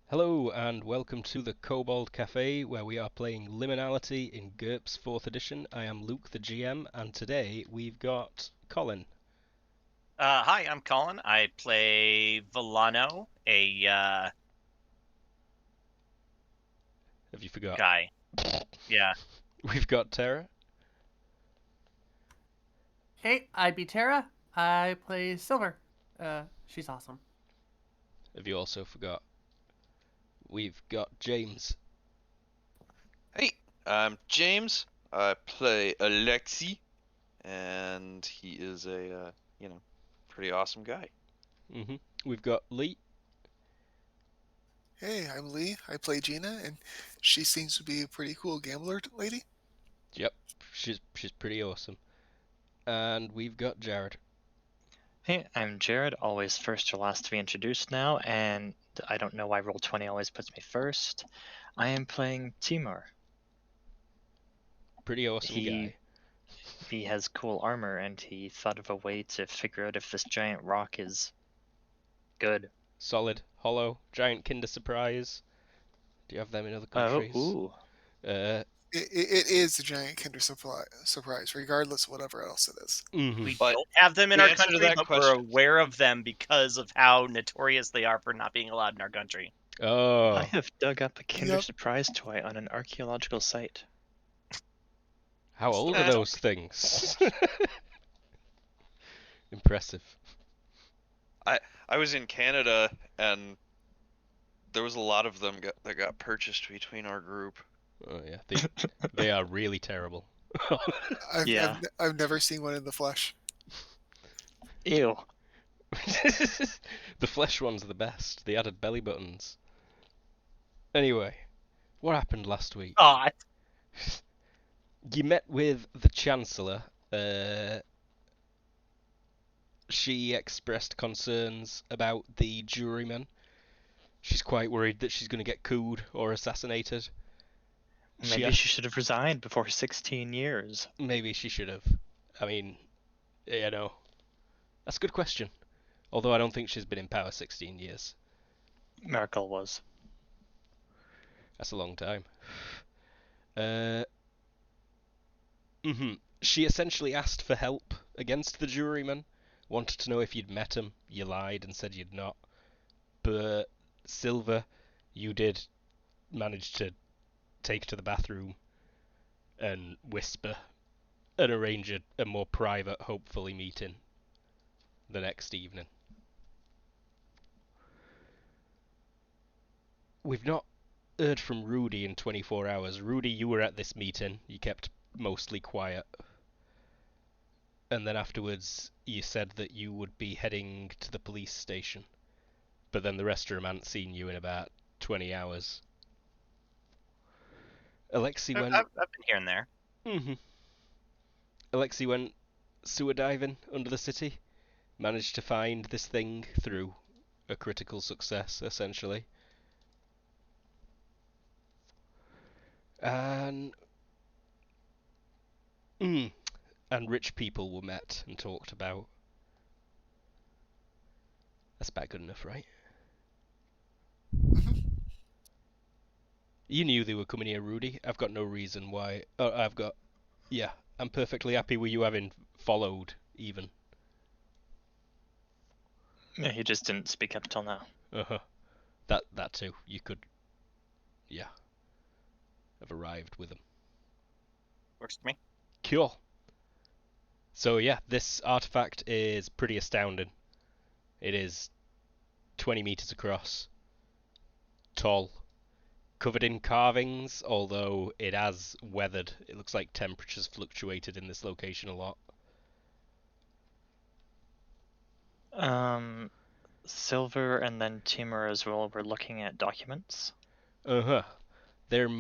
Hello and welcome to the Kobold Cafe where we are playing Liminality in GURPS 4th edition. I am Luke the GM and today we've got Colin. Hi, I'm Colin. I play Volano, a Have you forgot? guy. Yeah. We've got Tara. Hey, I be Tara. I play Silver. She's awesome. Have you also forgot? We've got James. Hey, I'm James. I play Alexi, and he is a, pretty awesome guy. We've got Lee. Hey, I'm Lee. I play Gina, and she seems to be a pretty cool gambler lady. Yep, she's pretty awesome. And we've got Jared. Hey, I'm Jared, always first or last to be introduced now, and I don't know why Roll20 always puts me first. I am playing Timur. Pretty awesome guy. He has cool armor, and he thought of a way to figure out if this giant rock is good. Solid, hollow, giant Kinder Surprise. Do you have them in other countries? Ooh. It is a giant Kinder surprise, regardless of whatever else it is. We But don't have them in the our answer to country, that but we're question- aware of them because of how notorious they are for not being allowed in our country. Oh, I have dug up a Kinder Yep. Surprise toy on an archaeological site. how old are those things? Impressive. I was in Canada, and there was a lot of them that got purchased between our group. Oh yeah, they are really terrible. Yeah. I've never seen one in the flesh. Ew. The flesh ones are the best. The added belly buttons. Anyway, what happened last week? God. You met with the Chancellor. She expressed concerns about the juryman. She's quite worried that she's going to get couped or assassinated. Maybe she should have resigned before 16 years. Maybe she should have. I mean, that's a good question. Although I don't think she's been in power 16 years. Merkel was. That's a long time. She essentially asked for help against the juryman. Wanted to know if you'd met him. You lied and said you'd not. But Silver, you did manage to take to the bathroom and whisper and arrange a more private, hopefully, meeting the next evening. We've not heard from Rudy in 24 hours. Rudy, you were at this meeting. You kept mostly quiet. And then afterwards, you said that you would be heading to the police station. But then the rest of them hadn't seen you in about 20 hours. Alexi went... I've been here and there. Alexi went sewer diving under the city. Managed to find this thing through a critical success, essentially. And rich people were met and talked about. That's about good enough, right? Mhm. You knew they were coming here, Rudy. I've got no reason why. Yeah, I'm perfectly happy with you having followed, even. Yeah, he just didn't speak up till now. That too. You could, yeah, have arrived with them. Works for me. Cool. So yeah, this artifact is pretty astounding. It is 20 meters across, tall, covered in carvings, although it has weathered. It looks like temperatures fluctuated in this location a lot. Silver and then Timur as well were looking at documents. They're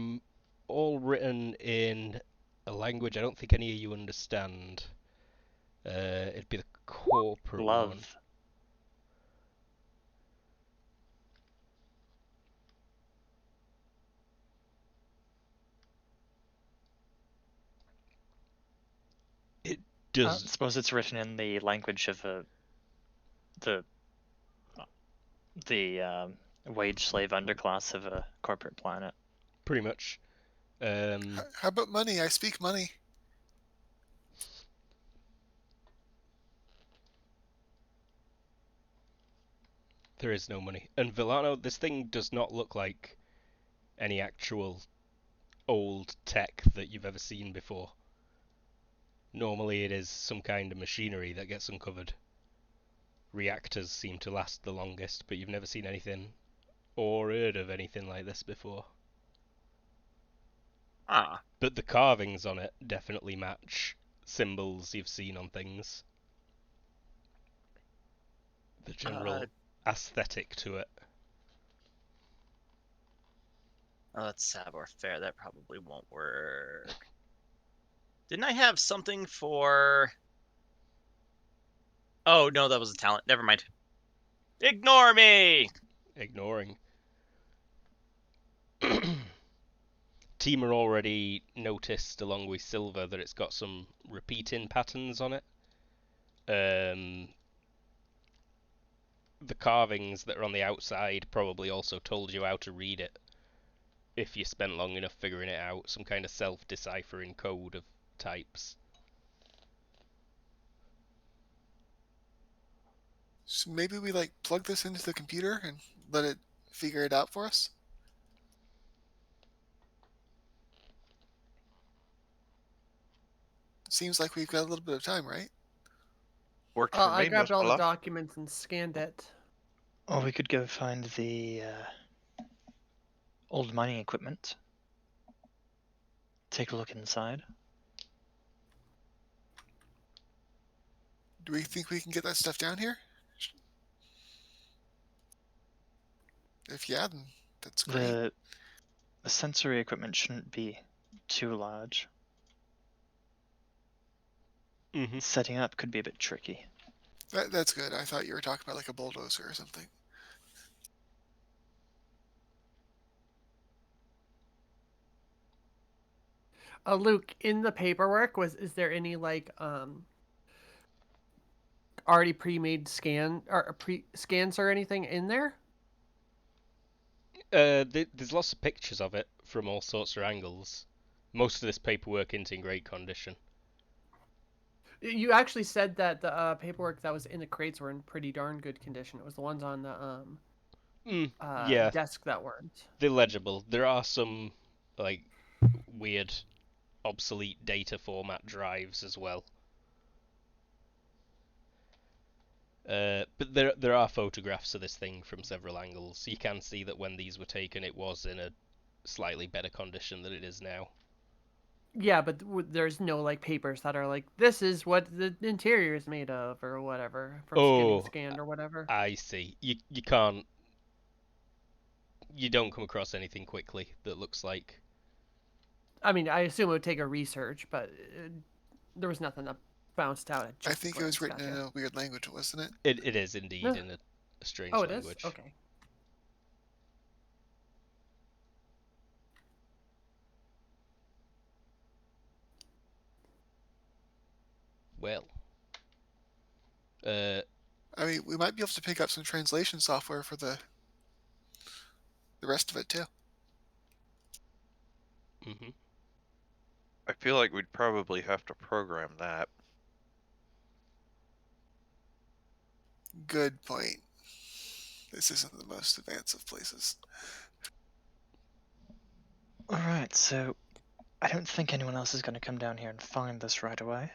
all written in a language I don't think any of you understand. It'd be the corporate one. Love. It I does. suppose it's written in the language of the wage slave underclass of a corporate planet. Pretty much. How about money? I speak money. There is no money. And Villano, this thing does not look like any actual old tech that you've ever seen before. Normally it is some kind of machinery that gets uncovered. Reactors seem to last the longest, but you've never seen anything or heard of anything like this before. Ah, But the carvings on it definitely match symbols you've seen on things. The general aesthetic to it. oh, that's savoir faire. That probably won't work. Didn't I have something for? Oh no, that was a talent. Never mind. Ignore me. Ignoring. Teamer already noticed, along with Silver, that it's got some repeating patterns on it. The carvings that are on the outside probably also told you how to read it if you spent long enough figuring it out. Some kind of self-deciphering code of types. So maybe we like plug this into the computer and let it figure it out for us. Seems like we've got a little bit of time, right? Worked for I me, grabbed all Mr. the Luck. documents and scanned it. Or we could go find the old mining equipment. Take a look inside. Do we think we can get that stuff down here? If yeah, then that's great. The sensory equipment shouldn't be too large. Mm-hmm. Setting up could be a bit tricky. That's good. I thought you were talking about like a bulldozer or something. Luke, in the paperwork, is there any like already pre-made scans or anything in there? There's lots of pictures of it from all sorts of angles. Most of this paperwork isn't in great condition. You actually said that the paperwork that was in the crates were in pretty darn good condition. It was the ones on the Yeah, desk that weren't. they're legible. There are some like weird, obsolete data format drives as well. But there are photographs of this thing from several angles. You can see that when these were taken, it was in a slightly better condition than it is now. Yeah, but there's no like papers that are like this is what the interior is made of or whatever from getting scanned or whatever. I see. You don't come across anything quickly that looks like. I mean, I assume it would take a research, but there was nothing that bounced out at just I think it was written in a weird language, wasn't it? It is indeed Yeah. in a strange Oh, it language. is? Okay. Well, I mean, we might be able to pick up some translation software for the rest of it too. mm-hmm. I feel like we'd probably have to program that. Good point. This isn't the most advanced of places. Alright, so I don't think anyone else is going to come down here and find this right away.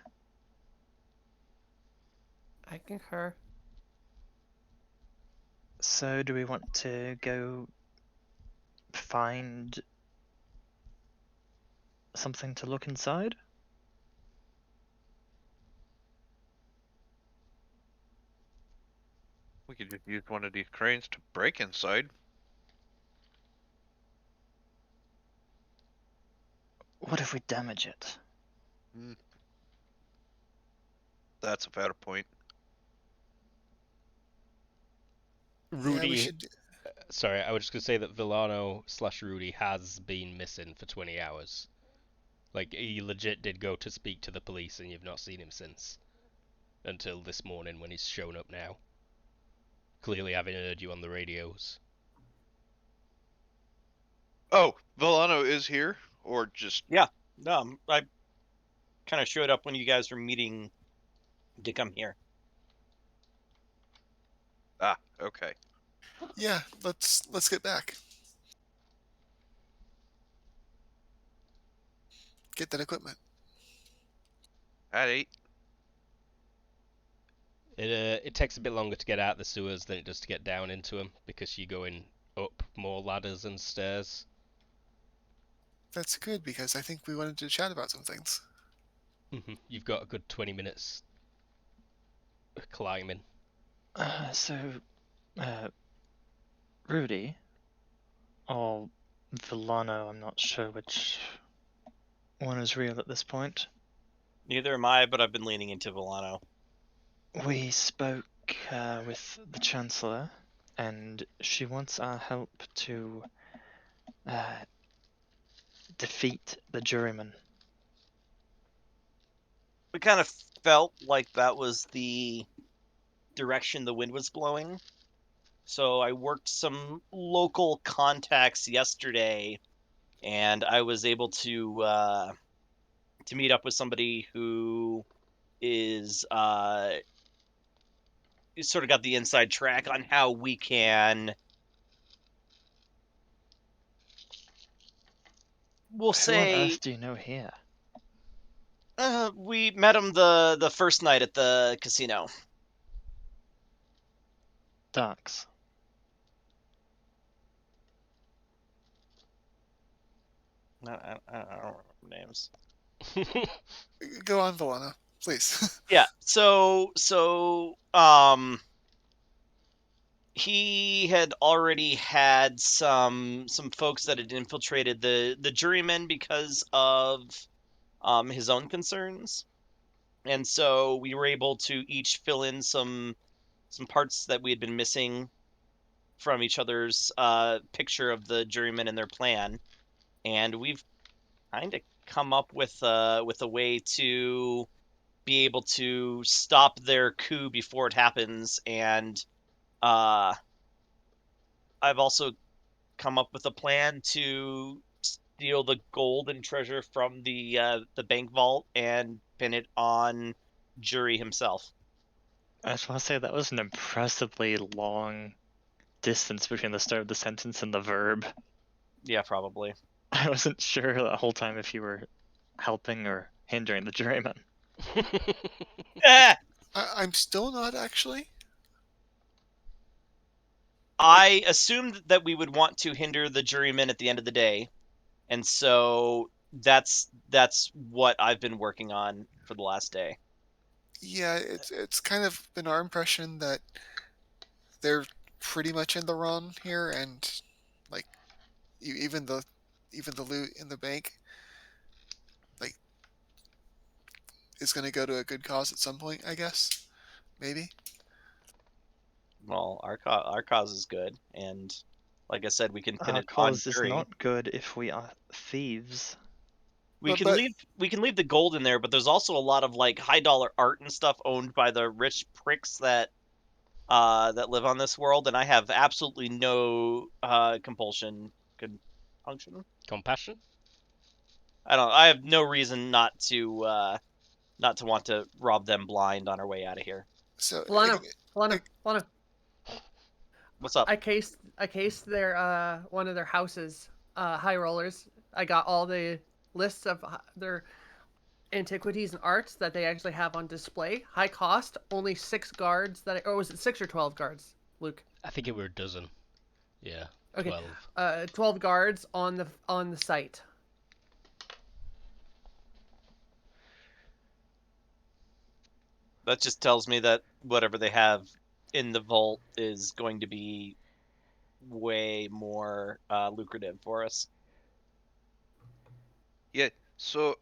I concur. So do we want to go find something to look inside? We could just use one of these cranes to break inside. What if we damage it? That's a valid point. Rudy. Yeah, we should... Sorry, I was just gonna say that Villano/Rudy has been missing for 20 hours. Like, he legit did go to speak to the police, and you've not seen him since. Until this morning when he's shown up now. Clearly having heard you on the radios. Oh, Villano is here, or just No, I kind of showed up when you guys were meeting to come here. okay. Yeah, let's get back. Get that equipment. At 8. It takes a bit longer to get out the sewers than it does to get down into them because you're going up more ladders and stairs. That's good because I think we wanted to chat about some things. You've got a good 20 minutes climbing. Rudy, or Villano, I'm not sure which one is real at this point. Neither am I, but I've been leaning into Villano. We spoke with the Chancellor, and she wants our help to defeat the juryman. We kind of felt like that was the direction the wind was blowing. So I worked some local contacts yesterday, and I was able to meet up with somebody who is sort of got the inside track on how we can, we'll Who on say, earth do you know here? we met him the first night at the casino. Darks. I don't remember names. Go on, Villano, please. Yeah. So he had already had some folks that had infiltrated the jurymen because of his own concerns, and so we were able to each fill in some parts that we had been missing from each other's picture of the jurymen and their plan, and we've kind of come up with a way to be able to stop their coup before it happens, and I've also come up with a plan to steal the gold and treasure from the bank vault and pin it on Jury himself. I just want to say that was an impressively long distance between the start of the sentence and the verb. Yeah, probably. I wasn't sure the whole time if you were helping or hindering the juryman. Eh! I'm still not actually. I assumed that we would want to hinder the jurymen at the end of the day, and so that's what I've been working on for the last day. Yeah, it's kind of been our impression that they're pretty much in the wrong here, and like even the loot in the bank like is going to go to a good cause at some point, I guess. Maybe. Well, our cause is good, and like I said, we can pin Our it on cause is Jury. not good if we are thieves. We can But leave the gold in there, but there's also a lot of like high dollar art and stuff owned by the rich pricks that live on this world, and I have absolutely no compunction. Compassion? I have no reason not to want to rob them blind on our way out of here. so Lana, What's up? I cased their one of their houses, high rollers. I got all the lists of their antiquities and arts that they actually have on display. High cost, only 6 guards or was it 6 or 12 guards, Luke? I think it were a dozen. Yeah, Okay. 12. 12 guards on the site. That just tells me that whatever they have in the vault is going to be way more lucrative for us. Yeah, so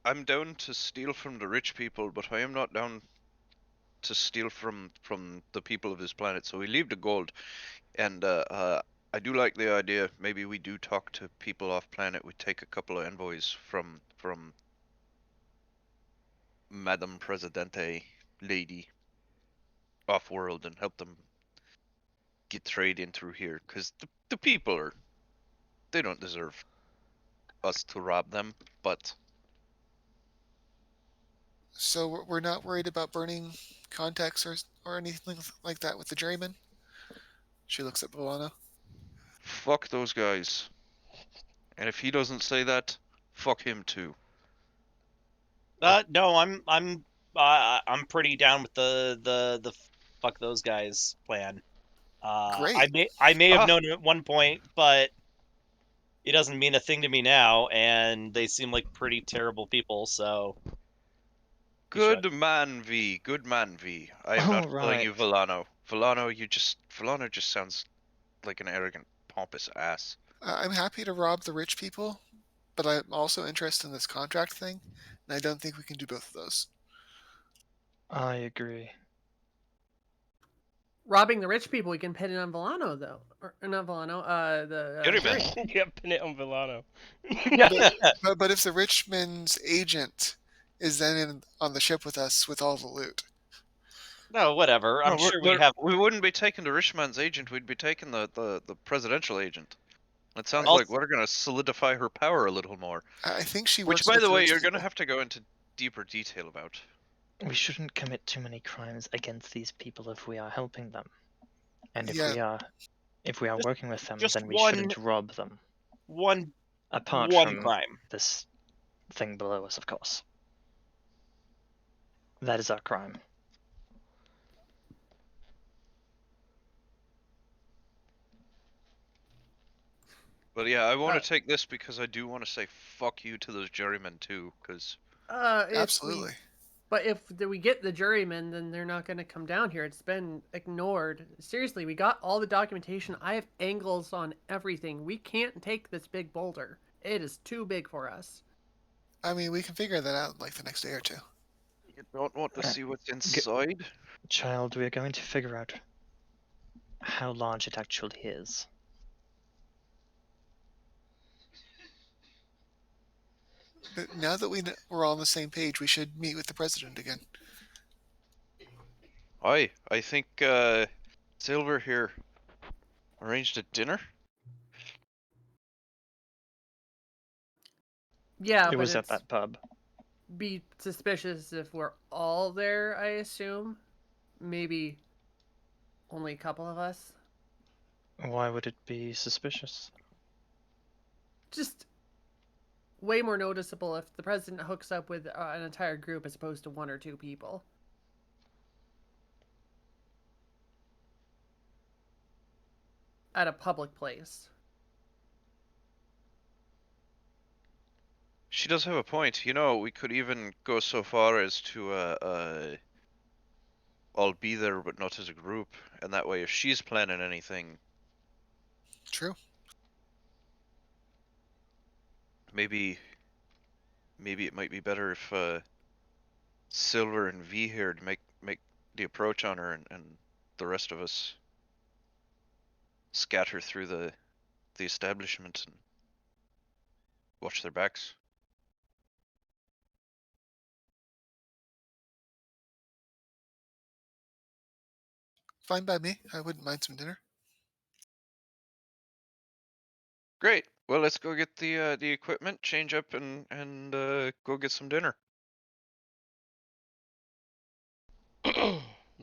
I'm down to steal from the rich people, but I am not down to steal from the people of this planet. So we leave the gold, and I do like the idea. Maybe we do talk to people off planet. We take a couple of envoys from Madame Presidente lady off world and help them get trade in through here, because The people they don't deserve us to rob them, but So we're not worried about burning contacts or anything like that with the jurymen? She looks at Bolano. fuck those guys. And if he doesn't say that, fuck him too. No, I'm pretty down with the fuck those guys plan. Great. I may have Ah. known him at one point, but it doesn't mean a thing to me now, and they seem like pretty terrible people. So Good man, V. Good man, V. I am not calling you Alright. Volano. Volano just sounds like an arrogant, pompous ass. I'm happy to rob the rich people, but I'm also interested in this contract thing, and I don't think we can do both of those. I agree. Robbing the rich people, we can pin it on Volano, though. Or not Volano, the Juryman. jury. Yeah, pin it on Villano. But if the Richmond's agent is then on the ship with us with all the loot, No, whatever. I'm sure we wouldn't be taking the rich man's agent. We'd be taking the presidential agent. It sounds Also- like we're gonna solidify her power a little more. I think she Which, works. by with the way, rich you're gonna people. have to go into deeper detail about. We shouldn't commit too many crimes against these people if we are helping them. And if Yeah. we are working with them, just then we one- shouldn't rob them. one Apart one from crime. this thing below us, of course. That is our crime. But yeah, I want to take this because I do want to say fuck you to those jurymen too, because Absolutely. But if we get the jurymen, then they're not going to come down here. It's been ignored. Seriously, we got all the documentation. I have angles on everything. We can't take this big boulder. It is too big for us. I mean, we can figure that out in like the next day or two. you don't want to see what's inside. Child, we are going to figure out how large it actually is. But now that we're all on the same page, we should meet with the president again. I think Silver here arranged a dinner. Yeah, It but was at it's that pub. be suspicious if we're all there, I assume. Maybe only a couple of us. Why would it be suspicious? Just way more noticeable if the president hooks up with an entire group as opposed to one or two people. At a public place. She does have a point. You know, we could even go so far as to all be there, but not as a group, and that way, if she's planning anything, True. maybe it might be better if Silver and V here to make the approach on her, and the rest of us scatter through the establishment and watch their backs. Fine by me. I wouldn't mind some dinner. Great. Well, let's go get the equipment, change up, and go get some dinner.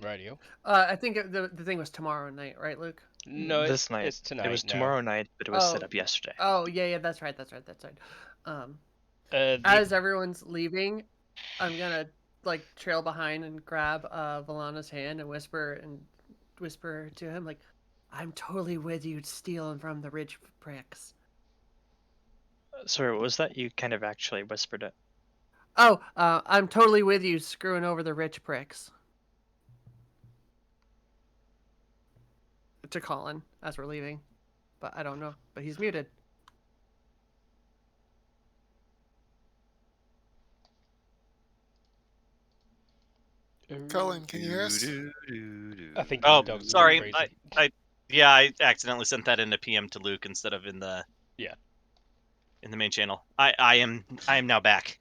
Radio. I think the thing was tomorrow night, right, Luke? No, This night. it's tonight. It was now. tomorrow night, but it was set Oh. up yesterday. Oh, yeah, that's right. The- As everyone's leaving, I'm gonna like trail behind and grab Valana's hand and whisper to him like, "I'm totally with you, stealing from the rich pricks." Sorry, what was that? You kind of actually whispered it. Oh, I'm totally with you, screwing over the rich pricks. To Colin as we're leaving, but I don't know. But he's muted. Colin, can you hear us? I think. Oh, the dog's sorry. crazy. I accidentally sent that in a PM to Luke instead of in the in the main channel. I am now back.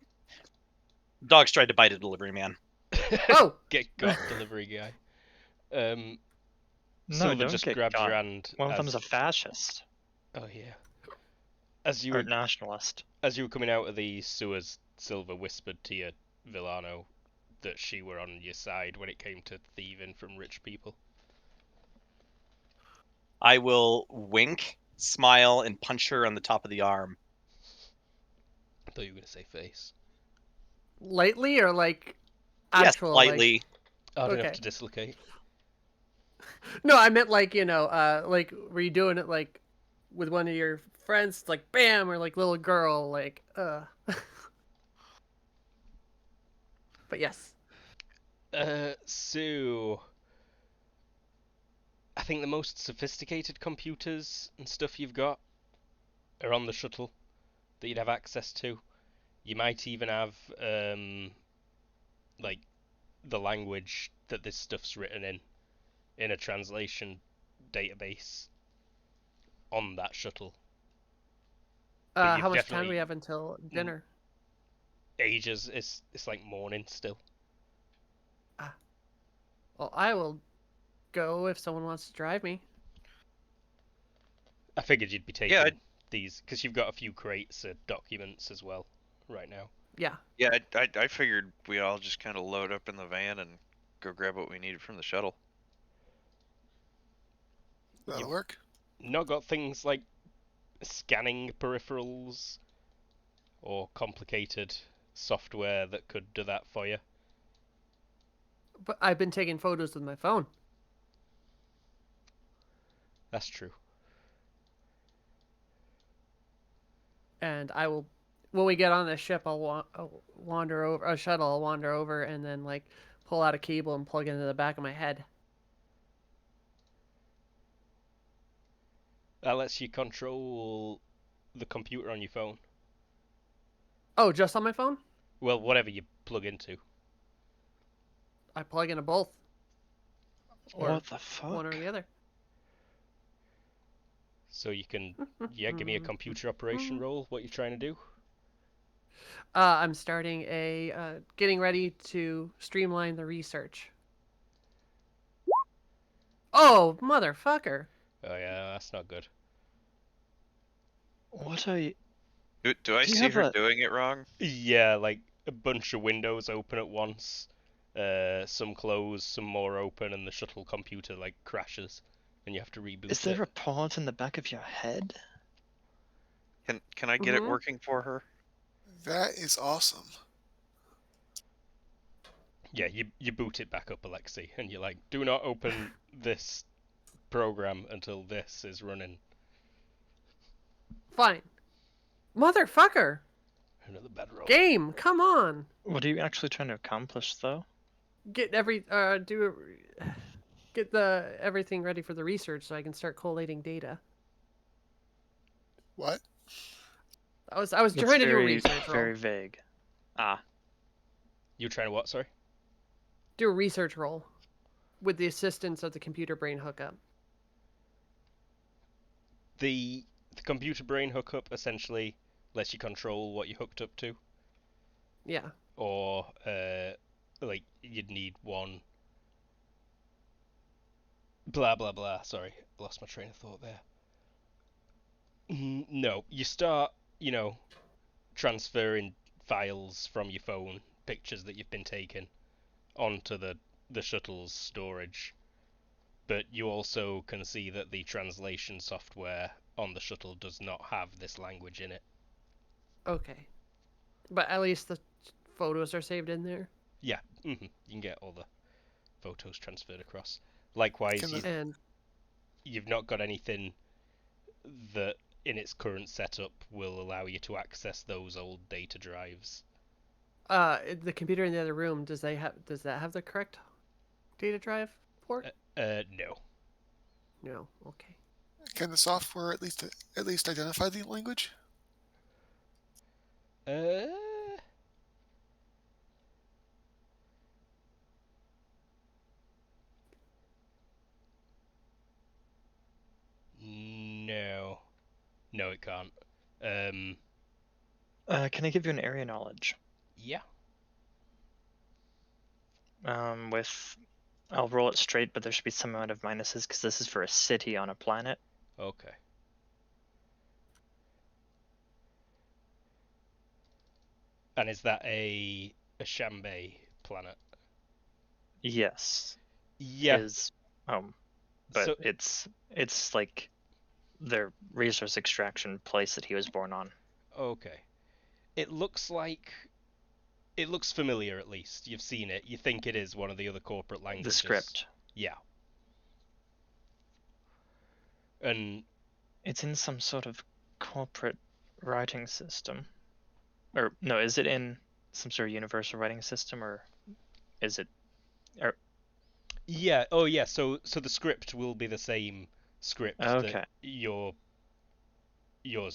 Dogs tried to bite a delivery man. Oh! Get got, delivery guy. No, Silver don't just get grabs got. your hand. One of as- them's a fascist. Oh yeah. As you Or were nationalist. coming out of the sewers, Silver whispered to your Villano that she were on your side when it came to thieving from rich people. I will wink, smile, and punch her on the top of the arm. I thought you were gonna say face. Lightly or like Yes, actual lightly. Oh, I don't have Okay. to dislocate. No, I meant like, like were you doing it like with one of your friends, like bam, or like little girl, like But yes. So I think the most sophisticated computers and stuff you've got are on the shuttle that you'd have access to. You might even have like the language that this stuff's written in a translation database on that shuttle. But How you've much time do we definitely have until dinner? ages. It's like morning still. Well, I will go if someone wants to drive me. I figured you'd be taking Yeah, these because you've got a few crates of documents as well right now. Yeah. yeah. I figured we all just kind of load up in the van and go grab what we needed from the shuttle. That'll You've work. not got things like scanning peripherals or complicated software that could do that for you. But I've been taking photos with my phone. That's true. And I will when we get on the ship, I'll wander over a shuttle. I'll wander over and then like pull out a cable and plug it into the back of my head. That lets you control the computer on your phone. Oh, just on my phone? Well, whatever you plug into. I plug into both. Or What the fuck? one or the other. So you can, give me a computer operation roll. What you're trying to do? I'm starting getting ready to streamline the research. Oh, motherfucker. Oh yeah, that's not good. What are you? Do I Do you see have her a- doing it wrong? Yeah, like a bunch of windows open at once. Some close, some more open, and the shuttle computer like crashes, and you have to reboot Is it. there a port in the back of your head? Can I get it Mhm. working for her? That is awesome. Yeah, you boot it back up, Alexei, and you're like, do not open this program until this is running. Fine. Motherfucker. Another bad roll. Game, come on. What are you actually trying to accomplish, though? Get everything ready for the research so I can start collating data. What? I was It's trying to do a very, research roll. very vague. Ah, You trying to what? Sorry. Do a research roll with the assistance of the computer brain hookup. The computer brain hookup essentially lets you control what you hooked up to, Yeah. or like you'd need one. Blah blah blah. Sorry, I lost my train of thought there. No, you start, transferring files from your phone, pictures that you've been taking, onto the shuttle's storage. But you also can see that the translation software on the shuttle does not have this language in it. Okay. But at least the photos are saved in there. Yeah, you can get all the photos transferred across. Likewise, Can the- And you've not got anything that in its current setup will allow you to access those old data drives. the computer in the other room, does that have the correct data drive port? No. No. Okay. Can the software at least identify the language? No. No, it can't. can I give you an area knowledge? Yeah. I'll roll it straight, but there should be some amount of minuses because this is for a city on a planet. Okay. And is that a Shambay planet? Yes. Yeah. His home. But So it's like their resource extraction place that he was born on. okay. It looks familiar at least. You've seen it. You think it is one of the other corporate languages. The script. Yeah. And It's in some sort of corporate writing system. Or no, is it in some sort of universal writing system, or is it yeah, oh yeah, so the script will be the same script okay. that yours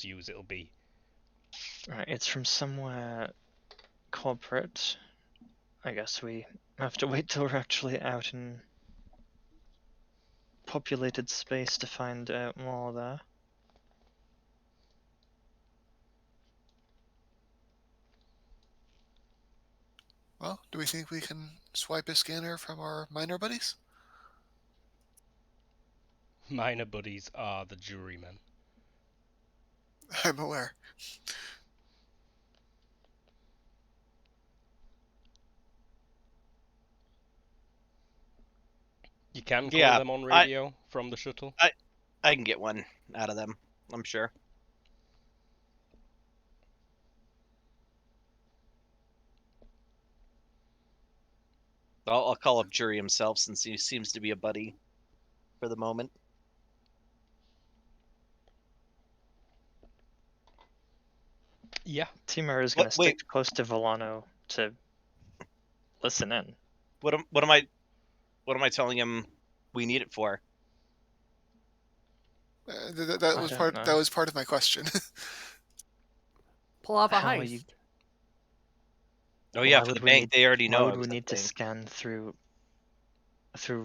use. It'll be Right, it's from somewhere corporate. I guess we have to wait till we're actually out in populated space to find out more there. Well, do we think we can swipe a scanner from our minor buddies? minor buddies are the jurymen. I'm aware. You can call Yeah, them on radio from the shuttle. I can get one out of them, I'm sure. I'll call up Jury himself since he seems to be a buddy for the moment. Yeah. Timur is going to Wait. stick close to Volano to listen in. What am I telling him we need it for? That was part of my question. Pull off a How are heist. you- Oh yeah, Why for would the we bank need- they already know. Why it would we was a need to thing. scan through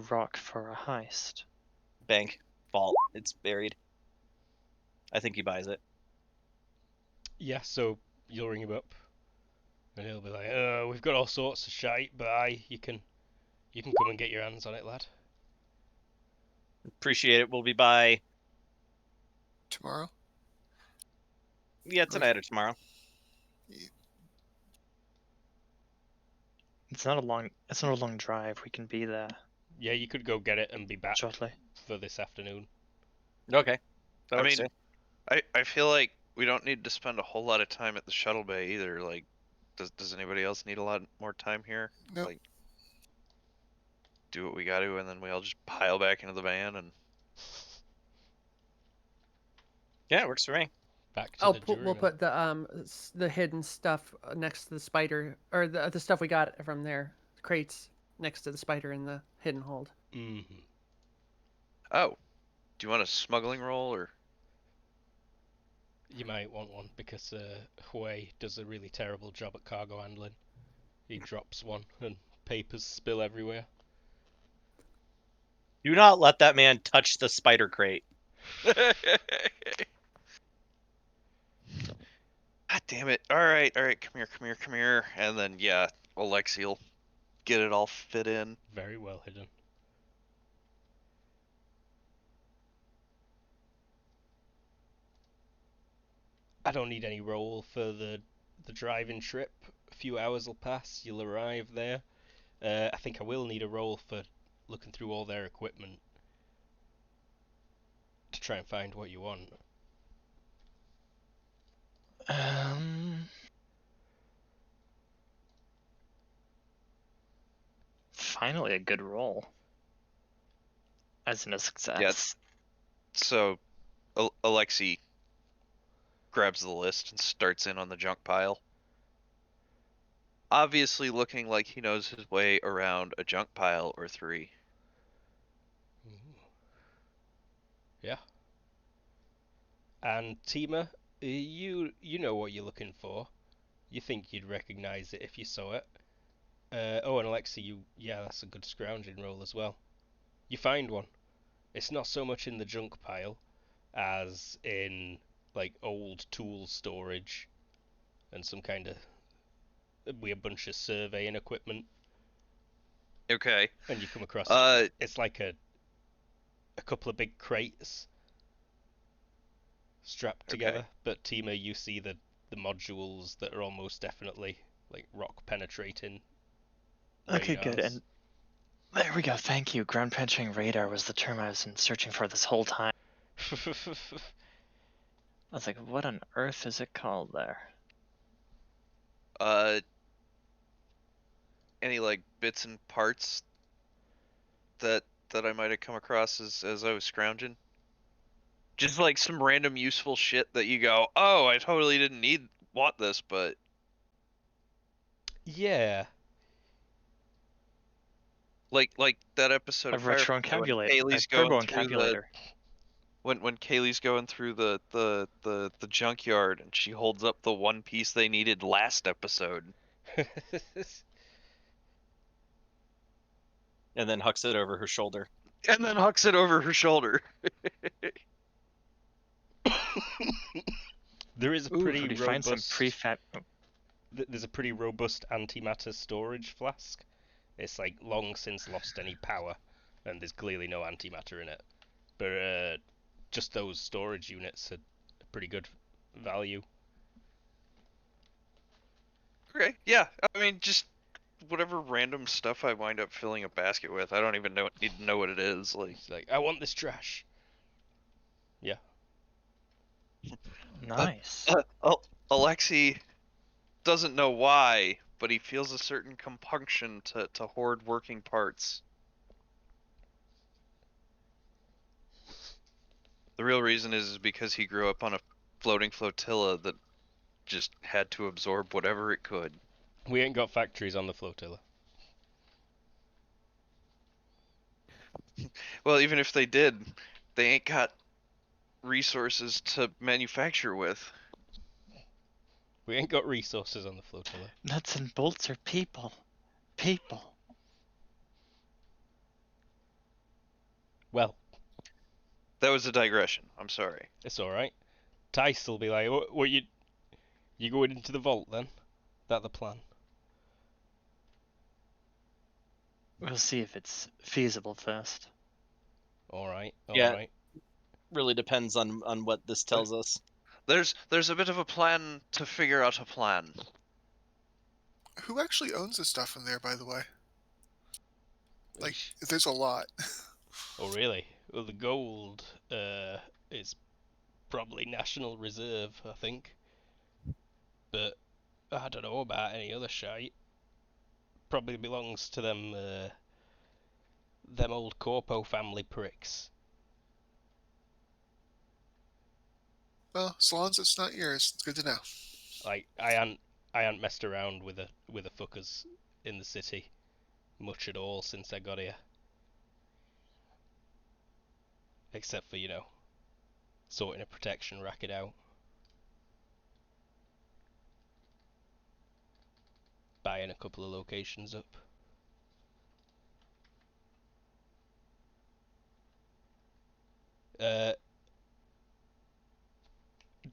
rock for a heist? Bank vault? It's buried. I think he buys it. Yeah, so you'll ring him up, and he'll be like, we've got all sorts of shite, but you can come and get your hands on it, lad." Appreciate it. We'll be by Tomorrow? tonight or tomorrow. It's not a long drive. We can be there Yeah, you could go get it and be back shortly. for this afternoon. Okay. That I works mean, too. I feel like we don't need to spend a whole lot of time at the shuttle bay either. Like, does anybody else need a lot more time here? Nope. Like, do what we got to, and then we all just pile back into the van and. Yeah, it works for me. Back to the We'll jurymen. put the hidden stuff next to the spider, or the stuff we got from there, crates next to the spider in the hidden hold. Mm-hmm. Oh, do you want a smuggling roll or? You might want one because Hui does a really terrible job at cargo handling. He drops one and papers spill everywhere. Do not let that man touch the spider crate. God damn it! All right, come here, and then yeah, Alexi'll get it all fit in. Very well hidden. I don't need any roll for the driving trip. A few hours will pass. You'll arrive there. I think I will need a roll for looking through all their equipment to try and find what you want. Finally a good roll. As in a success. Yes. So, Alexi grabs the list and starts in on the junk pile. Obviously looking like he knows his way around a junk pile or three. Yeah. And Tima, you know what you're looking for. You think you'd recognise it if you saw it. And Alexi, that's a good scrounging roll as well. You find one. It's not so much in the junk pile as in like old tool storage and some kind of weird bunch of surveying equipment. Okay. And you come across it's like a couple of big crates strapped together. Okay. But Tima, you see the the modules that are almost definitely like rock penetrating Okay, good. radars. And there we go. Thank you. Ground penetrating radar was the term I was searching for this whole time. I was like, what on earth is it called there? Any like bits and parts that I might have come across as I was scrounging? Just like some random useful shit that you go, oh, I totally didn't want this, but Yeah. like that episode A of retro Firefly when encabulator, a Kaylee's turbo going through the encabulator. when Kaylee's going through the junkyard and she holds up the one piece they needed last episode. And then hucks it over her shoulder. And then hucks it over her shoulder. There is a Ooh, pretty could we find some robust. prefab? There's a pretty robust antimatter storage flask. It's like long since lost any power, and there's clearly no antimatter in it. But just those storage units are a pretty good value. Okay, yeah. I mean, just whatever random stuff I wind up filling a basket with. I don't even need to know what it is. Like, It's like, I want this trash. Yeah. Nice. Alexei doesn't know why, but he feels a certain compunction to hoard working parts. The real reason is because he grew up on a floating flotilla that just had to absorb whatever it could. We ain't got factories on the flotilla. Well, even if they did, they ain't got resources to manufacture with. We ain't got resources on the flotilla. Nuts and bolts are people. People. Well, That was a digression. I'm sorry. it's alright. Tice will be like, what you going into the vault then? That the plan? We'll see if it's feasible first. Alright, Yeah. alright. Really depends on what this tells us. There's a bit of a plan to figure out a plan. Who actually owns the stuff in there, by the way? Like, there's a lot. Oh really? Well, the gold is probably National Reserve, I think. But I don't know about any other shite. Probably belongs to them old Corpo family pricks. Well, as long as it's not yours, it's good to know. Like I ain't messed around with the fuckers in the city much at all since I got here. Except for, sorting a protection racket out. Buying a couple of locations up.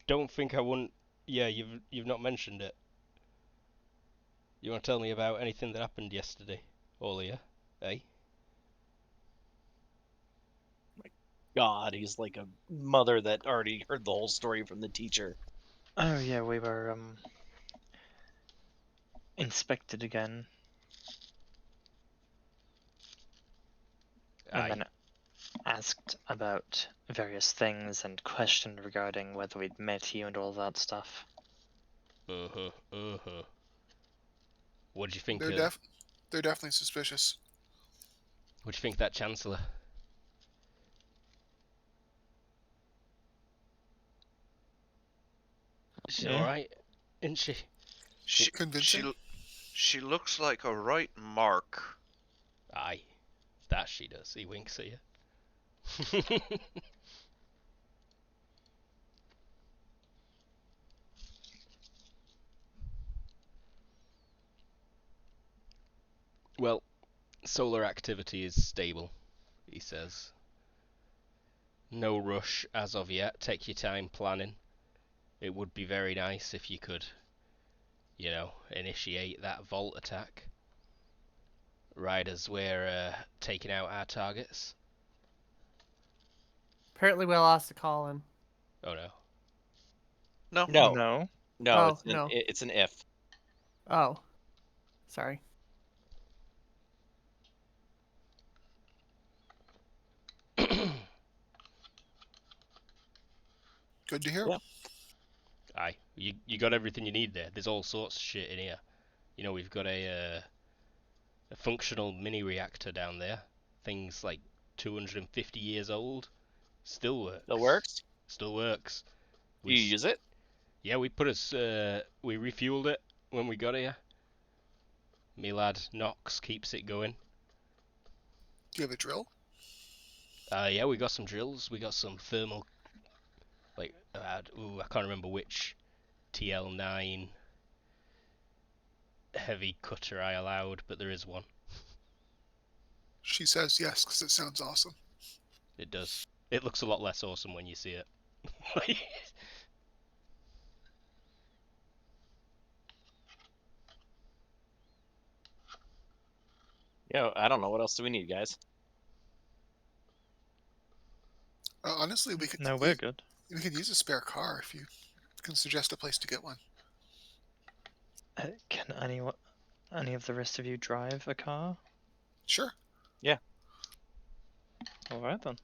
Don't think I wouldn't. Yeah, you've not mentioned it. You want to tell me about anything that happened yesterday, Olia? Eh? God, he's like a mother that already heard the whole story from the teacher. Oh yeah, we were inspected again. And then asked about various things and questioned regarding whether we'd met you and all that stuff. What do you think? They're definitely suspicious. What do you think that Chancellor? She's Yeah. alright, isn't she? Convincing? She looks like a right mark. Aye, that she does. He winks at you. Well, solar activity is stable, he says. No rush as of yet. Take your time planning. It would be very nice if you could, initiate that vault attack. Right as we're taking out our targets. Apparently we lost a call in. Oh no. No. No. No. No, Oh, it's an no. it's an if. Oh, sorry. Good to hear. Yeah. Aye, you got everything you need there. There's all sorts of shit in here. You know, we've got a functional mini reactor down there. Things like 250 years old. Still works. That works. Still works. Do you use it? Yeah, we refueled it when we got here. Me lad Knox keeps it going. Do you have a drill? Yeah, we got some drills. We got some thermal, like, I can't remember which TL9 heavy cutter I allowed, but there is one. She says yes because it sounds awesome. It does. It looks a lot less awesome when you see it. Yeah, I don't know. What else do we need, guys? Honestly, we could. No, we're good. We could use a spare car if you can suggest a place to get one. Can any of the rest of you drive a car? Sure. All right then.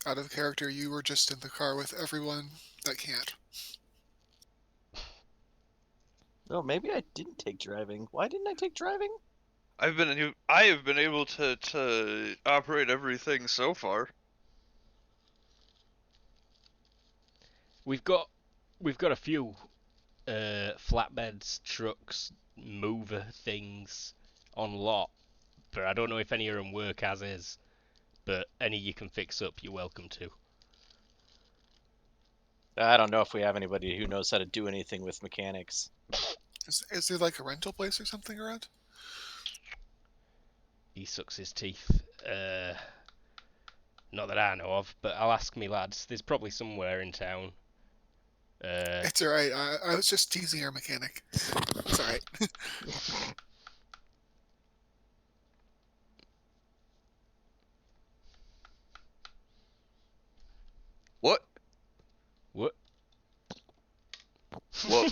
Out of character, you were just in the car with everyone that can't. Oh, maybe I didn't take driving. Why didn't I take driving? I have been able to operate everything so far. we've got a few flatbeds, trucks, mover things on lot, but I don't know if any of them work as is. But any you can fix up, you're welcome to. I don't know if we have anybody who knows how to do anything with mechanics. Is there like a rental place or something around? He sucks his teeth. Not that I know of, but I'll ask me lads. There's probably somewhere in town. It's alright. I was just teasing our mechanic. It's alright. What? What?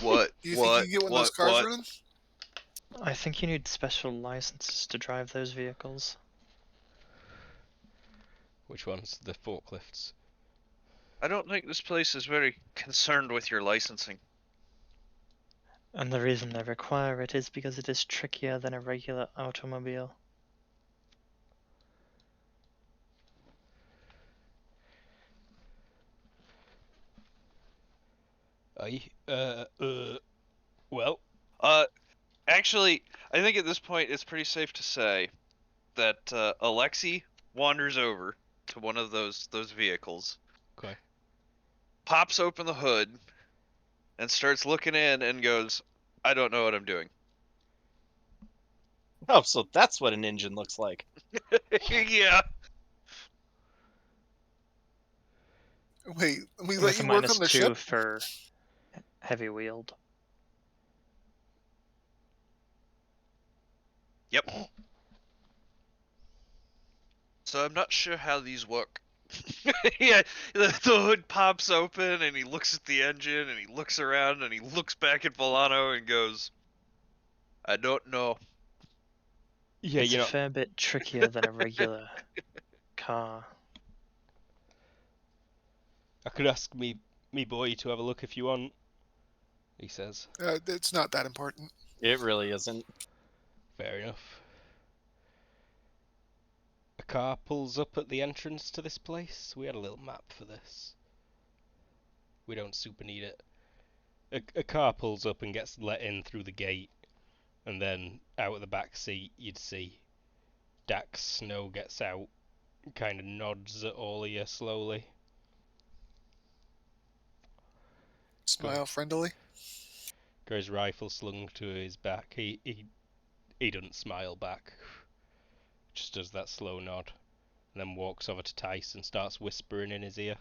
What? Do you think you can get one of those cars running? I think you need special licenses to drive those vehicles. Which ones? The forklifts. I don't think this place is very concerned with your licensing. And the reason they require it is because it is trickier than a regular automobile. Well, Actually, I think at this point it's pretty safe to say that Alexi wanders over to one of those vehicles. Okay. Pops open the hood and starts looking in and goes, "I don't know what I'm doing." Oh, so that's what an engine looks like. Yeah. Wait, we let With a you work on the -2 ship? for heavy wheeled. Yep. So I'm not sure how these work. Yeah, the hood pops open and he looks at the engine and he looks around and he looks back at Volano and goes, "I don't know." yeah, It's a fair bit trickier than a regular car. I could ask me boy to have a look if you want. He says. It's not that important. It really isn't. Fair enough. A car pulls up at the entrance to this place. We had a little map for this. We don't super need it. A car pulls up and gets let in through the gate, and then out of the back seat you'd see Dax Snow gets out, kind of nods at all of you slowly. Smile friendly. Got his rifle slung to his back. He doesn't smile back. Just does that slow nod, and then walks over to Tice and starts whispering in his ear.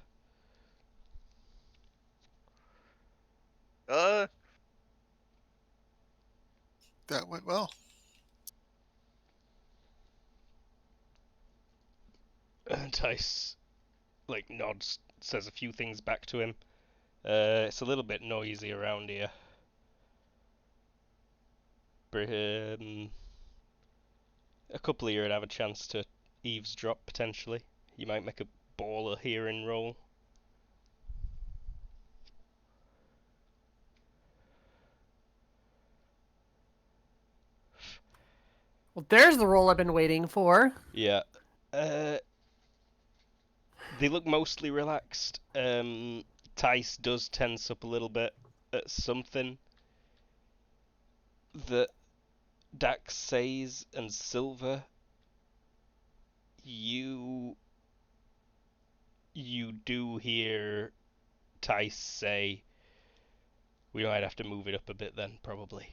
That went well. And Tice, nods, says a few things back to him, It's a little bit noisy around here. A couple of you would have a chance to eavesdrop potentially. You might make a baller hearing roll. Well, there's the roll I've been waiting for. Yeah. They look mostly relaxed. Tice does tense up a little bit at something that Dax says, and Silver, you do hear Tice say, we might have to move it up a bit then, probably.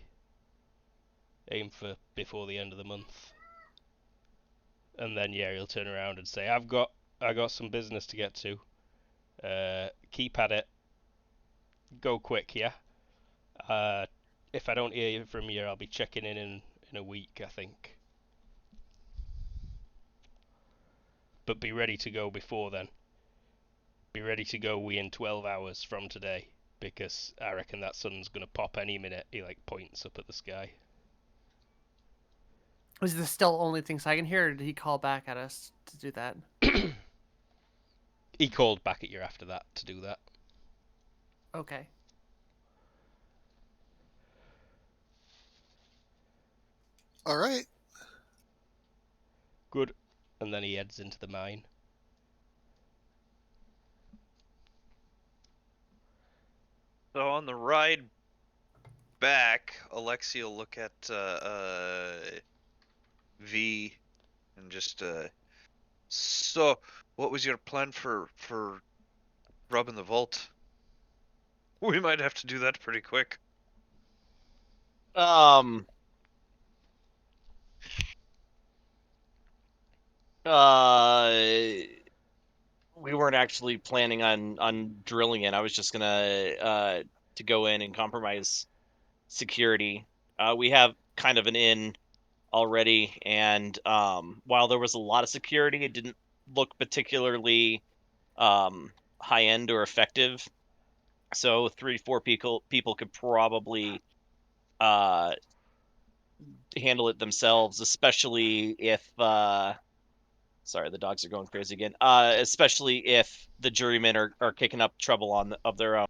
Aim for before the end of the month. And then yeah, he'll turn around and say, I got some business to get to. Keep at it. Go quick, yeah? If I don't hear from you, I'll be checking in a week, I think. But be ready to go before then. Be ready to go within 12 hours from today, because I reckon that sun's gonna pop any minute. He like points up at the sky. Is this still only things I can hear, or did he call back at us to do that? He called back at you after that to do that. Okay. All right. Good. And then he heads into the mine. So on the ride back, Alexia will look at V and just so what was your plan for robbing the vault? We might have to do that pretty quick. We weren't actually planning on drilling it. I was just gonna to go in and compromise security. We have kind of an inn already, and while there was a lot of security, it didn't look particularly high end or effective. So 3-4 people could probably handle it themselves, especially if sorry, the dogs are going crazy again. Especially if the jurymen are kicking up trouble of their own.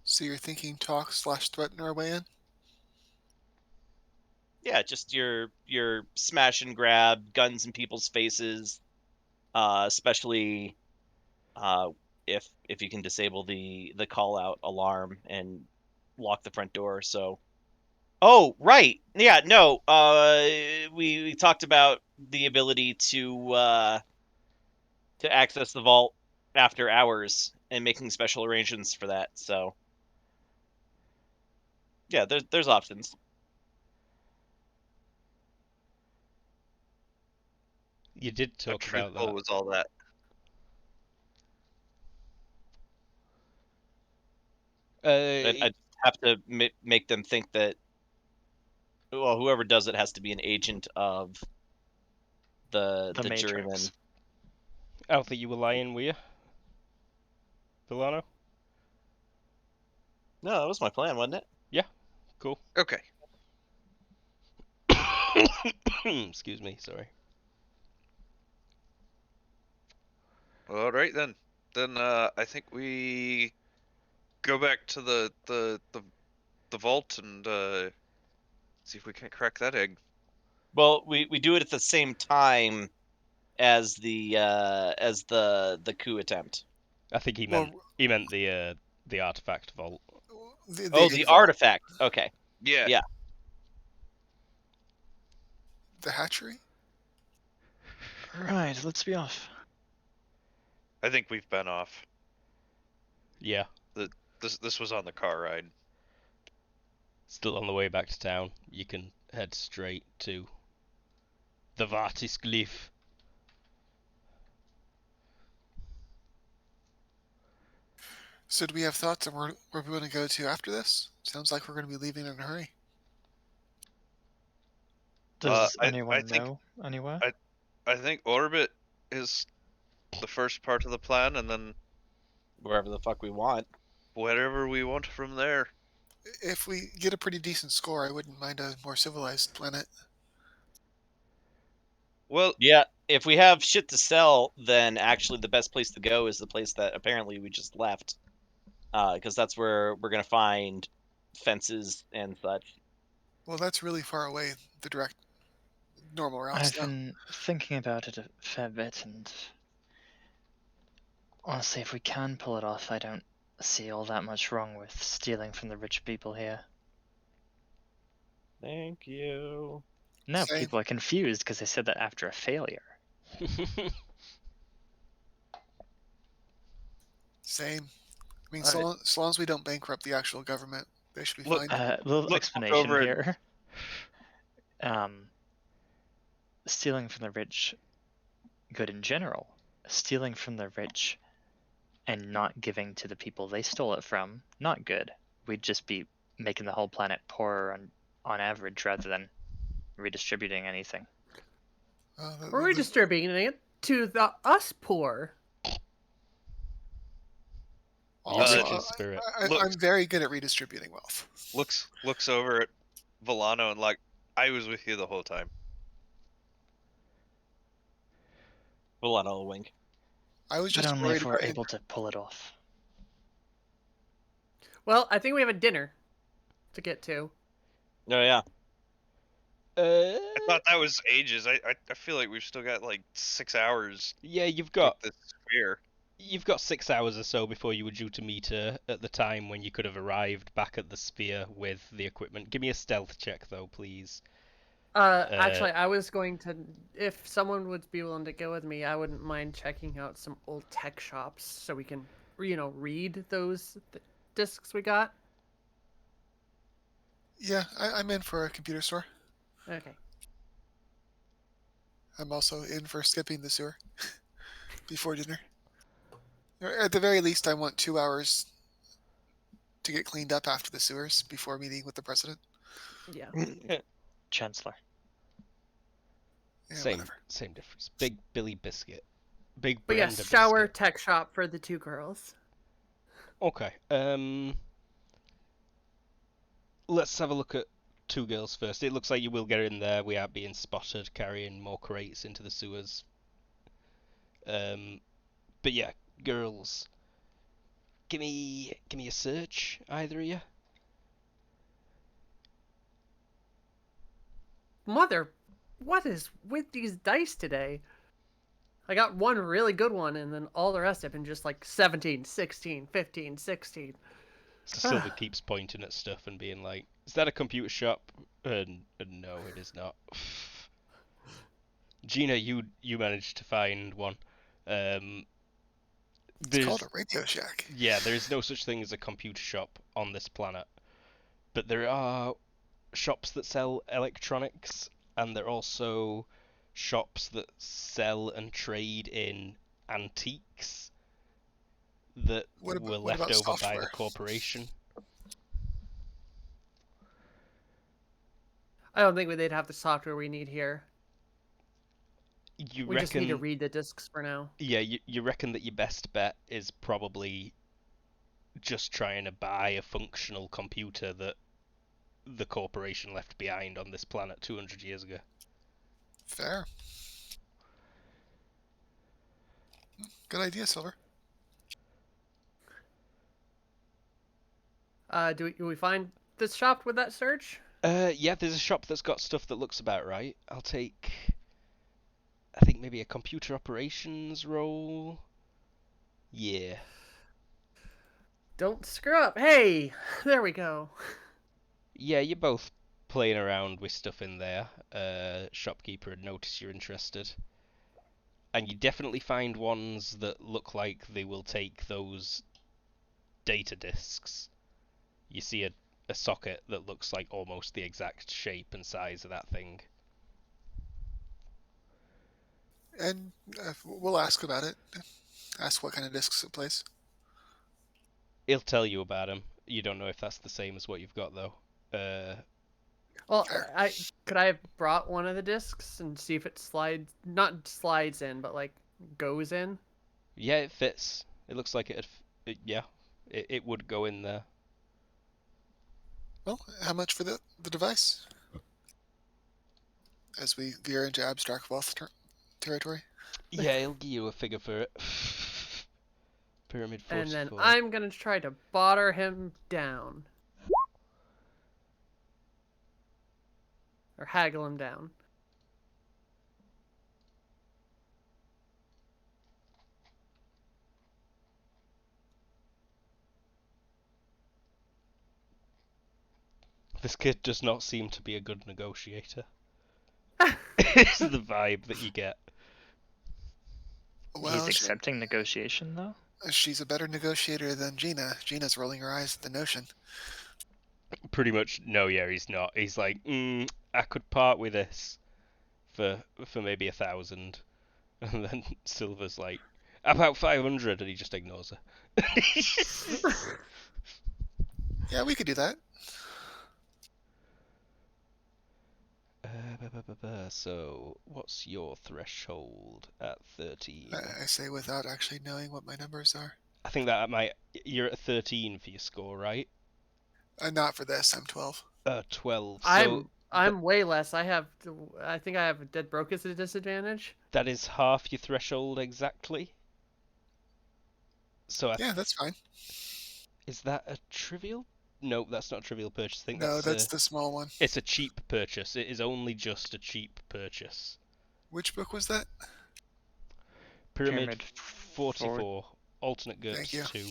So you're thinking talk/threaten our way in? Yeah, just your smash and grab, guns in people's faces, especially if you can disable the call out alarm and lock the front door. So, oh right, yeah, no, we talked about the ability to access the vault after hours and making special arrangements for that. So, yeah, there's options. You did How talk about truthful that. was all that? I have to make them think that, well, whoever does it has to be an agent of the Matrix. juryman. I don't think you were lying, were you, Villano? No, that was my plan, wasn't it? Cool. Okay. Excuse me, sorry. All right then. Then I think we go back to the vault and see if we can crack that egg. Well, we do it at the same time as the coup attempt. I think he Well, meant the artifact vault. The vault, artifact. Okay. Yeah. Yeah. the hatchery. Right, let's be off. I think we've been off. Yeah. This was on the car ride. Still on the way back to town. You can head straight to the Vartisglyph. So do we have thoughts on where we're going to go to after this? Sounds like we're going to be leaving in a hurry. Does I anyone think- know anywhere? I think orbit is the first part of the plan, and then Wherever the fuck we want. whatever we want from there. If we get a pretty decent score, I wouldn't mind a more civilized planet. Well, Yeah, if we have shit to sell, then actually the best place to go is the place that apparently we just left, because that's where we're gonna find fences and such. Well, that's really far away. The direct, normal routes. I've been thinking about it a fair bit, and honestly, if we can pull it off, I don't see all that much wrong with stealing from the rich people here. Thank you. Now Same. people are confused because I said that after a failure. Same. I mean, Alright. so long as we don't bankrupt the actual government, they should be Look, fine. Little look explanation over it. here. Stealing from the rich, good in general. Stealing from the rich and not giving to the people they stole it from, not good. We'd just be making the whole planet poorer on average rather than redistributing anything. We're redistributing it to the us poor. Also, Rich in spirit. I'm very good at redistributing wealth. looks over at Volano and like, I was with you the whole time. Full on a wink. I was But just only worried if we're about able to pull it off. Well, I think we have a dinner to get to. Oh yeah. I thought that was ages. I feel like we've still got like 6 hours Yeah, you've with got this sphere. 6 hours or so before you were due to meet her at the time when you could have arrived back at the sphere with the equipment. Give me a stealth check though, please. Actually, I was going to, if someone would be willing to go with me, I wouldn't mind checking out some old tech shops so we can, read those discs we got. Yeah, I'm in for a computer store. Okay. I'm also in for skipping the sewer before dinner. Or at the very least, I want 2 hours to get cleaned up after the sewers before meeting with the president. Yeah. Chancellor. Yeah, same whatever. same difference. Big Billy Biscuit. Big But Brenda yes, shower Biscuit. tech shop for the two girls. Okay. Let's have a look at two girls first. It looks like you will get in there. We are being spotted carrying more crates into the sewers. But yeah, girls. Give me a search, either of you. Mother, what is with these dice today? I got one really good one, and then all the rest have been just like 17, 16, 15, 16. So Silver keeps pointing at stuff and being like, "Is that a computer shop?" And no, it is not. Gina, you managed to find one. It's called a Radio Shack. Yeah, there is no such thing as a computer shop on this planet, but there are shops that sell electronics, and there are also shops that sell and trade in antiques that were what left about over by the software? corporation. I don't think they'd have the software we need here. You We reckon? just need to read the discs for now. Yeah, you reckon that your best bet is probably just trying to buy a functional computer that the corporation left behind on this planet 200 years ago. Fair. Good idea, Silver. Do we find this shop with that search? Yeah, there's a shop that's got stuff that looks about right. I'll take, I think maybe a computer operations role. Yeah. Don't screw up. Hey, there we go. Yeah, you're both playing around with stuff in there. Shopkeeper had noticed you're interested. And you definitely find ones that look like they will take those data disks. You see a socket that looks like almost the exact shape and size of that thing. And we'll ask about it. Ask what kind of discs it plays. He'll tell you about them. You don't know if that's the same as what you've got, though. Well, Fair. could I have brought one of the discs and see if it not slides in, but like goes in? Yeah, it fits. It looks like it. Yeah, It would go in there. Well, how much for the device? As we veer into abstract wealth territory. Yeah, he'll give you a figure for it. Pyramid 44. And then I'm gonna try to barter him down. Or haggle him down. This kid does not seem to be a good negotiator. It's the vibe that you get. Well, He's accepting negotiation, though? she's a better negotiator than Gina. Gina's rolling her eyes at the notion. Pretty much, no, yeah, he's not. He's like, I could part with this for maybe 1,000. And then Silver's like, about 500, and he just ignores her. Yeah, we could do that. So, what's your threshold at 13? I say without actually knowing what my numbers are. I think that you're at 13 for your score, right? Not for this. I'm 12. 12. I'm way less. I think I have a dead broke as a disadvantage. That is half your threshold exactly. So Yeah, that's fine. Is that a trivial? No, that's not a trivial purchase. I think No, that's the small one. It's a cheap purchase. It is only just a cheap purchase. Which book was that? Pyramid 44. Alternate GURPS 2.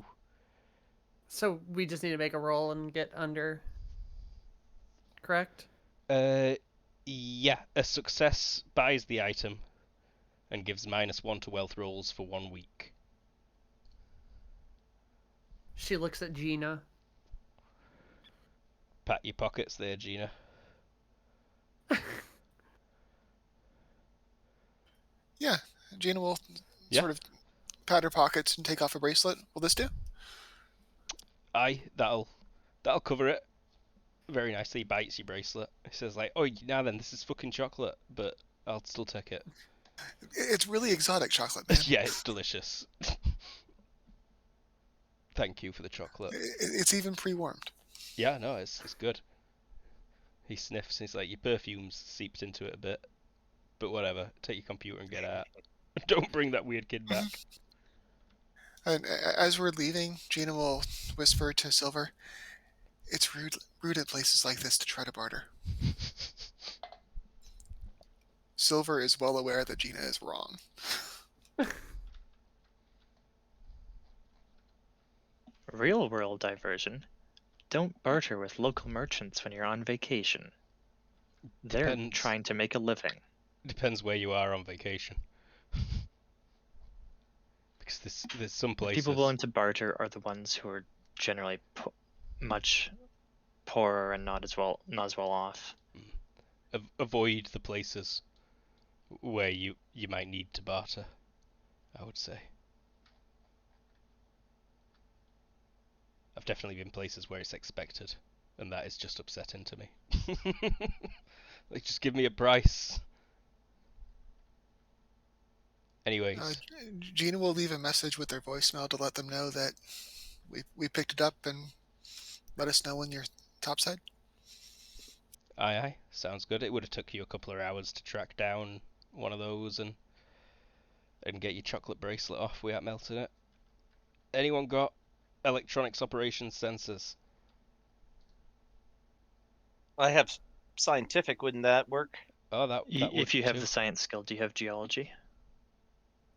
So we just need to make a roll and get under. Correct? Yeah. A success buys the item and gives -1 to wealth rolls for 1 week. She looks at Gina. Pat your pockets there, Gina. Yeah, Gina will sort of pat her pockets and take off a bracelet. Will this do? Aye, that'll cover it. Very nicely. He bites your bracelet. He says like, "Oh, now then, this is fucking chocolate, but I'll still take it." It's really exotic chocolate, man. Yeah, it's delicious. Thank you for the chocolate. It's even pre-warmed. Yeah, no, it's good. He sniffs and he's like, your perfume's seeped into it a bit. But whatever, take your computer and get out. Don't bring that weird kid back. And as we're leaving, Gina will whisper to Silver, "It's rude at places like this to try to barter." Silver is well aware that Gina is wrong. Real world diversion. Don't barter with local merchants when you're on vacation. They're trying to make a living. Depends where you are on vacation. Because there's some places... People willing to barter are the ones who are generally much poorer and not as well off. Avoid the places where you might need to barter, I would say. I've definitely been places where it's expected, and that is just upsetting to me. Like, just give me a price. Anyways. Gina will leave a message with their voicemail to let them know that we picked it up and let us know when you're topside. Aye, sounds good. It would have took you a couple of hours to track down one of those and get your chocolate bracelet off without melting it. Anyone got electronics operations sensors? I have scientific. Wouldn't that work? Oh, that if you have too. the science skill, do you have geology?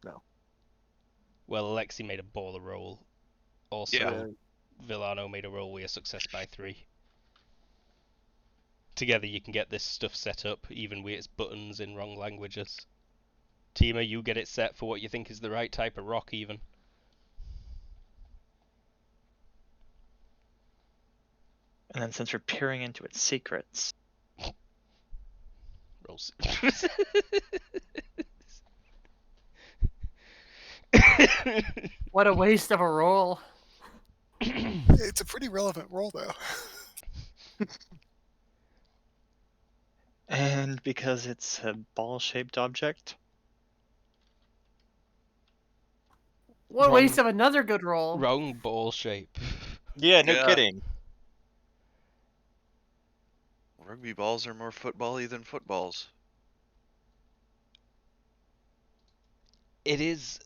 No. Well, Alexi made a baller roll. Also, Villano made a roll with a success by 3. Together you can get this stuff set up, even with its buttons in wrong languages. Tima, you get it set for what you think is the right type of rock, even. And then since we're peering into its secrets... Rolls. What a waste of a roll. It's a pretty relevant roll, though. And because it's a ball-shaped object? What a waste of another good roll. Wrong ball shape. Yeah, no Yeah. kidding. Rugby balls are more football-y than footballs. It is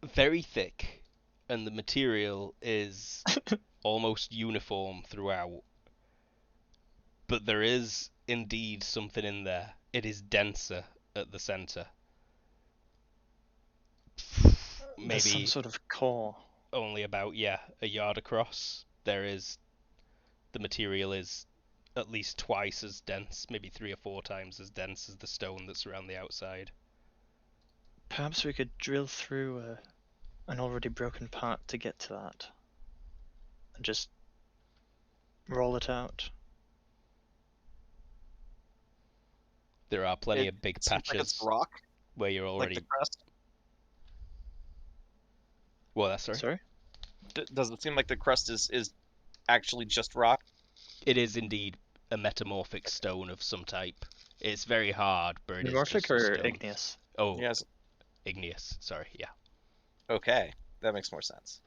very thick, and the material is almost uniform throughout. But there is indeed something in there. It is denser at the center. There's some Maybe sort of core. only about, a yard across. The material is at least twice as dense, maybe 3 or 4 times as dense as the stone that's around the outside. Perhaps we could drill through an already broken part to get to that. And just roll it out. There are plenty It of big seems like it's patches rock, where you're like the already. crust. Well, that's sorry. Sorry? Does it seem like the crust is actually just rock? It is indeed a metamorphic stone of some type. It's very hard, but it is Metamorphic just a or stone. igneous? Oh, Yes. igneous. Sorry, yeah. Okay, that makes more sense.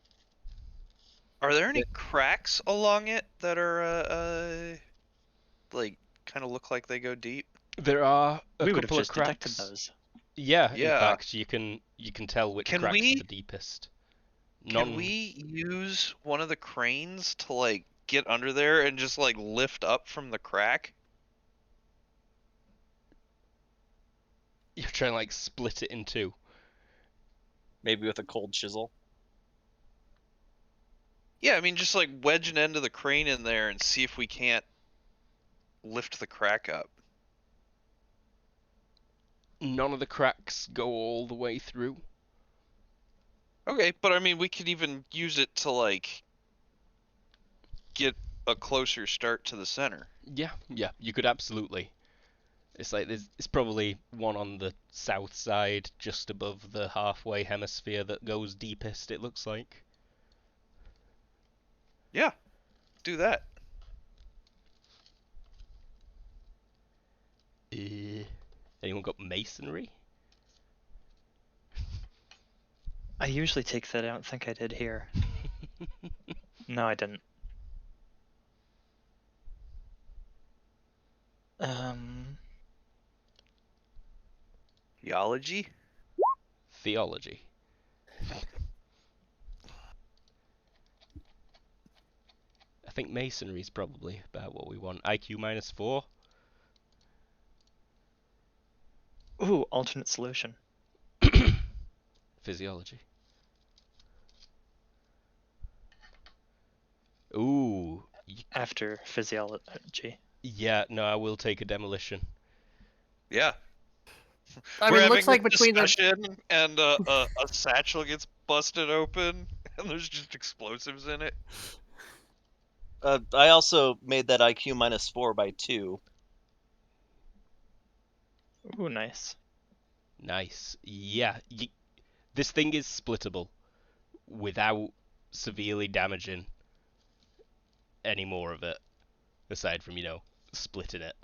Are there any cracks along it that are like kind of look like they go deep? There are a We would have couple of just detected cracks. those. Yeah, in Yeah. fact, you can tell which Can cracks we- are the deepest. Can we use one of the cranes to like get under there and just like lift up from the crack? You're trying to like split it in two. Maybe with a cold chisel. Yeah, I mean just like wedge an end of the crane in there and see if we can't lift the crack up. None of the cracks go all the way through. Okay, but I mean we could even use it to like get a closer start to the center. Yeah, you could absolutely. It's like it's probably one on the south side, just above the halfway hemisphere, that goes deepest, it looks like. Yeah, do that. Anyone got masonry? I usually take that. I don't think I did here. No, I didn't. Theology? Theology. I think masonry is probably about what we want. IQ -4. Ooh, alternate solution. Physiology. Ooh. After physiology. Yeah, no, I will take a demolition. Yeah. I We're mean, it looks having like a between the discussion and a satchel gets busted open and there's just explosives in it. I also made that IQ -4 by 2. Ooh, nice. Nice. Yeah, this thing is splittable without severely damaging any more of it, aside from, splitting it.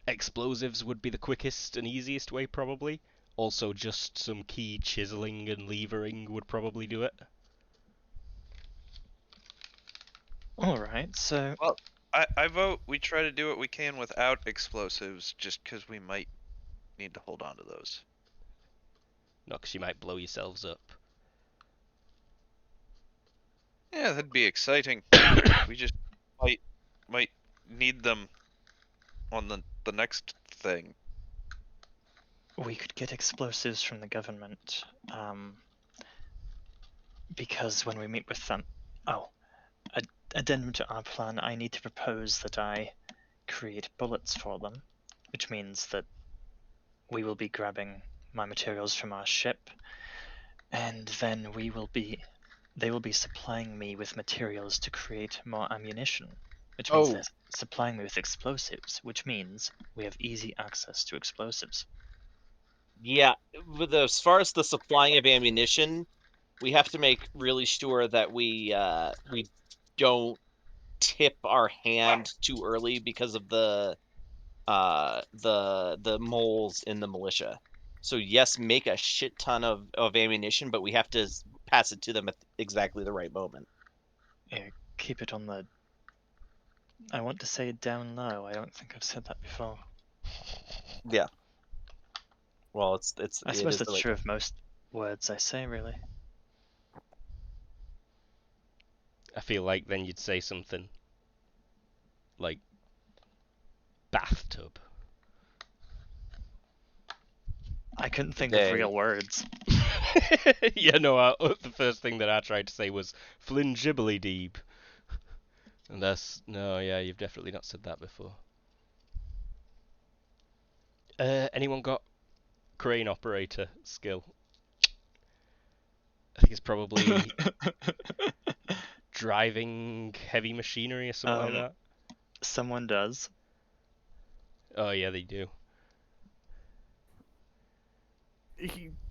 Explosives would be the quickest and easiest way, probably. Also, just some key chiseling and levering would probably do it. Alright, so Well, I vote we try to do what we can without explosives, just because we might need to hold on to those. Not because you might blow yourselves up. Yeah, that'd be exciting. We just might need them on the next thing. we could get explosives from the government. Because when we meet with them... Oh, addendum to our plan, I need to propose that I create bullets for them, which means that we will be grabbing my materials from our ship, and then they will be supplying me with materials to create more ammunition, which means they're supplying me with explosives, which means we have easy access to explosives. Yeah, as far as the supplying of ammunition, we have to make really sure that we don't tip our hand too early because of the moles in the militia. So yes, make a shit ton of ammunition, but we have to pass it to them at exactly the right moment. keep it on the. I want to say down low. I don't think I've said that before. Yeah. Well, I suppose that's true of most words I say, really. I feel like then you'd say something like bathtub. I couldn't think Day. of real words. Yeah, no, the first thing that I tried to say was flingibbly deep. And no, yeah, you've definitely not said that before. Anyone got crane operator skill? I think it's probably driving heavy machinery or something like that. Someone does. Oh yeah, they do.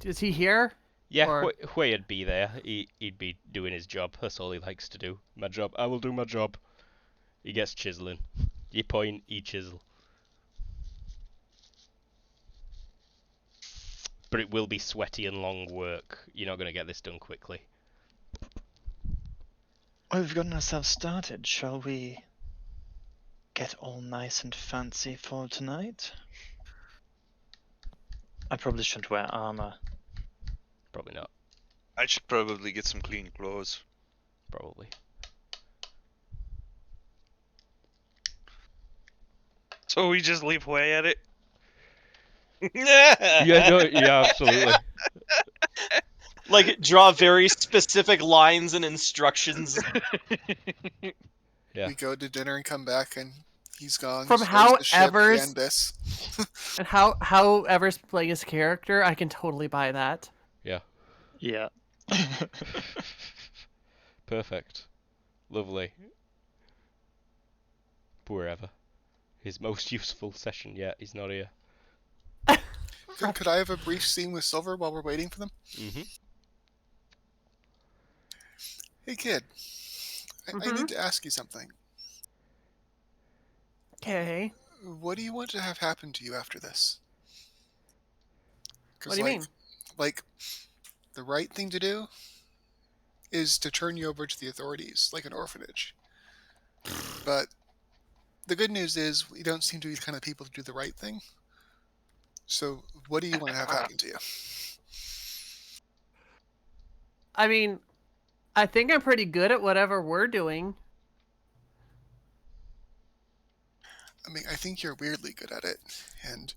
Is he here? Yeah, Or- Huey'd be there. He'd be doing his job. That's all he likes to do. My job. I will do my job. He gets chiseling. You point, he chisel. But it will be sweaty and long work. You're not going to get this done quickly. Well, we've gotten ourselves started. Shall we get all nice and fancy for tonight? I probably shouldn't wear armor. Probably not. I should probably get some clean clothes. Probably. So we just leave way at it. Yeah, no, yeah, absolutely. Like, draw very specific lines and instructions. Yeah. We go to dinner and come back, and he's gone. From So there's the ship however's- and this. And however's playing his character, I can totally buy that. Yeah. Perfect. Lovely. Poor Ever. His most useful session yet. He's not here. Could I have a brief scene with Silver while we're waiting for them? Mm-hmm. Hey, kid. I need to ask you something. Okay. What do you want to have happen to you after this? 'Cause, What do you mean? Like, the right thing to do is to turn you over to the authorities, like an orphanage. But the good news is we don't seem to be the kind of people to do the right thing. So, what do you want to have happen to you? I mean, I think I'm pretty good at whatever we're doing. I mean, I think you're weirdly good at it. And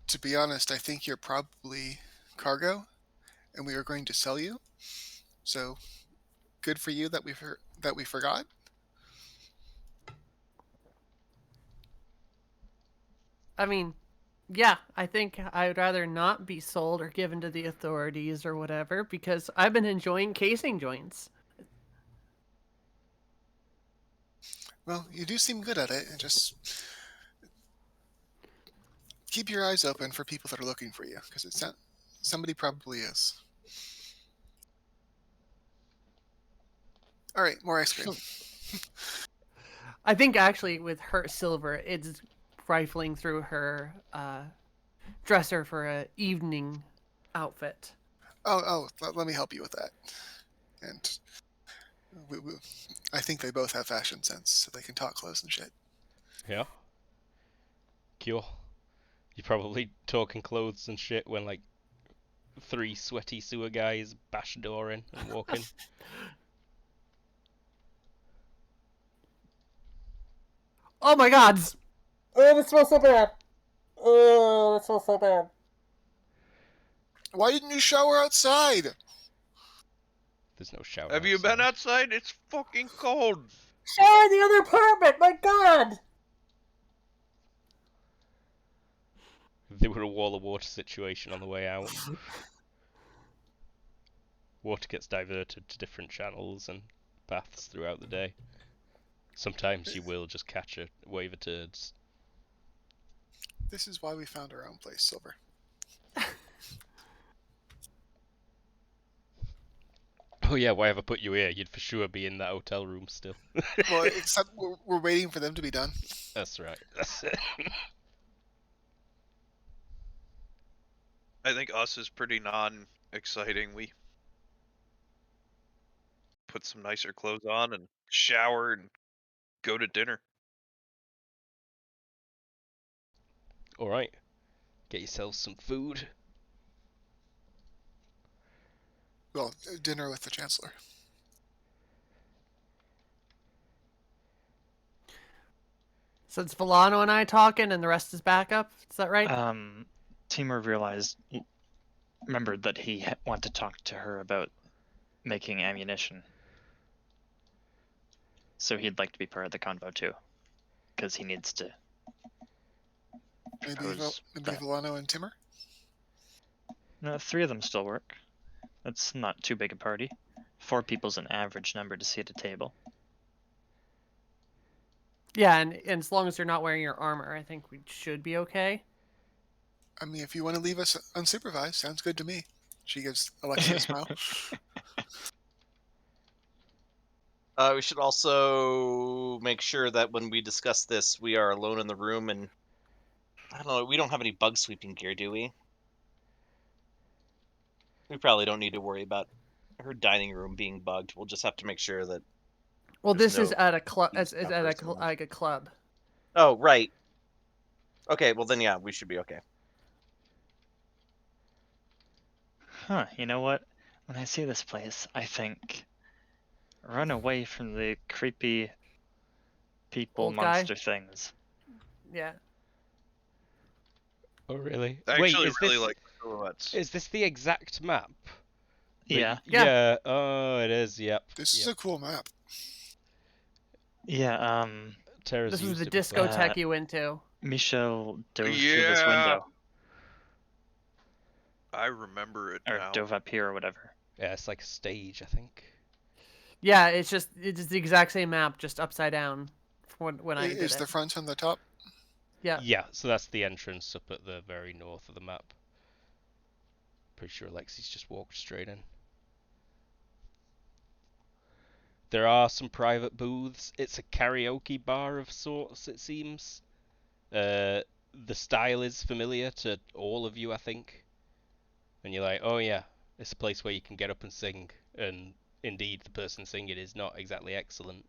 to be honest, I think you're probably cargo, and we are going to sell you. So, good for you that we forgot. I mean, yeah, I think I'd rather not be sold or given to the authorities or whatever because I've been enjoying casing joints. Well, you do seem good at it, and just keep your eyes open for people that are looking for you, because it's not, somebody probably is. All right, more ice cream. I think actually with her Silver, it's rifling through her dresser for a evening outfit. Let me help you with that. And I think they both have fashion sense, so they can talk clothes and shit. Yeah. Cool. You're probably talking clothes and shit when, like, 3 sweaty sewer guys bash a door in and walk in. Oh my god! Oh, this smells so bad. Oh, this smells so bad. Why didn't you shower outside? There's no shower. Have you been outside? It's fucking cold. Shower in the other apartment! My god! They were a wall of water situation on the way out. Water gets diverted to different channels and paths throughout the day. Sometimes you will just catch a wave of turds. This is why we found our own place, Silver. Oh yeah, why have I put you here? You'd for sure be in that hotel room still. Well, except we're waiting for them to be done. That's right. That's it. I think us is pretty non-exciting. We put some nicer clothes on and shower and go to dinner. All right. Get yourselves some food. Well, dinner with the Chancellor. So it's Volano and I talking, and the rest is backup. Is that right? Timur remembered that he wanted to talk to her about making ammunition. So he'd like to be part of the convo too, because he needs to Maybe propose that. Volano and Timur. No, 3 of them still work. That's not too big a party. 4 people's an average number to see at a table. Yeah, and as long as you're not wearing your armor, I think we should be okay. I mean, if you want to leave us unsupervised, sounds good to me. She gives Alexia a smile. We should also make sure that when we discuss this, we are alone in the room, and I don't know. We don't have any bug sweeping gear, do we? We probably don't need to worry about her dining room being bugged. We'll just have to make sure that. Well, There's this is no at a club. It's eavesdroppers at around. like a club. Oh, right. Okay, well then, yeah, we should be okay. Huh, you know what? When I see this place, I think run away from the creepy people Old guy? monster things. Yeah. Oh, really? I Wait, actually is really this like the silhouettes. is this the exact map? That Yeah. Yeah. Yeah. Oh, it is. Yep. This is yep. a cool map. Yeah, Tara's This is used the it before. discotheque you went to. Michel dove through this Yeah. window, I remember it or now. dove up here or whatever. Yeah, it's like a stage, I think. Yeah, it's the exact same map, just upside down. From when I did Is it. the front on the top? Yeah. Yeah, so that's the entrance up at the very north of the map. Pretty sure Lexi's just walked straight in. There are some private booths. It's a karaoke bar of sorts, it seems. The style is familiar to all of you, I think. And you're like, oh yeah, it's a place where you can get up and sing. And indeed, the person singing is not exactly excellent.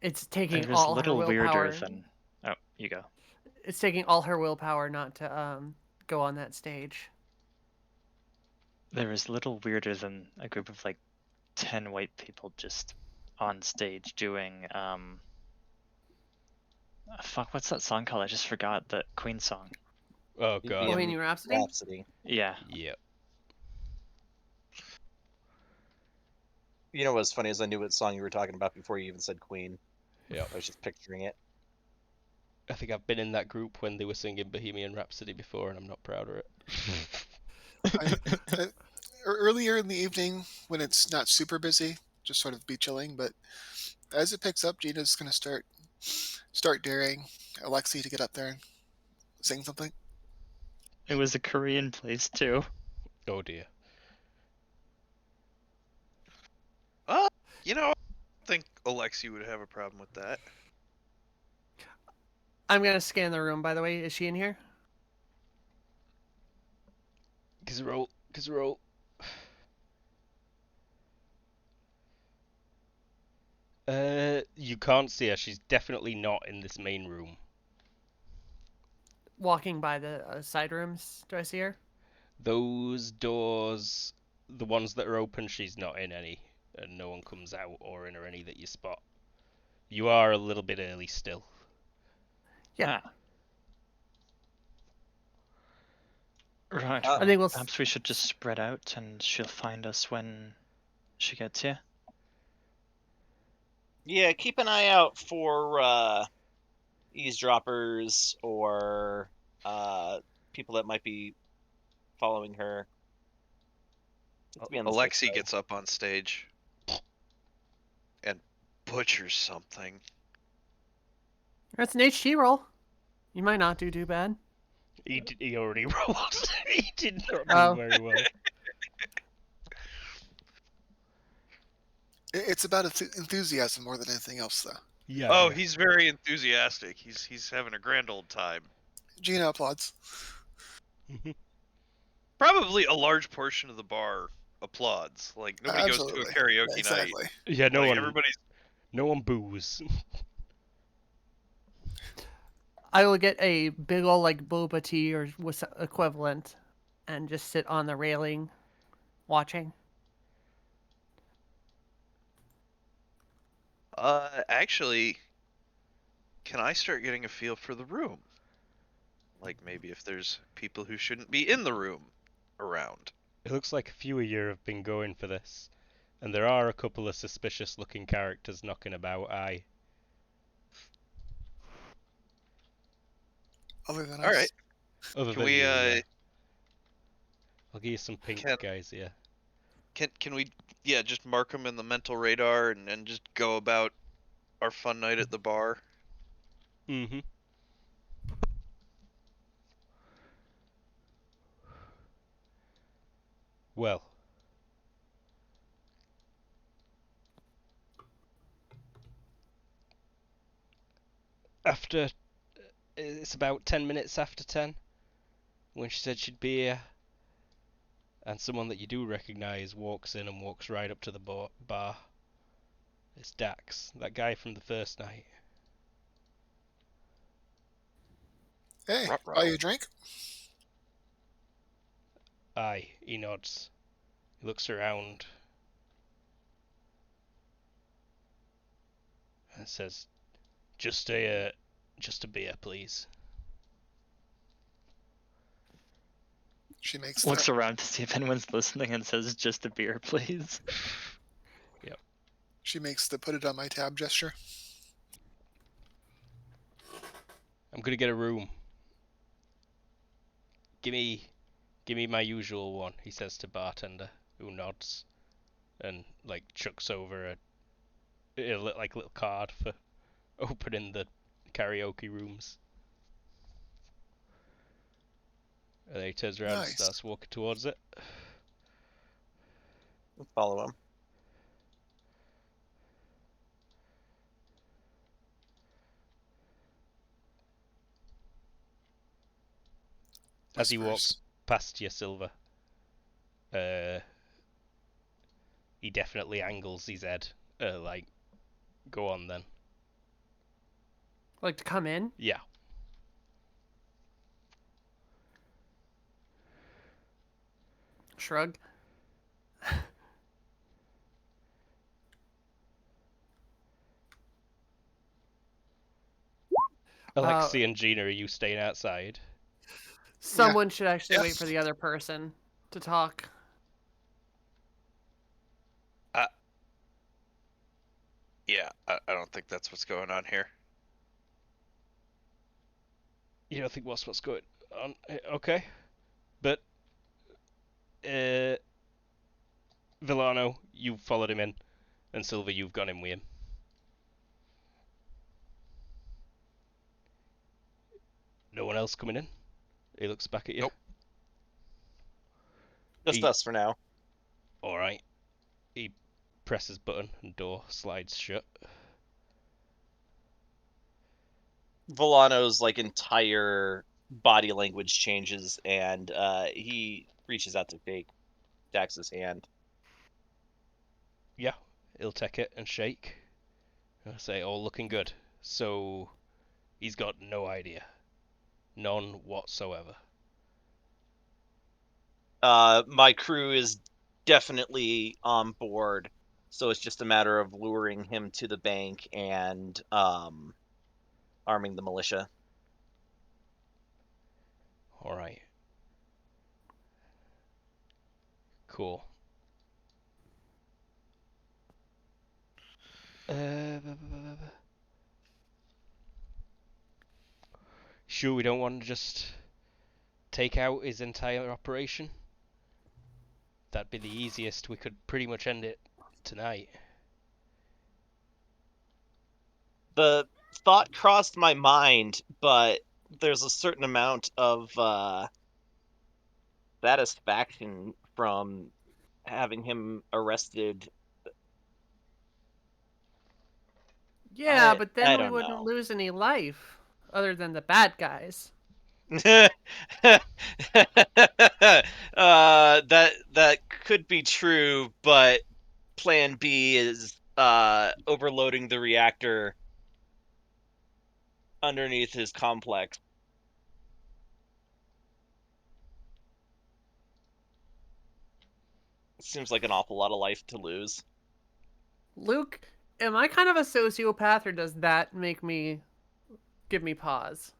It's taking It is a all her little willpower. weirder than. Oh, you go. It's taking all her willpower not to go on that stage. There is little weirder than a group of like 10 white people just on stage doing fuck, what's that song called? I just forgot, the Queen song. Oh god. Bohemian Rhapsody? Rhapsody. Yeah. Yep. You know what's funny is I knew what song you were talking about before you even said Queen. Yep. I was just picturing it. I think I've been in that group when they were singing Bohemian Rhapsody before, and I'm not proud of it. Earlier in the evening, when it's not super busy, just sort of be chilling. But as it picks up, Gina's going to start daring Alexi to get up there and sing something. It was a Korean place too. Oh dear. You know, I don't think Alexi would have a problem with that. I'm gonna scan the room. By the way, is she in here? Gizroll. You can't see her. She's definitely not in this main room. Walking by the side rooms. Do I see her? Those doors, the ones that are open, she's not in any, and no one comes out or in or any that you spot. You are a little bit early still. Yeah. Ah. Right. I Well, think we'll perhaps we should just spread out, and she'll find us when she gets here. Yeah, keep an eye out for eavesdroppers or people that might be following her. Just be on the safe Alexi side. gets up on stage and butchers something. That's an HT roll. You might not do too bad. He already rolled. He did not do Oh. very well. It's about enthusiasm more than anything else, though. Yeah. Oh, yeah. he's very enthusiastic. He's having a grand old time. Gina applauds. probably a large portion of the bar applauds. Like nobody goes to a Absolutely. karaoke night. Exactly. Yeah, no Like one. everybody's. No one boos. I will get a big ol' like boba tea or what's equivalent, and just sit on the railing, watching. Actually, can I start getting a feel for the room? Like maybe if there's people who shouldn't be in the room around. It looks like a few of you have been going for this, and there are a couple of suspicious-looking characters knocking about. Aye. Other than All us. right. Other Can than we you, yeah. I'll give you some pink Can- guys, yeah. can we just mark them in the mental radar and just go about our fun night at the bar? Mm-hmm. Well. After... It's about 10 minutes after 10, when she said she'd be here, and someone that you do recognise walks in and walks right up to the bar. It's Dax, that guy from the first night. Hey, Ruh-roh. buy you a drink? Aye, he nods. He looks around and says, just a beer, please. She makes Looks the around to see if anyone's listening and says, "Just a beer, please." put it on my tab gesture. I'm gonna get a room. Give me my usual one, he says to bartender, who nods and like chucks over a little card for opening the karaoke rooms. And then he turns around and Nice. starts walking towards it. Follow him. As he walks Whispers. past you, Silver, he definitely angles his head. Like, go on then. Like to come in? Yeah. Shrug. Alexi and Gina, are you staying outside? Someone should actually Yeah. wait for the other person to talk. Yeah, I don't think that's what's going on here. You don't think what's going on? Okay. But, Villano, you followed him in, and Silver, you've gone in with him. No one else coming in? He looks back at you. Nope. Just us for now. Alright. He presses button and door slides shut. Volano's like entire body language changes, and he reaches out to shake Dax's hand. Yeah, he'll take it and shake. I'll say, all looking good. So, he's got no idea. None whatsoever. My crew is definitely on board, so it's just a matter of luring him to the bank and arming the militia. Alright. Cool. Sure, we don't want to just take out his entire operation? That'd be the easiest. We could pretty much end it tonight. The thought crossed my mind, but there's a certain amount of satisfaction from having him arrested. Yeah, I- but I then we don't wouldn't know. lose any life, other than the bad guys. could be true, but Plan B is overloading the reactor underneath his complex. Seems like an awful lot of life to lose. Luke, am I kind of a sociopath, or does that give me pause?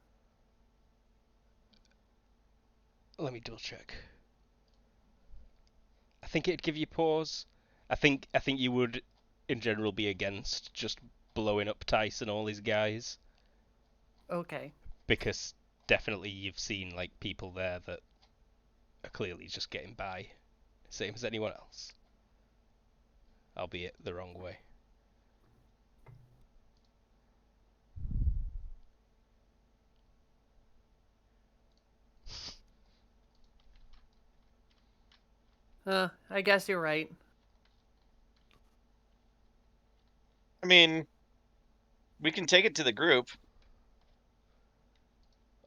Let me double check. I think it'd give you pause. I think you would, in general, be against just blowing up Tyson and all his guys, Okay. because definitely you've seen like people there that are clearly just getting by, same as anyone else, albeit the wrong way. I guess you're right. I mean, we can take it to the group.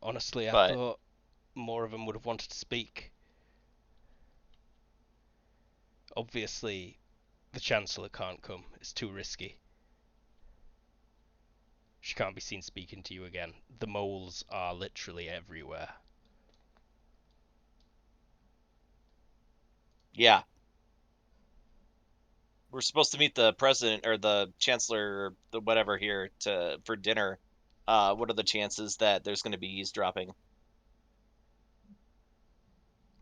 Honestly, I But- thought more of them would have wanted to speak. Obviously, the Chancellor can't come. It's too risky. She can't be seen speaking to you again. The moles are literally everywhere. Yeah. We're supposed to meet the president or the chancellor or the whatever here for dinner. What are the chances that there's going to be eavesdropping?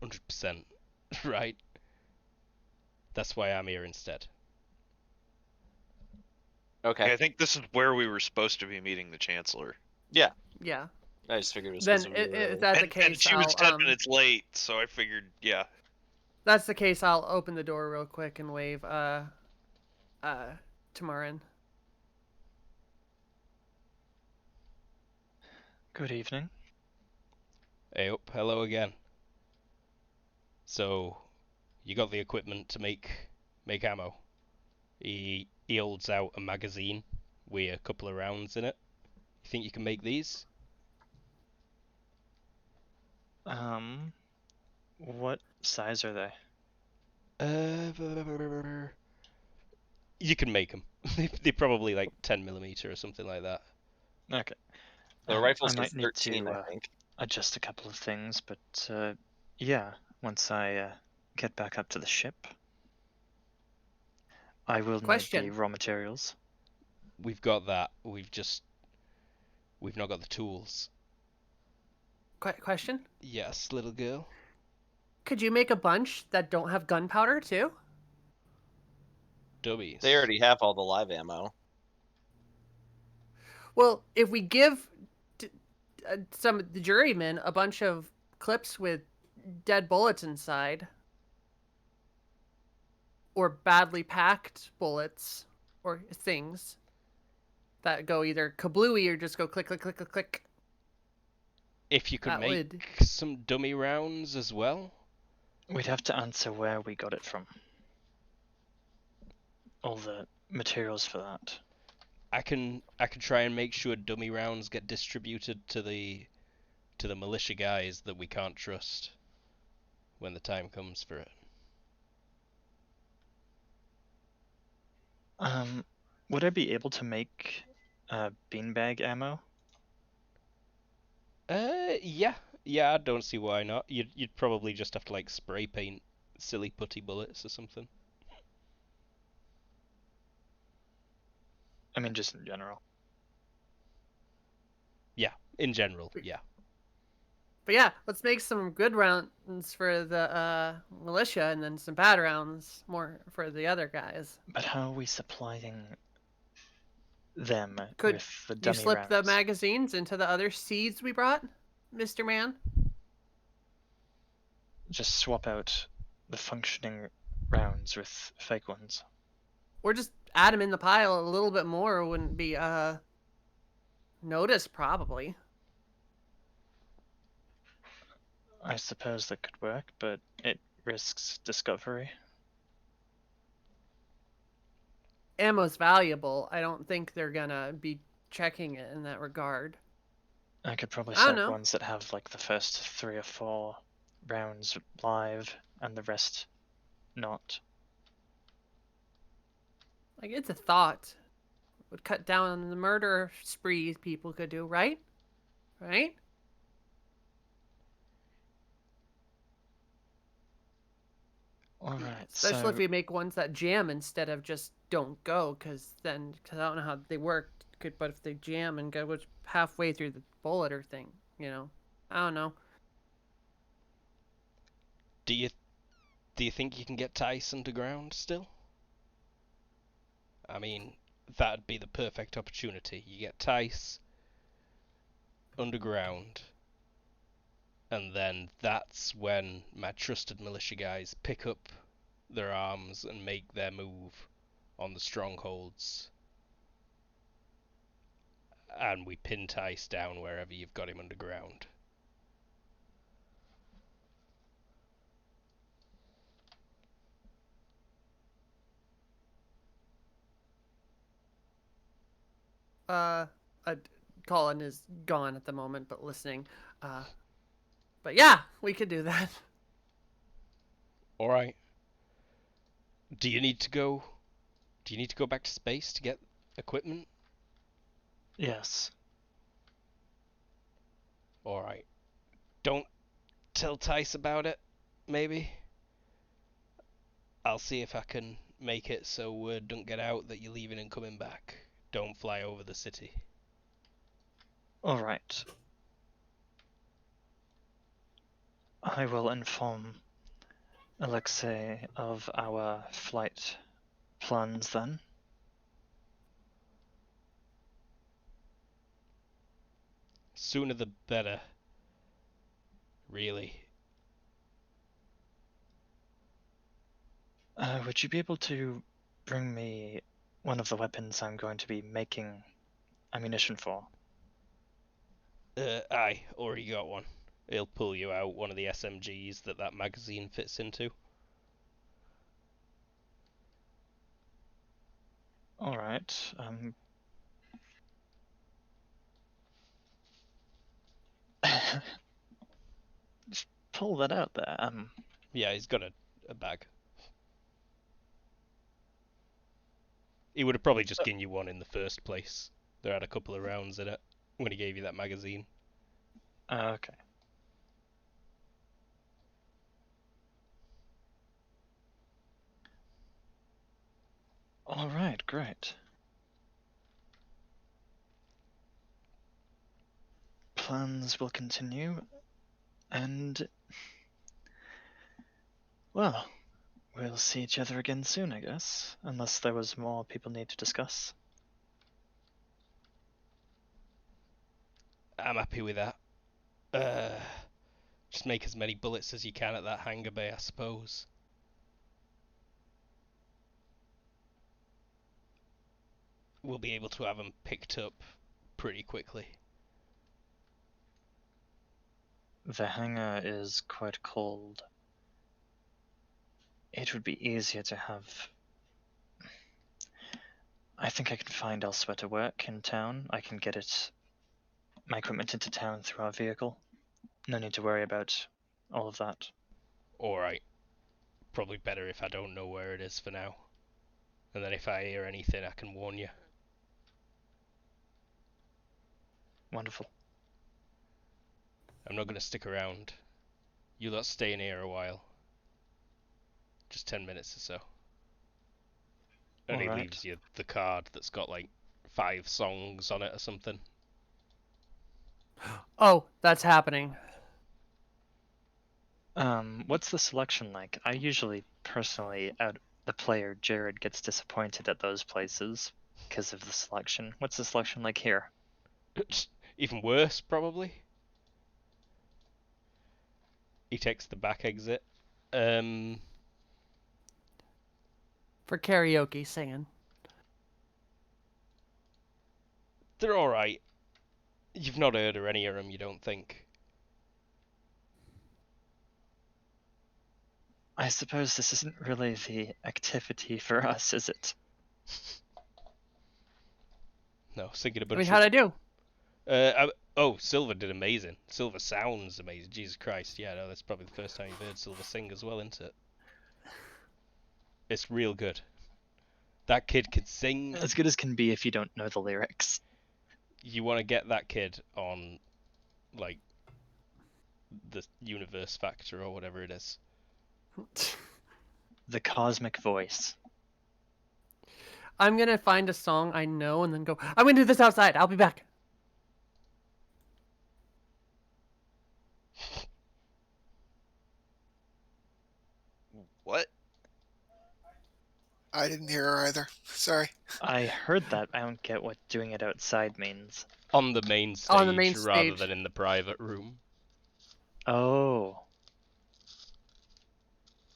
100%. Right? That's why I'm here instead. Okay. Yeah, I think this is where we were supposed to be meeting the Chancellor. Yeah. I just figured it was Then, 'cause we were if early. that's the And case, she was I'll 10 minutes late, so I figured, yeah. That's the case. I'll open the door real quick and wave Tamarin. Good evening. Hey up, hello again. So, you got the equipment to make ammo. He holds out a magazine with a couple of rounds in it. You think you can make these? What size are they? You can make them. They're probably like 10mm or something like that. Okay. The rifles I are might need 13, to I think. adjust a couple of things, but yeah, once I get back up to the ship, I will need the Question. raw materials. We've got that. We've not got the tools. Question. Yes, little girl. Could you make a bunch that don't have gunpowder too? Dummies. They already have all the live ammo. Well, if we give some of the jurymen a bunch of clips with dead bullets inside, or badly packed bullets, or things that go either kablooey or just go click, click, click, click, click. If you could That make would- some dummy rounds as well. We'd have to answer where we got it from. All the materials for that. I can try and make sure dummy rounds get distributed to the militia guys that we can't trust when the time comes for it. Would I be able to make beanbag ammo? Yeah, I don't see why not. You'd probably just have to like spray paint silly putty bullets or something. I mean, just in general. Yeah, in general, yeah. But yeah, let's make some good rounds for the militia, and then some bad rounds more for the other guys. But how are we supplying them Could with the You dummy slip the rounds? magazines into the other seeds we brought, Mr. Man? Just swap out the functioning rounds with fake ones. Or just add them in the pile a little bit more wouldn't be noticed, probably. I suppose that could work, but it risks discovery. Ammo's valuable. I don't think they're gonna be checking it in that regard. I could probably I don't set know. ones that have like the first 3 or 4 rounds live and the rest not. Like, it's a thought. Would cut down on the murder sprees people could do, right? Right? Alright, Especially if so we make ones that jam instead of just don't go, because I don't know how they work. But if they jam and go halfway through the bullet or thing, I don't know. Do you think you can get Tice underground still? I mean, that'd be the perfect opportunity. You get Tice underground, and then that's when my trusted militia guys pick up their arms and make their move on the strongholds, and we pin Tice down wherever you've got him underground. Uh, Colin is gone at the moment, but listening. But yeah, we could do that. All right. Do you need to go? Do you need to go back to space to get equipment? yes. All right. Don't tell Tice about it. Maybe. I'll see if I can make it so word don't get out that you're leaving and coming back. Don't fly over the city. Alright. I will inform Alexei of our flight plans then. Sooner the better. Really. Would you be able to bring me one of the weapons I'm going to be making ammunition for? Aye, already got one. He'll pull you out one of the SMGs that magazine fits into. Alright, just pull that out there. Yeah, he's got a bag. He would have probably just given you one in the first place. There had a couple of rounds in it when he gave you that magazine. Okay. Alright, great. Plans will continue, and well, we'll see each other again soon, I guess, unless there was more people need to discuss. I'm happy with that. Just make as many bullets as you can at that hangar bay, I suppose. We'll be able to have them picked up pretty quickly. The hangar is quite cold. It would be easier to have... I think I can find elsewhere to work in town. I can get my equipment into town through our vehicle. No need to worry about all of that. Alright. Probably better if I don't know where it is for now. And then if I hear anything, I can warn you. Wonderful. I'm not going to stick around. You lot stay in here a while. Just 10 minutes or so. And he leaves you the card that's got like 5 songs on it or something. Oh, that's happening. What's the selection like? I usually, personally, the player, Jared, gets disappointed at those places because of the selection. What's the selection like here? Even worse, probably. He takes the back exit. For karaoke singing. They're alright. You've not heard of any of them, you don't think? I suppose this isn't really the activity for us, is it? No, singing a I bunch mean, how'd I do? oh, Silver did amazing. Silver sounds amazing. Jesus Christ, yeah, no, that's probably the first time you've heard Silver sing as well, isn't it? It's real good. That kid can sing. As good as can be if you don't know the lyrics. You want to get that kid on, like, the universe factor or whatever it is. The cosmic voice. I'm gonna find a song I know and then go, I'm gonna do this outside. I'll be back. What? I didn't hear her either. Sorry. I heard that. I don't get what doing it outside means. On the main stage, On the main rather stage. than in the private room. Oh.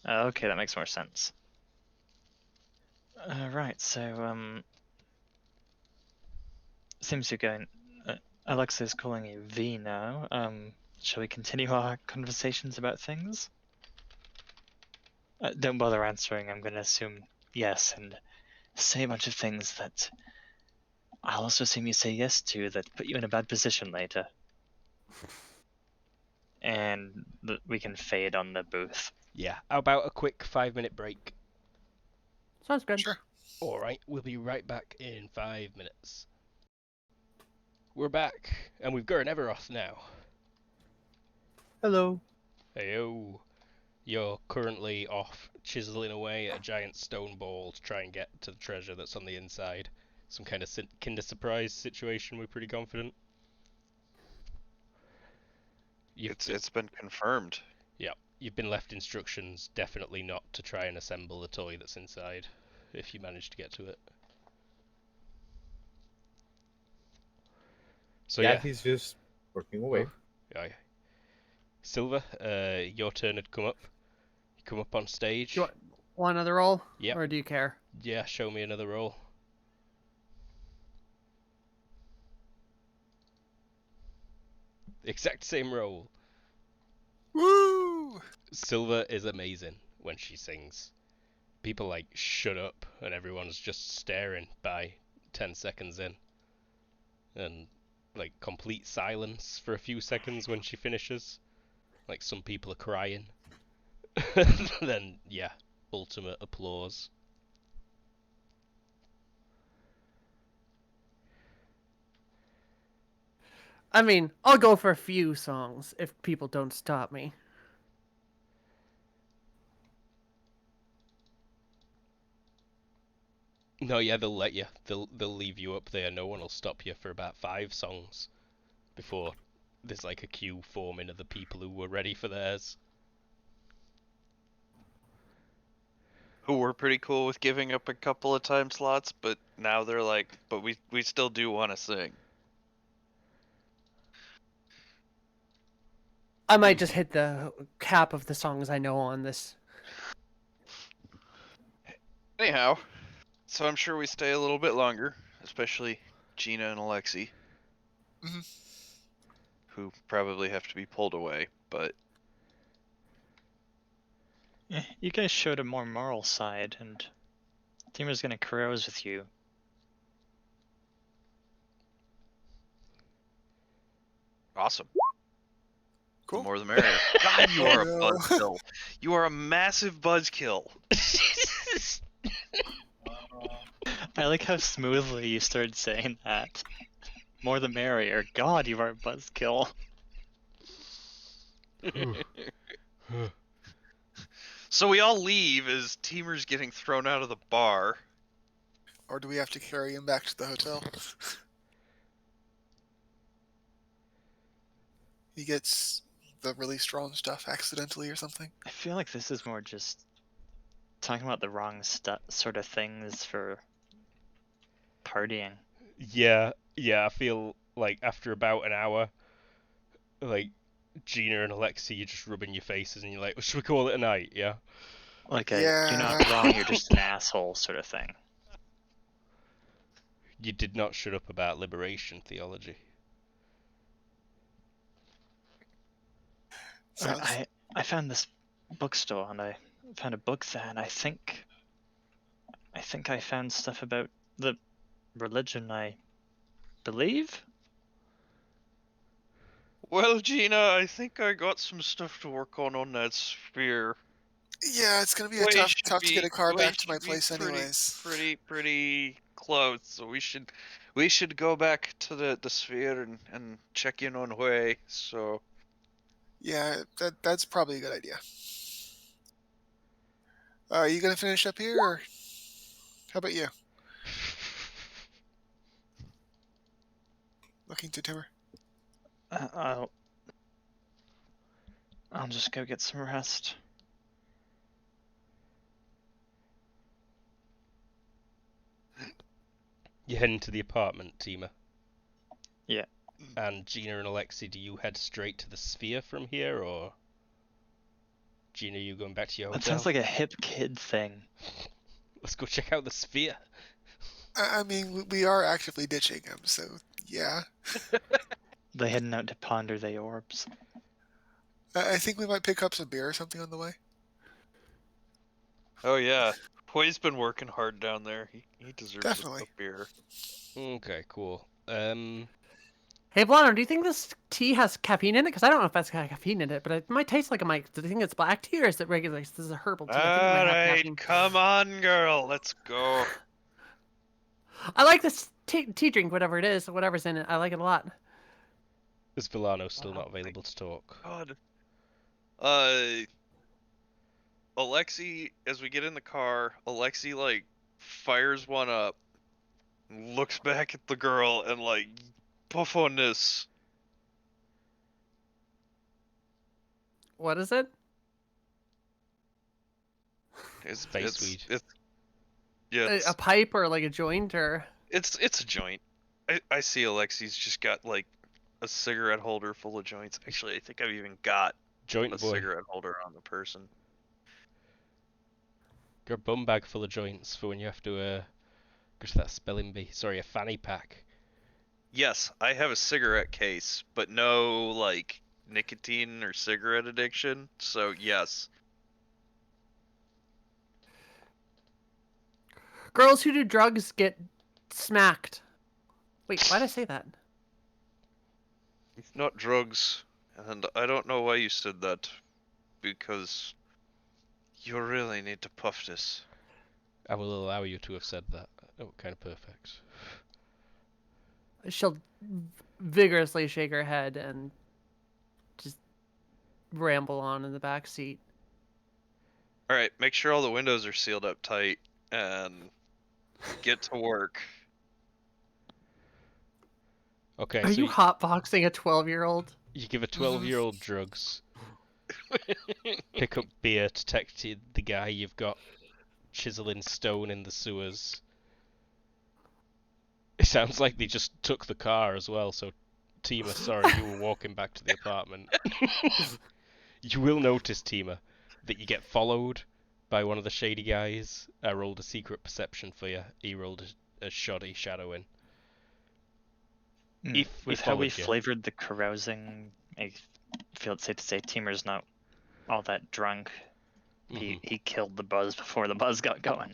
Okay, that makes more sense. Right, so, seems you're going... Alexa's calling you V now. Shall we continue our conversations about things? Don't bother answering, I'm gonna assume yes, and say a bunch of things that I'll also assume you say yes to that put you in a bad position later. And we can fade on the booth. Yeah, how about a quick 5-minute break? Sounds good. Sure. Alright, we'll be right back in 5 minutes. We're back, and we've got an Everoth now. Hello. Heyo. You're currently off chiseling away at a giant stone ball to try and get to the treasure that's on the inside. Some kind of Kinder Surprise situation, we're pretty confident. It's been confirmed. Yeah, you've been left instructions definitely not to try and assemble the toy that's inside, if you manage to get to it. So yeah, he's just working away. yeah. Silver, your turn had come up. You come up on stage. Do you want another roll? Yep. Or do you care? Yeah, show me another roll. Exact same roll. Woo! Silver is amazing when she sings. People like shut up and everyone's just staring by 10 seconds in. And like complete silence for a few seconds when she finishes. Like some people are crying. Then yeah, ultimate applause. I mean, I'll go for a few songs if people don't stop me. No, yeah, they'll let you. They'll leave you up there. No one will stop you for about 5 songs before there's like a queue forming of the people who were ready for theirs. Who were pretty cool with giving up a couple of time slots, but now they're like, but we still do want to sing. I might just hit the cap of the songs I know on this. Anyhow, so I'm sure we stay a little bit longer, especially Gina and Alexi, Mhm. who probably have to be pulled away, but You guys showed a more moral side, and Tima's gonna carouse with you. awesome. Cool. The more the merrier. God, you are a No. buzzkill. You are a massive buzzkill. I like how smoothly you started saying that. More the merrier. God, you are a buzzkill. So we all leave as Teamer's getting thrown out of the bar. Or do we have to carry him back to the hotel? He gets the really strong stuff accidentally or something. I feel like this is more just talking about the wrong sort of things for partying. Yeah, I feel like after about an hour, like Gina and Alexi, you're just rubbing your faces and you're like, should we call it a night? Yeah. Like Yeah. you're not wrong, you're just an asshole sort of thing. You did not shut up about liberation theology. Sounds I found this bookstore and I found a book there, and I think I found stuff about the religion I believe. Well, Gina, I think I got some stuff to work on that sphere. Yeah, it's gonna be Way tough should to get a car way back to my should be place anyways. pretty close. So we should go back to the sphere and check in on Hui. So Yeah, that's probably a good idea. Are you gonna finish up here, or how about you? Looking to Timur. I'll just go get some rest. You head into the apartment, Tima. Yeah. And Gina and Alexi, do you head straight to the sphere from here, or Gina, you going back to your That hotel? sounds like a hip kid thing. Let's go check out the sphere. I mean, we are actively ditching him, so yeah. They heading out to ponder the orbs. I think we might pick up some beer or something on the way. oh yeah, Hui's been working hard down there. He deserves Definitely. a beer. Okay, cool. Hey, Blonde, do you think this tea has caffeine in it? Because I don't know if that's got caffeine in it, but it might taste like it might. Do you think it's black tea or is it regular? This is a herbal tea. I think it might have Alright, caffeine. come on, girl, let's go. I like this tea drink, whatever it is, whatever's in it. I like it a lot. Is Villano still Oh not my available to talk? God. Alexi, as we get in the car, Alexi like fires one up, looks back at the girl, and like, puff on this. What is it? It's Space weed. Yeah, A pipe or like a joint or? it's a joint. I see Alexi's just got like a cigarette holder full of joints. Actually, I think I've even got Joint a boy. cigarette holder on the person. Got a bum bag full of joints for when you have to go to that spelling bee. Sorry, a fanny pack. Yes, I have a cigarette case, but no like nicotine or cigarette addiction. So yes. Girls who do drugs get smacked. Wait, why'd I say that? It's not drugs, and I don't know why you said that, because you really need to puff this. I will allow you to have said that. Oh, kind of perfect. She'll vigorously shake her head and just ramble on in the back seat. Alright, make sure all the windows are sealed up tight, and get to work. Okay, Are so you hotboxing a 12-year-old? you give a 12-year-old drugs, pick up beer to text the guy you've got chiseling stone in the sewers. It sounds like they just took the car as well, so Tima, sorry, you were walking back to the apartment. You will notice, Tima, that you get followed by one of the shady guys. I rolled a secret perception for you. He rolled a shoddy shadowing. If he With how we followed you. flavored the carousing, I feel it's safe to say Teamer's not all that drunk. He killed the buzz before the buzz got going.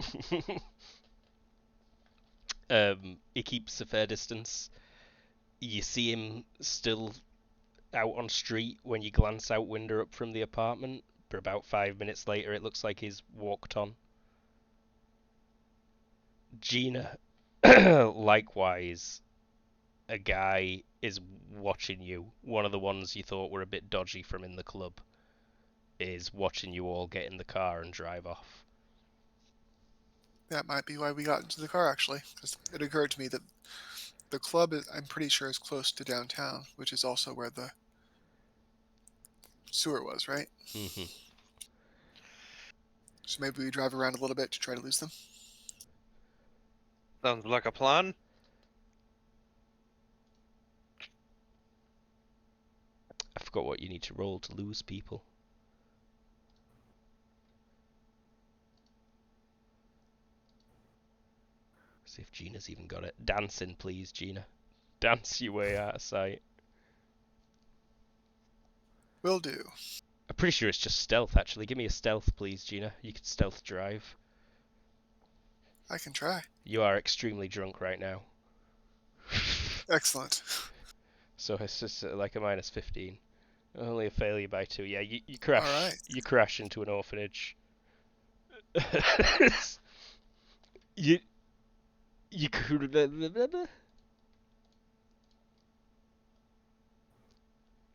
He keeps a fair distance. You see him still out on street when you glance out window up from the apartment, but about 5 minutes later it looks like he's walked on. Gina, likewise, a guy is watching you. One of the ones you thought were a bit dodgy from in the club is watching you all get in the car and drive off. That might be why we got into the car, actually, because it occurred to me that the club, I'm pretty sure, is close to downtown, which is also where the sewer was, right? Mm-hmm. So maybe we drive around a little bit to try to lose them. Sounds like a plan. I forgot what you need to roll to lose people. See if Gina's even got it. Dancing, please, Gina. Dance your way out of sight. Will do. I'm pretty sure it's just stealth, actually. Give me a stealth, please, Gina. You can stealth drive. I can try. You are extremely drunk right now. Excellent. So it's just like a -15. Only a failure by 2. Yeah, you crash. Alright. You crash into an orphanage. you you could.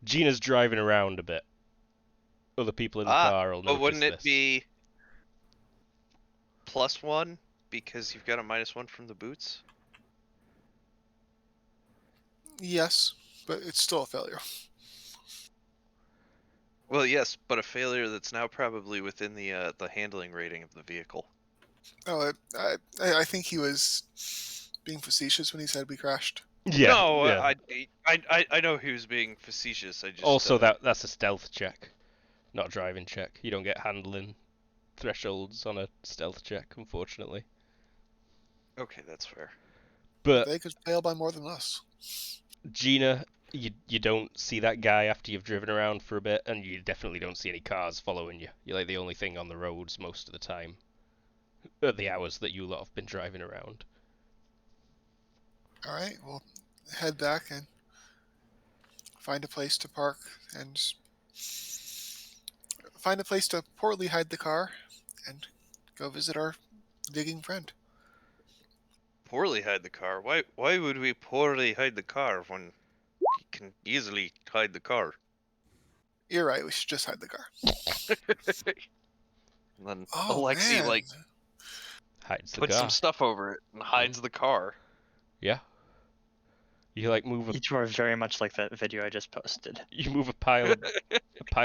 Gina's driving around a bit. Other people in the car will but notice wouldn't it this. be +1 because you've got a -1 from the boots? Yes, but it's still a failure. Well, yes, but a failure that's now probably within the handling rating of the vehicle. Oh, I think he was being facetious when he said we crashed. Yeah. No, yeah. I know he was being facetious. I just Also, that's a stealth check, not a driving check. You don't get handling thresholds on a stealth check, unfortunately. Okay, that's fair. But They could fail by more than us. Gina, you don't see that guy after you've driven around for a bit, and you definitely don't see any cars following you. You're like the only thing on the roads most of the time, at the hours that you lot have been driving around. All right, we'll head back and find a place to park and find a place to poorly hide the car and go visit our digging friend. Poorly hide the car? Why would we poorly hide the car when you can easily hide the car? You're right, we should just hide the car. And then Oh, Alexi man. like Hides the puts car. some stuff over it and hides the car. Yeah. You like move a You two are very much like that video I just posted. you move a pile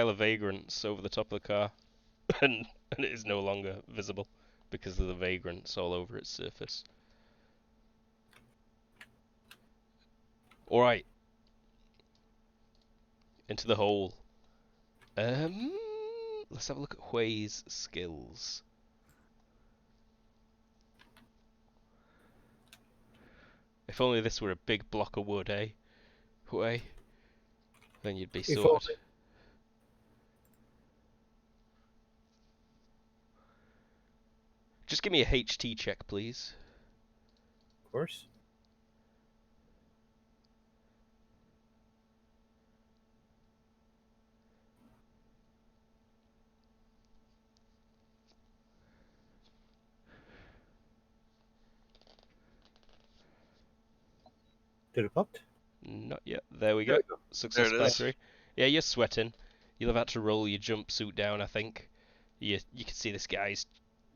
of vagrants over the top of the car, and it is no longer visible because of the vagrants all over its surface. All right. Into the hole. Let's have a look at Hui's skills. If only this were a big block of wood, eh? Hui? Then you'd be If sorted. only. Just give me a HT check, please. Of course. Did it popped? Not yet. There we There go. we go. Success There it by is. 3. Yeah, you're sweating. You'll have had to roll your jumpsuit down, I think. You can see this guy's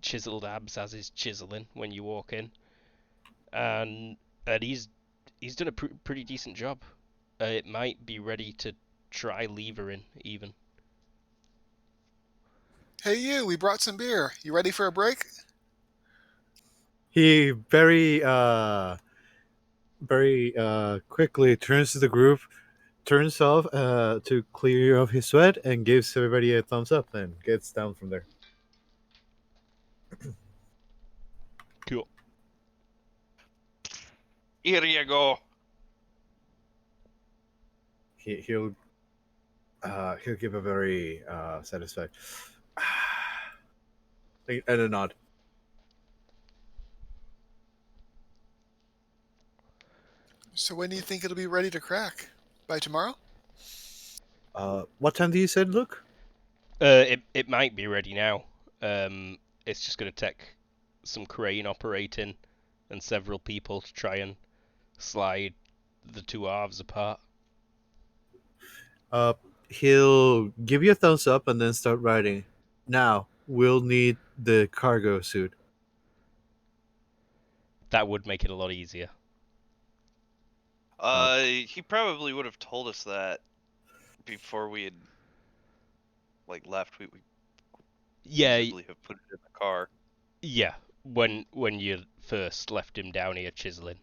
chiseled abs as he's chiseling when you walk in, and he's done a pretty decent job. It might be ready to try levering even. Hey, you, we brought some beer. You ready for a break? He very quickly turns to the group, turns off to clear off his sweat, and gives everybody a thumbs up and gets down from there. Cool. Here you go. He'll give a very satisfied and a nod. So when do you think it'll be ready to crack? By tomorrow? What time do you said, Luke? It might be ready now. It's just going to take some crane operating and several people to try and slide the two halves apart. He'll give you a thumbs up and then start writing. Now, we'll need the cargo suit. That would make it a lot easier. He probably would have told us that before we had like left. We Yeah, easily have put it in the car. yeah. When you first left him down here chiseling,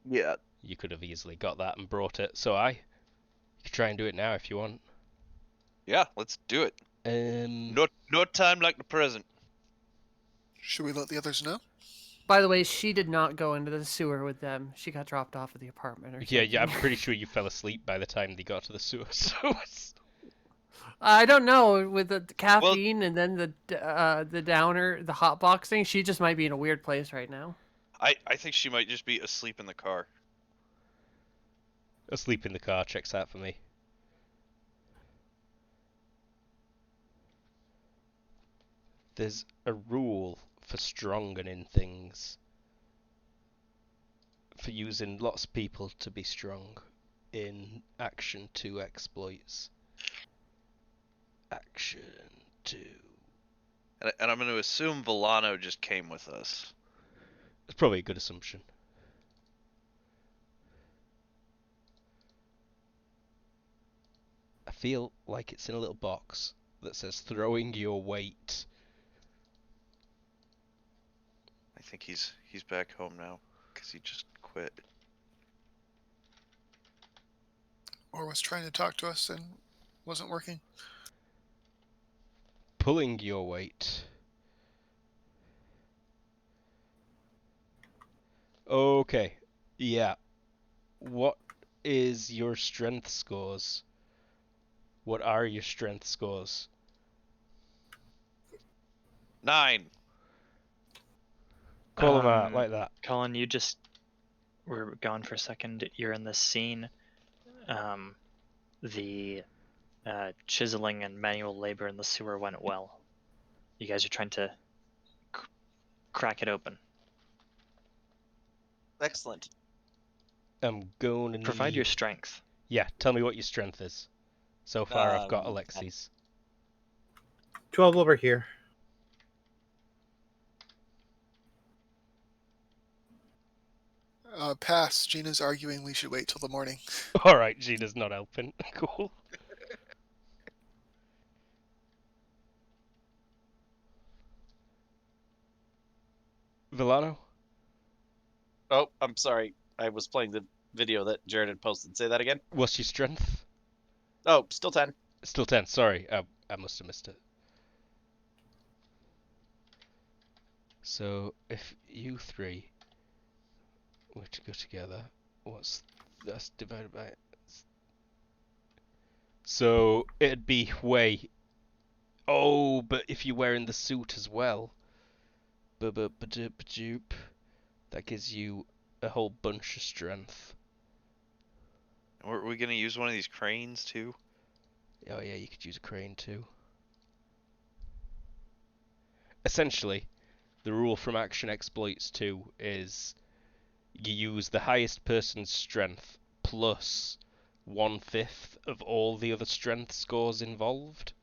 Yeah. you could have easily got that and brought it. So you could try and do it now if you want. Yeah, let's do it. No time like the present. Should we let the others know? By the way, she did not go into the sewer with them. She got dropped off at the apartment or something. Yeah, I'm pretty sure you fell asleep by the time they got to the sewer. So I don't know, with the caffeine and then the downer, the hot boxing, she just might be in a weird place right now. I think she might just be asleep in the car. asleep in the car checks out for me. there's a rule for stronging things, for using lots of people to be strong in Action 2 exploits. Action 2. And I'm going to assume Villano just came with us. It's probably a good assumption. I feel like it's in a little box that says throwing your weight. I think he's back home now because he just quit. Or was trying to talk to us and wasn't working. Pulling your weight. Okay. Yeah. What is your strength scores? What are your strength scores? 9. Call them out like that. Colin, you just were gone for a second. You're in this scene. The chiseling and manual labor in the sewer went well. You guys are trying to crack it open. Excellent. I'm going to Provide need... your strength. Yeah, tell me what your strength is. So far I've got Alexi's. 12 over here. Pass. Gina's arguing we should wait till the morning. Alright, Gina's not helping. Cool. Villano? Oh, I'm sorry. I was playing the video that Jared had posted. Say that again. What's your strength? Oh, still 10. Still 10, sorry. I must have missed it. So, if you three were to go together, that's divided by... So, it'd be way... Oh, but if you're wearing the suit as well... That gives you a whole bunch of strength. Are we going to use one of these cranes too? Oh yeah, you could use a crane too. Essentially, the rule from Action Exploits 2 is you use the highest person's strength plus 1/5 of all the other strength scores involved.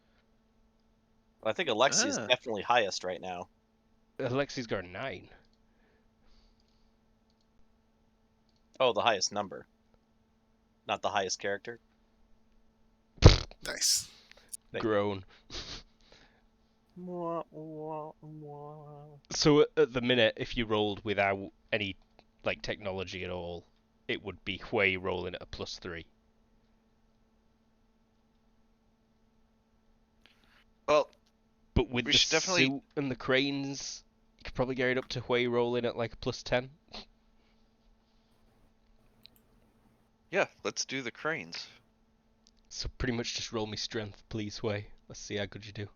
I think Alexi is definitely highest right now. Alexi's got a 9. Oh, the highest number. Not the highest character. Nice. Grown. So at the minute, if you rolled without any like technology at all, it would be Hui rolling at a +3. Well, but with we the should definitely... suit and the cranes, you could probably get it up to Hui rolling at like a +10. Yeah, let's do the cranes. So pretty much just roll me strength, please, Hui. Let's see how good you do.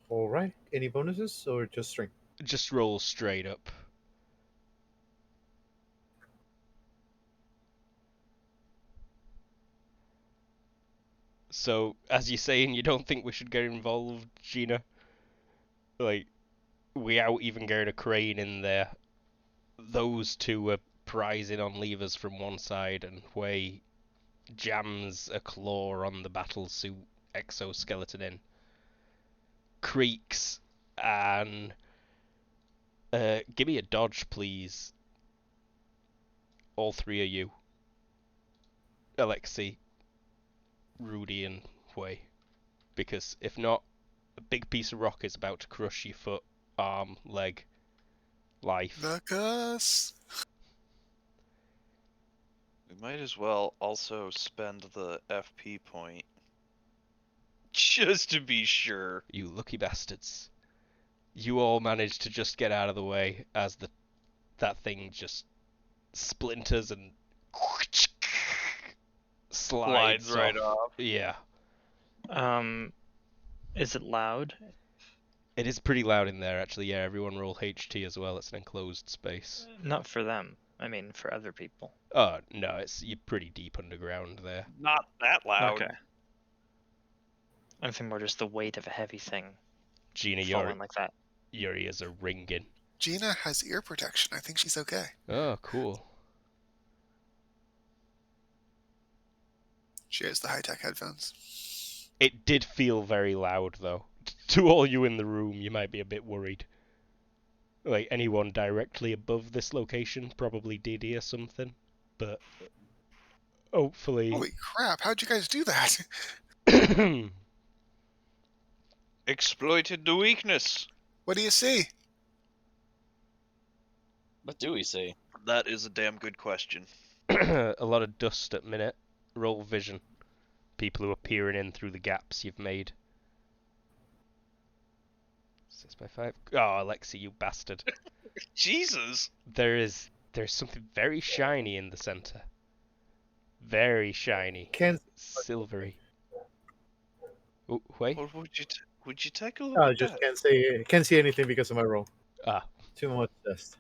Alright. Any bonuses or just strength? Just roll straight up. So, as you're saying, you don't think we should get involved, Gina? Like, without even getting a crane in there, those two are prizing on levers from one side, and Hui jams a claw on the battlesuit exoskeleton in. Creaks, and... give me a dodge, please. All three of you. Alexi, Rudy, and Hui. Because if not, a big piece of rock is about to crush your foot, arm, leg, life. The cuss. We might as well also spend the FP point. Just to be sure. You lucky bastards. You all managed to just get out of the way as that thing just splinters and slides right off. Yeah. Is it loud? It is pretty loud in there, actually. Yeah, everyone roll HT as well. It's an enclosed space. Not for them. I mean, for other people. Oh, no, you're pretty deep underground there. Not that loud. Okay. Anything more just the weight of a heavy thing Gina, falling like that. your ears are ringing. Gina has ear protection. I think she's okay. Oh, cool. She has the high-tech headphones. It did feel very loud, though. To all you in the room, you might be a bit worried. Like, anyone directly above this location probably did hear something, but hopefully... Holy crap, how'd you guys do that? Exploited the weakness. What do you see? What do we see? That is a damn good question. A lot of dust at minute. Roll vision. People who are peering in through the gaps you've made. 6 by 5. Oh, Alexi, you bastard. Jesus. There's something very shiny in the center. Very shiny. Can't. Silvery. Oh, wait. Well, would you take a look at Just that? can't see anything because of my roll. Ah, Too much dust.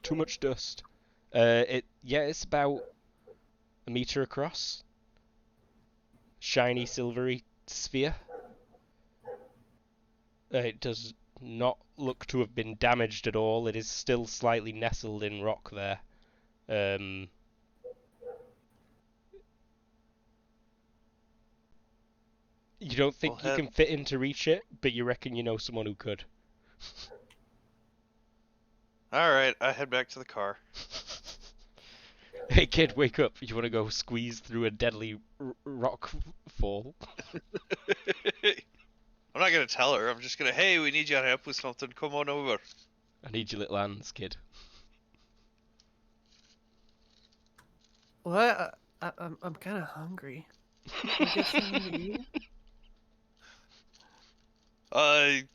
too much dust. It's about a meter across. Shiny silvery sphere. It does not look to have been damaged at all. It is still slightly nestled in rock there. You don't think you can fit in to reach it, but you reckon you know someone who could. Alright, I head back to the car. Hey kid, wake up. You want to go squeeze through a deadly rock fall? I'm not gonna tell her. I'm just gonna, hey, we need your help with something. Come on over. I need your little hands, kid. What? I'm kind of hungry. Can I get something to eat? I'm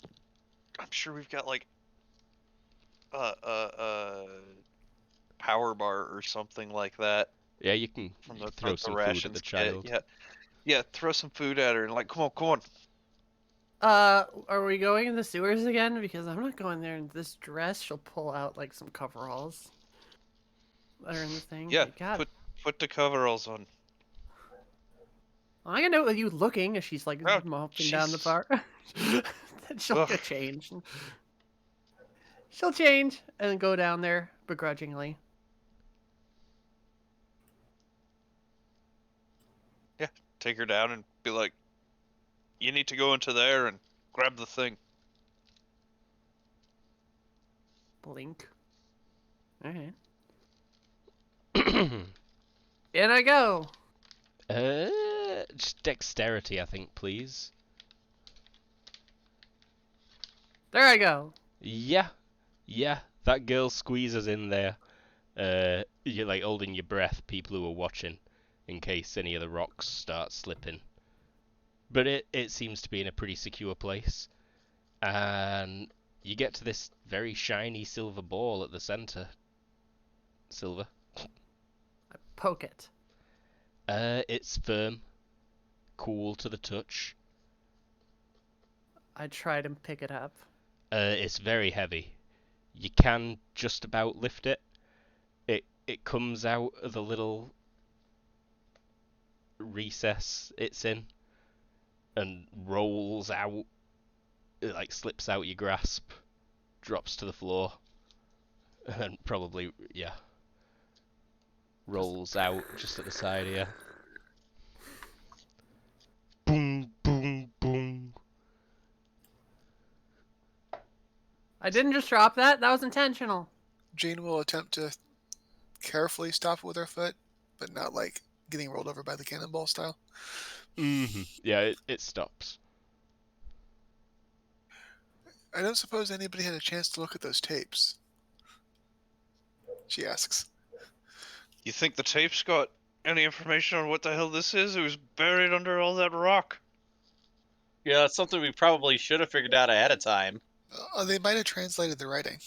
sure we've got like power bar or something like that. Yeah, you can From the throw some food at the child. Yeah, throw some food at her and like, come on. Are we going in the sewers again? Because I'm not going there in this dress. She'll pull out like some coveralls that are in the thing. Yeah, Like, God, put the coveralls on. I'm gonna know with you looking as she's like Oh, mopping down the jeez. bar. Then she'll Ugh. get changed. She'll change and go down there begrudgingly. Yeah, take her down and be like, you need to go into there and grab the thing. Blink. Alright. In I go. Just dexterity, I think, please. There I go. Yeah, that girl squeezes in there. You're like holding your breath, people who are watching, in case any of the rocks start slipping. But it seems to be in a pretty secure place. And you get to this very shiny silver ball at the center. Silver. I poke it. It's firm. Cool to the touch. I try to pick it up. It's very heavy. You can just about lift it. It comes out of the little recess it's in and rolls out. It like slips out your grasp, drops to the floor, and then probably rolls out just at the side here. Boom, boom, boom. I didn't just drop that. That was intentional. Jane will attempt to carefully stop it with her foot, but not like getting rolled over by the cannonball style. Mm-hmm. Yeah, it stops. I don't suppose anybody had a chance to look at those tapes. She asks. You think the tape's got any information on what the hell this is? It was buried under all that rock. Yeah, that's something we probably should have figured out ahead of time. They might have translated the writing.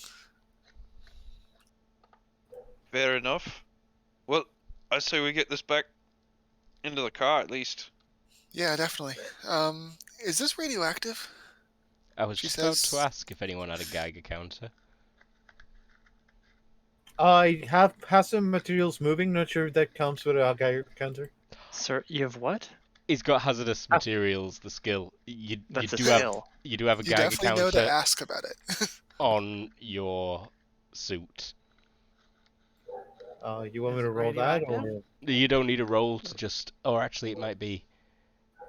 Fair enough. Well, I say we get this back into the car at least. Yeah, definitely. Is this radioactive? I was She just about says- to ask if anyone had a Geiger counter. I have some materials moving. Not sure if that counts with a Geiger counter. Sir, you have what? He's got hazardous materials, the skill. You That's a do have skill. you do have a You Geiger definitely know to counter ask about it. on your suit. You want me Is to it roll that, radioactive? or You don't need a roll to just, or actually it might be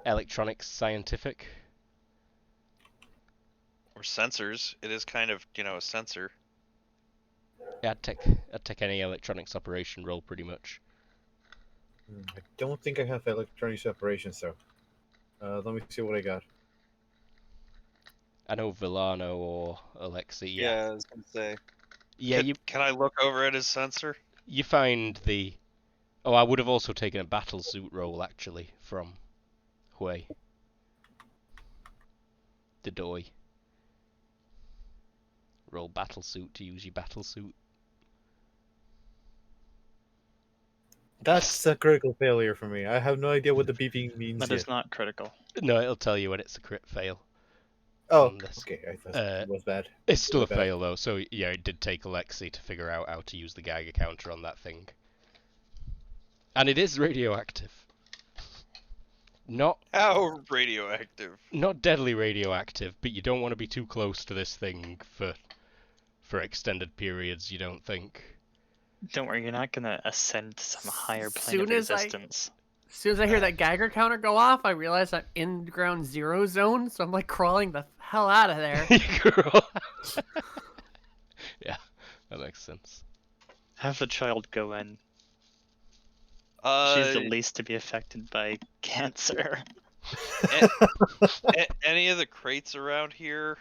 electronics scientific. Or sensors. It is kind of, a sensor. Yeah, I'd take any electronics operation roll pretty much. I don't think I have electronic separation, so let me see what I got. I know Villano or Alexi. Yeah, I was gonna say. Yeah, Can I look over at his sensor? you find the. Oh, I would have also taken a battle suit roll actually from Hui. The Doi. Roll battle suit to use your battle suit. That's a critical failure for me. I have no idea what the beeping means That yet. is not critical. No, it'll tell you when it's a crit fail. Oh, on this. okay. I thought it was bad. It's still My a bad. fail though, so yeah, it did take Alexi to figure out how to use the Geiger counter on that thing. And it is radioactive. Not How radioactive? not deadly radioactive, but you don't want to be too close to this thing for extended periods, you don't think? Don't worry, you're not gonna ascend to some higher plane Soon of as I- existence. As soon as I hear that Geiger counter go off, I realize I'm in ground zero zone, so I'm like crawling the hell out of there. Girl. Yeah, that makes sense. Have the child go in. Uh, She's the least to be affected by cancer. any of the crates around here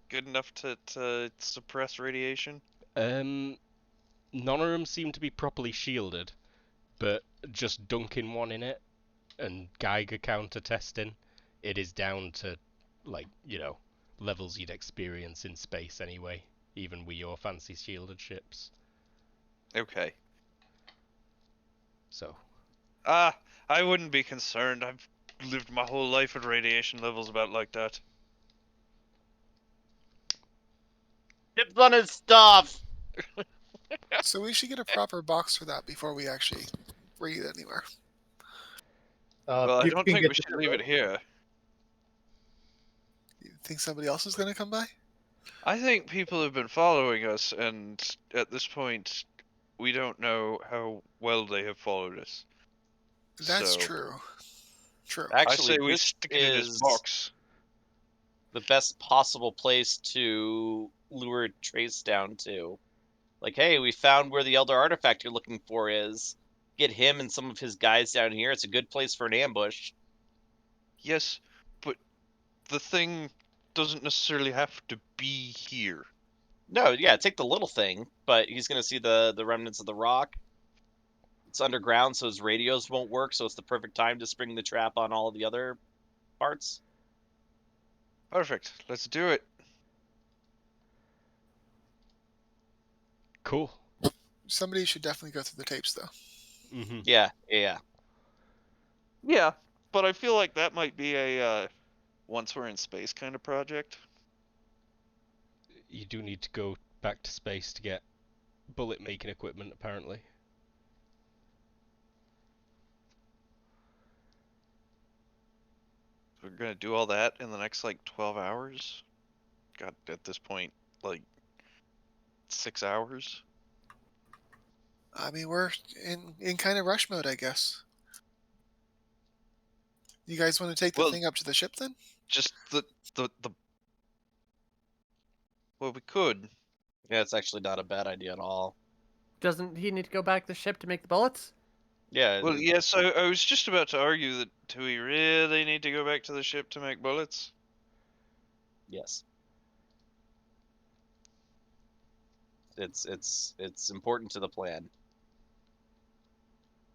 good enough to suppress radiation? None of them seem to be properly shielded, but just dunking one in it and Geiger counter testing, it is down to, like, levels you'd experience in space anyway, even with your fancy shielded ships. Okay. So, I wouldn't be concerned. I've lived my whole life at radiation levels about like that. Tips on his stuff. So we should get a proper box for that before we actually bring it anywhere. Well, I you don't can think get we the should leave it here. You think somebody else is going to come by? I think people have been following us, and at this point, we don't know how well they have followed us. That's So, true. True. Actually, I say we this stick it in his is box. the best possible place to lure Trace down to. Like, hey, we found where the Elder Artifact you're looking for is. Get him and some of his guys down here. It's a good place for an ambush. Yes, but the thing doesn't necessarily have to be here. No, yeah, take the little thing, but he's gonna see the remnants of the rock. It's underground, so his radios won't work, so it's the perfect time to spring the trap on all of the other parts. Perfect. Let's do it. cool. Somebody should definitely go through the tapes, though. Mm-hmm. Yeah. Yeah, but I feel like that might be a once we're in space kind of project. You do need to go back to space to get bullet making equipment, apparently. We're gonna do all that in the next like 12 hours. God, at this point, like 6 hours. I mean, we're in kind of rush mode, I guess. You guys want to take the Well- thing up to the ship then? Just the. Well, we could. Yeah, it's actually not a bad idea at all. Doesn't he need to go back to the ship to make the bullets? Yeah. Well, yes, I was just about to argue that do we really need to go back to the ship to make bullets? Yes. It's important to the plan.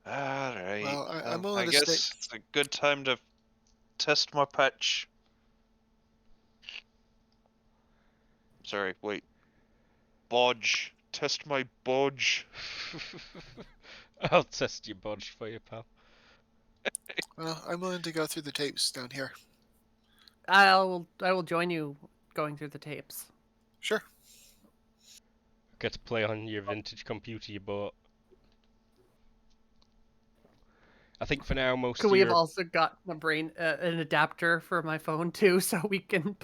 Alright. Well, I'm willing I to guess stay. it's a good time to test my patch. Sorry, wait. Bodge. Test my bodge. I'll test your bodge for you, pal. Well, I'm willing to go through the tapes down here. I will join you going through the tapes. Sure. Get to play on your vintage computer you bought. I think for now most Could of we have your also got an adapter for my phone too, so we can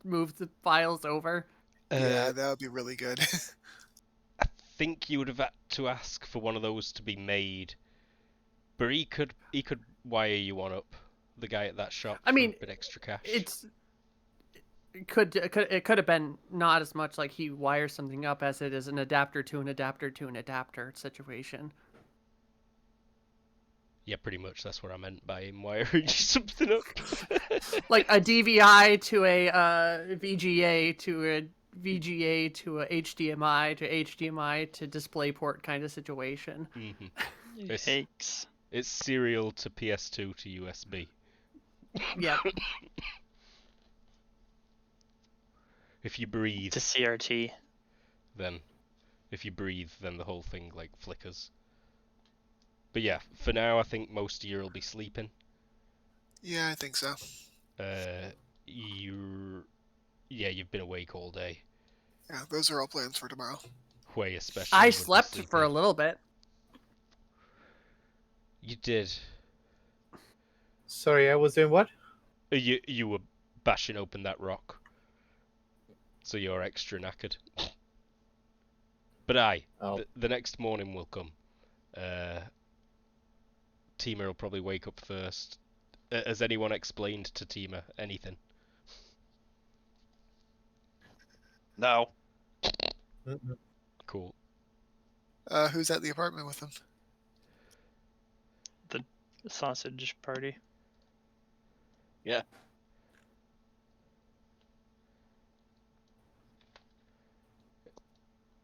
move the files over? Yeah, that would be really good. I think you would have had to ask for one of those to be made, but he could wire you one up. The guy at that shop I for mean, a bit extra cash. It could have been not as much like he wires something up as it is an adapter to an adapter to an adapter situation. Yeah, pretty much. That's what I meant by him wiring something up. Like a DVI to a VGA to a VGA to a HDMI to HDMI to DisplayPort kind of situation. Yikes. It's serial to PS2 to USB. Yep. If you breathe, To CRT. then the whole thing like flickers. But yeah, for now I think most of you will be sleeping. Yeah, I think so. You've been awake all day. Yeah, those are all plans for tomorrow. Way especially. I would be slept for a sleeping. little bit. You did. Sorry, I was doing what? You were bashing open that rock, so you're extra knackered. But Oh. the next morning will come. Tima will probably wake up first. Has anyone explained to Tima anything? No. Mm-mm. Cool. Who's at the apartment with him? The sausage party. Yeah.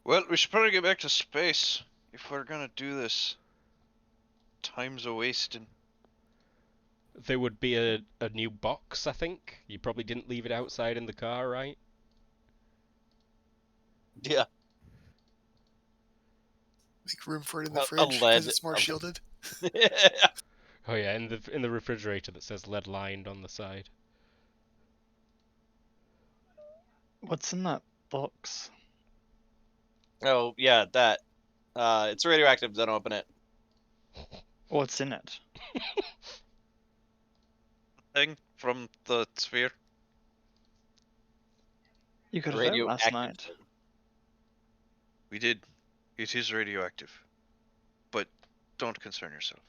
Well, we should probably get back to space if we're gonna do this. Time's a wasting. There would be a new box, I think. You probably didn't leave it outside in the car, right? Yeah. Make room for it in the A fridge lead- because it's more shielded. Oh yeah, in the refrigerator that says lead lined on the side. What's in that box? Oh, yeah, that. It's radioactive. Don't open it. What's in it? Thing from the sphere. You got it out last Radioactive. night. We did. It is radioactive. But don't concern yourself.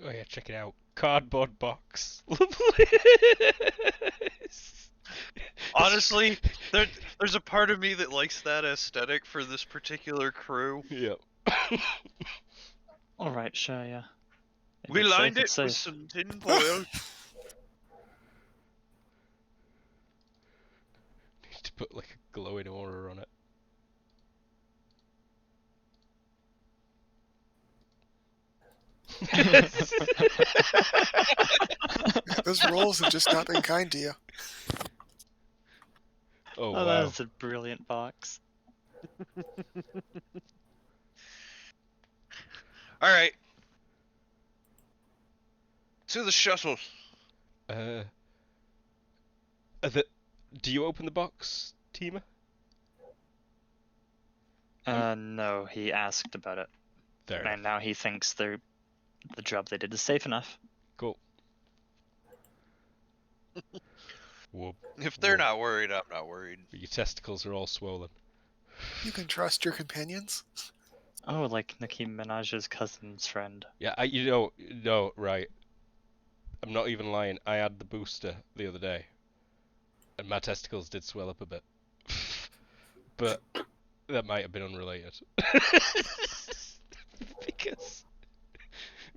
Oh yeah, check it out. Cardboard box. Lovely. Honestly, there's a part of me that likes that aesthetic for this particular crew. Yep. Alright, sure, yeah. If We it's safe, lined it it's with safe. some tin foil. Need to put like a glowing aura on it. Those rolls have just not been kind to you. Oh Oh, wow. that's a brilliant box. Alright. To the shuttle. Do you open the box, Tima? No, he asked about it. Fair enough. And now he thinks the job they did is safe enough. Cool. Whoop. If they're Whoa. not worried, I'm not worried. Your testicles are all swollen. You can trust your companions. Oh, like Nicki Minaj's cousin's friend. Yeah, no, right. I'm not even lying. I had the booster the other day, and my testicles did swell up a bit. But that might have been unrelated.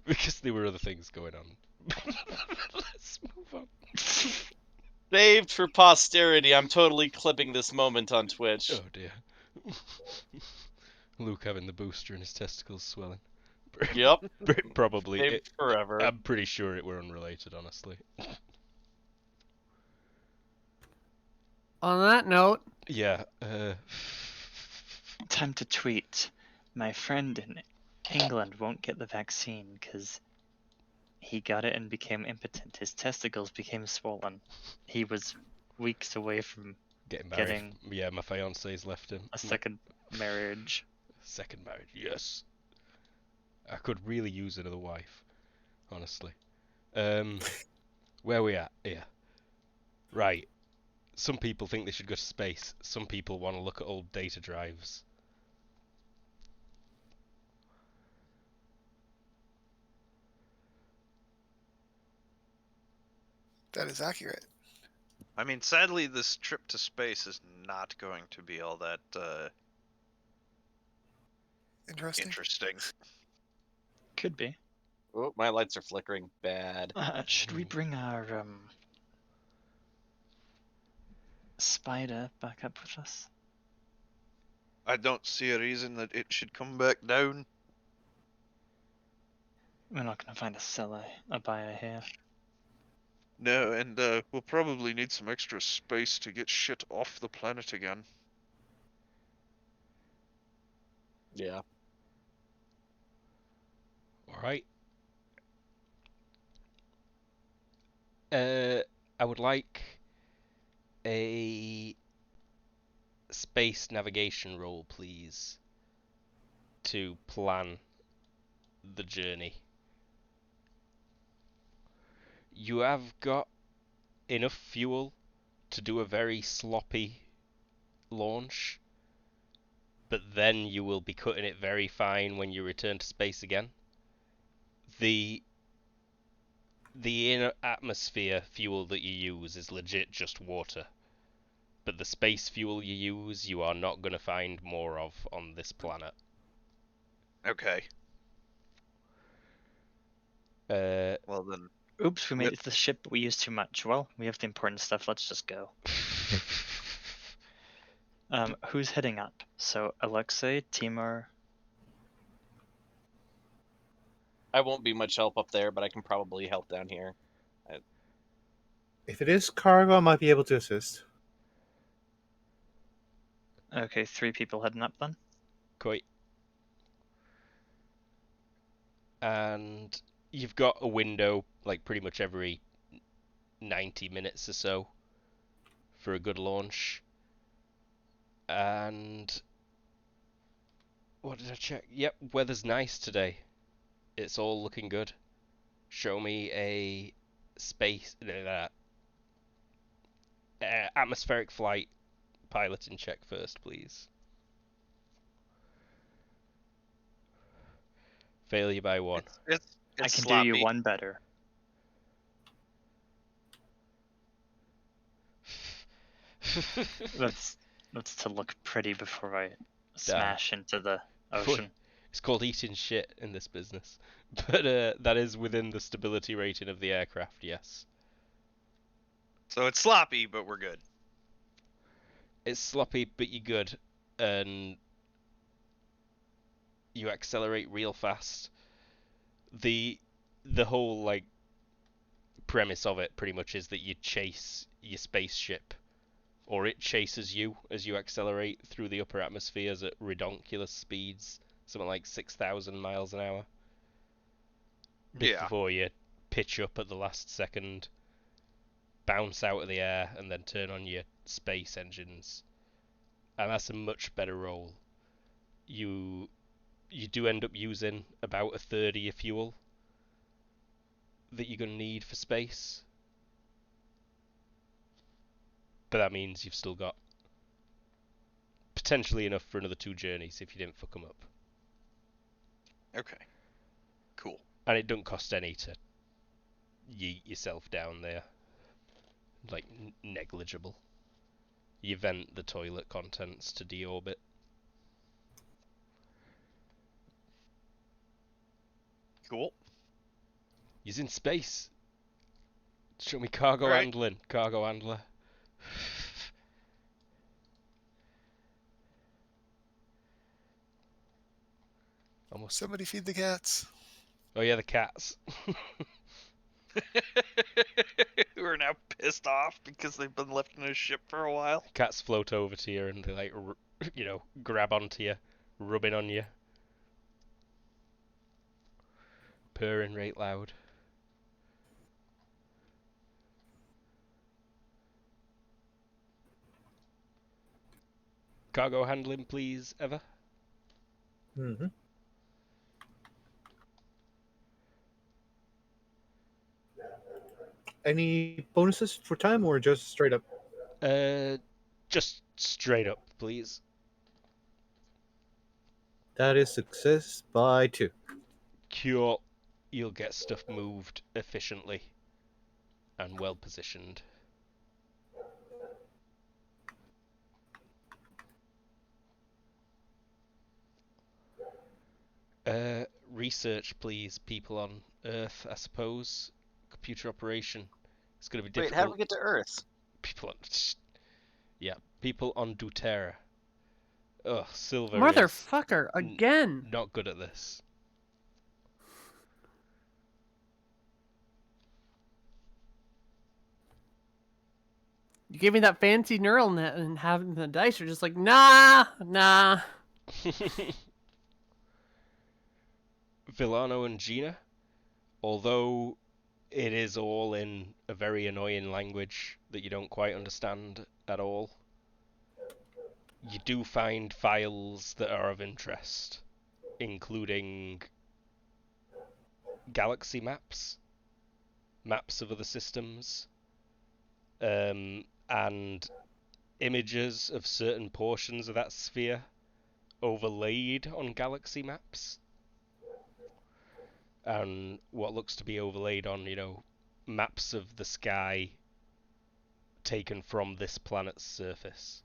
because there were other things going on. Let's move on. Saved for posterity. I'm totally clipping this moment on Twitch. Oh dear. Luke having the booster and his testicles swelling. Yep. Probably. Saved forever. I'm pretty sure it were unrelated, honestly. On that note, Yeah. Time to tweet. My friend in England won't get the vaccine because he got it and became impotent. His testicles became swollen. He was weeks away from Getting married. Getting- Yeah, my fiance's left him. a second marriage. Second marriage, yes. I could really use another wife. honestly. Where we at? Here. Right. Some people think they should go to space. Some people want to look at old data drives. That is accurate. I mean, sadly, this trip to space is not going to be all that interesting. Could be. Oh, my lights are flickering bad. Should we bring our spider back up with us? I don't see a reason that it should come back down. We're not going to find a buyer here. No, and we'll probably need some extra space to get shit off the planet again. Yeah. Alright. I would like a space navigation roll, please, to plan the journey. You have got enough fuel to do a very sloppy launch, but then you will be cutting it very fine when you return to space again. The inner atmosphere fuel that you use is legit just water, but the space fuel you use you are not going to find more of on this planet. Okay. Well then. Oops, we made it to the ship, but we used too much. Well, we have the important stuff, let's just go. Who's heading up? So, Alexei, Timur... I won't be much help up there, but I can probably help down here. If it is cargo, I might be able to assist. Okay, 3 people heading up then? Quite. And you've got a window, like pretty much every 90 minutes or so, for a good launch. And what did I check? Yep, weather's nice today. It's all looking good. Show me a space atmospheric flight piloting check first, please. Failure by 1. It's I can sloppy. do you one better. That's to look pretty before I smash into the ocean. It's called eating shit in this business. But that is within the stability rating of the aircraft, yes. So it's sloppy, but we're good. It's sloppy, but you're good. And you accelerate real fast. The whole, like, premise of it pretty much is that you chase your spaceship, or it chases you as you accelerate through the upper atmospheres at redonkulous speeds, something like 6,000 miles an hour. Before you pitch up at the last second, bounce out of the air, and then turn on your space engines. And that's a much better roll. You do end up using about a third of your fuel that you're going to need for space. But that means you've still got potentially enough for another 2 journeys if you didn't fuck them up. Okay. Cool. And it doesn't cost any to yeet yourself down there. Like, negligible. You vent the toilet contents to deorbit. Cool. He's in space. Show me cargo handling. Cargo handler. Almost. Somebody feed the cats. Oh yeah, the cats. Who are now pissed off because they've been left in a ship for a while. Cats float over to you and they, like, grab onto you, rubbing on you, purring right loud. Cargo handling, please, Eva. Mm-hmm. Any bonuses for time or just straight up? Just straight up, please. That is success by 2. Cure. You'll get stuff moved efficiently and well positioned. Research, please, people on Earth, I suppose. Computer operation. It's going to be Wait, difficult. how do we get to Earth? People on... Yeah, people on Doterra. Ugh, Silver is Motherfucker, again. not good at this. You gave me that fancy neural net and having the dice are just like, nah. Villano and Gina, although it is all in a very annoying language that you don't quite understand at all, you do find files that are of interest, including galaxy maps, maps of other systems, and images of certain portions of that sphere overlaid on galaxy maps, and what looks to be overlaid on, maps of the sky taken from this planet's surface.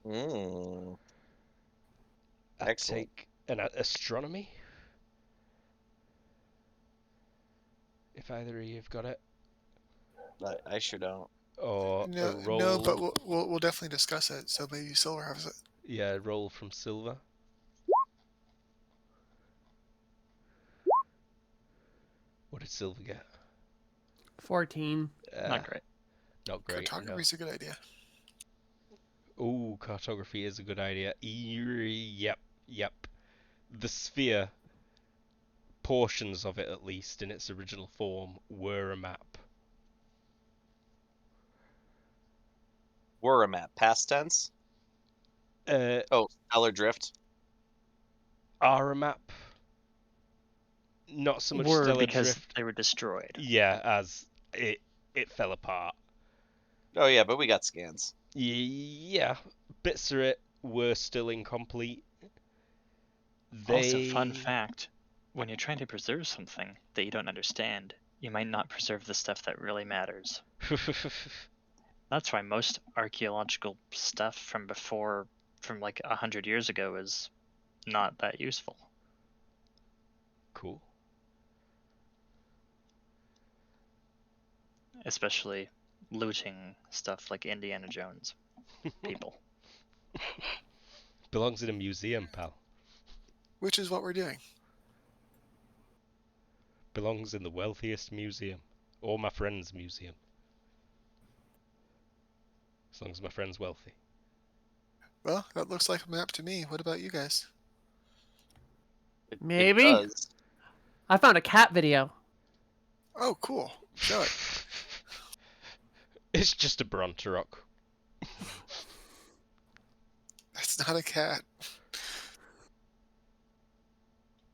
Mm. I Excellent. take an astronomy. If either of you've got it, I sure don't. or a No, roll. no, but we'll definitely discuss it. So maybe Silver has it. Yeah, roll from Silver. What did Silver get? 14. Not great. Not great. No. Cartography's a good idea. Ooh, cartography is a good idea. Yep. The sphere, portions of it at least, in its original form, were a map. Were a map. Past tense? Oh, stellar drift. Are a map. Not so much Were stellar because drift. they were destroyed. Yeah, as it fell apart. Oh yeah, but we got scans. Yeah, bits of it were still incomplete. Also, fun fact, when you're trying to preserve something that you don't understand, you might not preserve the stuff that really matters. That's why most archaeological stuff from like 100 years ago is not that useful. Cool. Especially looting stuff like Indiana Jones people. Belongs in a museum, pal. Which is what we're doing. Belongs in the wealthiest museum. Or my friend's museum. As long as my friend's wealthy. Well, that looks like a map to me. What about you guys? It Maybe? does. I found a cat video. Oh, cool. Show it. It's just a Bronterock. That's not a cat.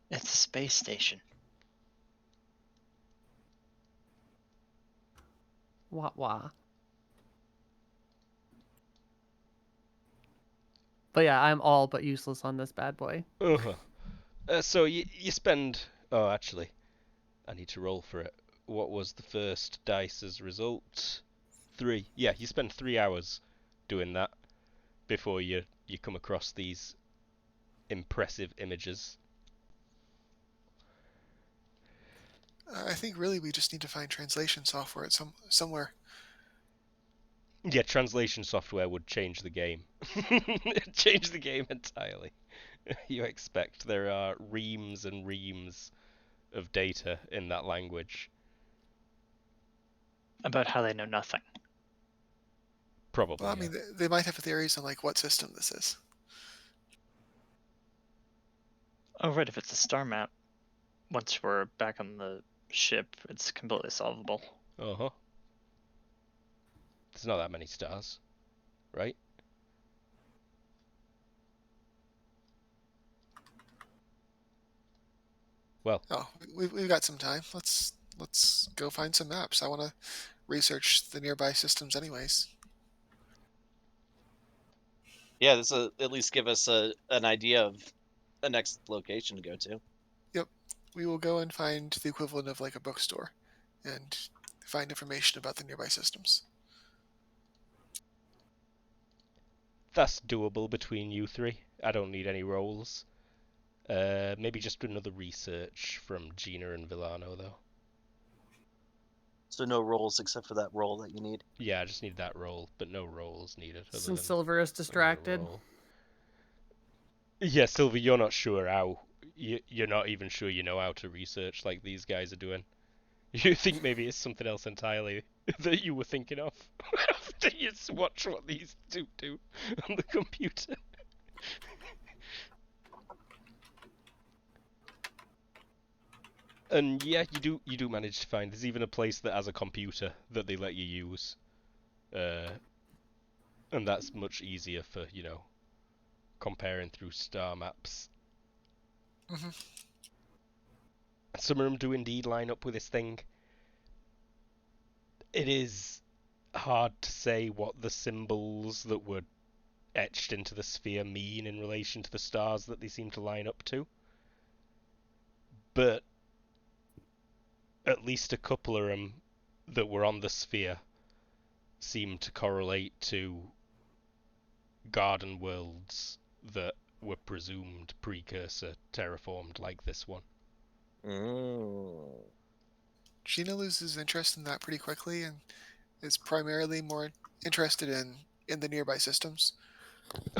It's a space station. Wah. But yeah, I'm all but useless on this bad boy. So you spend... Oh, actually, I need to roll for it. What was the first dice's result? 3. Yeah, you spend 3 hours doing that before you come across these impressive images. I think really we just need to find translation software at somewhere. Yeah, translation software would change the game. Change the game entirely. You expect there are reams and reams of data in that language. About how they know nothing. Probably. Well, I mean, they might have theories on like what system this is. Oh, right, if it's a star map, once we're back on the ship, it's completely solvable. Uh-huh. There's not that many stars, right? Well. Oh, we've got some time. Let's let's go find some maps. I want to research the nearby systems, anyways. Yeah, this will at least give us an idea of the next location to go to. Yep, we will go and find the equivalent of like a bookstore, and find information about the nearby systems. That's doable between you three. I don't need any rolls. Maybe just another research from Gina and Villano, though. So no rolls except for that roll that you need. Yeah, I just need that roll, but no rolls needed. Other Since than Silver is distracted. roll. Yeah, Silver, you're not sure how. You're not even sure you know how to research like these guys are doing. You think maybe it's something else entirely that you were thinking of after you watch what these two do on the computer. And yeah, you do manage to find. There's even a place that has a computer that they let you use, and that's much easier for comparing through star maps. Mm-hmm. Some of them do indeed line up with this thing. It is hard to say what the symbols that were etched into the sphere mean in relation to the stars that they seem to line up to. But at least a couple of them that were on the sphere seem to correlate to garden worlds that were presumed precursor terraformed like this one. Gina loses interest in that pretty quickly, and is primarily more interested in the nearby systems.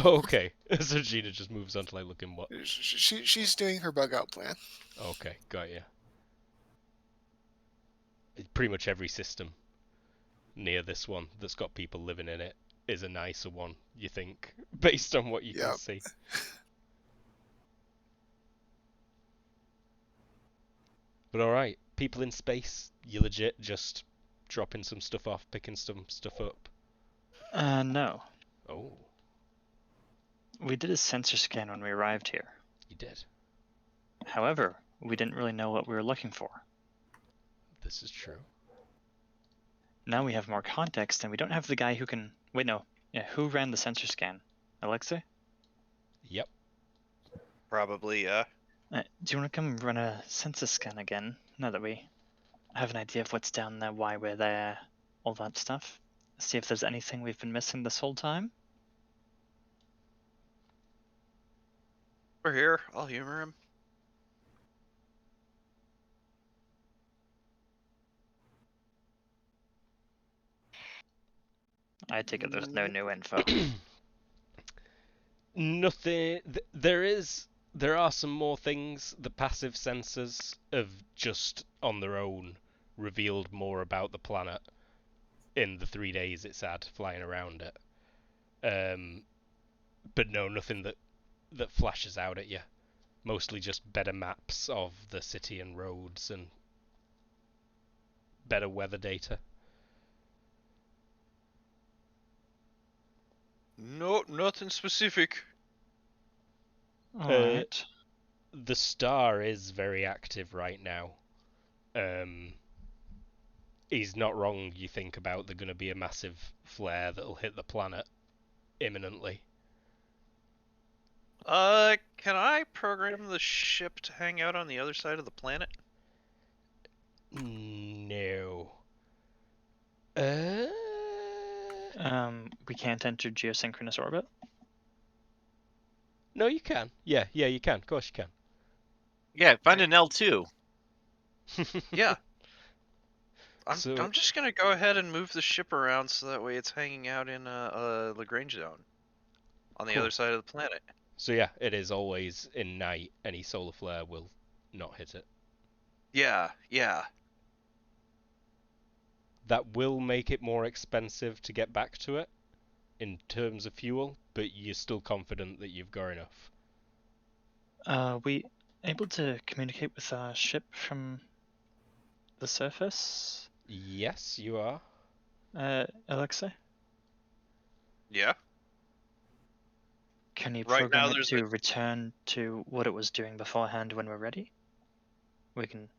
Okay, so Gina just moves on to like looking what. She's doing her bug out plan. Okay, got you. Pretty much every system near this one that's got people living in it is a nicer one, you think, based on what you can see. But alright, people in space, you legit just dropping some stuff off, picking some stuff up? No. Oh. We did a sensor scan when we arrived here. You did? However, we didn't really know what we were looking for. This is true. Now we have more context, and we don't have the guy who can... Wait, no. Yeah, who ran the sensor scan? Alexei? Yep. Probably, yeah. Do you want to come run a sensor scan again, now that we have an idea of what's down there, why we're there, all that stuff? See if there's anything we've been missing this whole time? We're here. I'll humor him. I take it there's no new info. Nothing. There are some more things. The passive sensors have just on their own revealed more about the planet in the 3 days it's had flying around it. But no, nothing that flashes out at you. Mostly just better maps of the city and roads and better weather data. No, nothing specific. Alright. The star is very active right now. He's not wrong, you think, about there going to be a massive flare that'll hit the planet imminently. Can I program the ship to hang out on the other side of the planet? No. We can't enter geosynchronous orbit? No, you can. Yeah, you can. Of course you can. Yeah, find an L2. Yeah. I'm So- just gonna go ahead and move the ship around so that way it's hanging out in a Lagrange zone on the Cool. other side of the planet. So yeah, it is always in night. Any solar flare will not hit it. Yeah. That will make it more expensive to get back to it in terms of fuel, but you're still confident that you've got enough. We able to communicate with our ship from the surface? Yes, you are. Alexei? Yeah. Can you Right program now it there's to return to what it was doing beforehand when we're ready? We can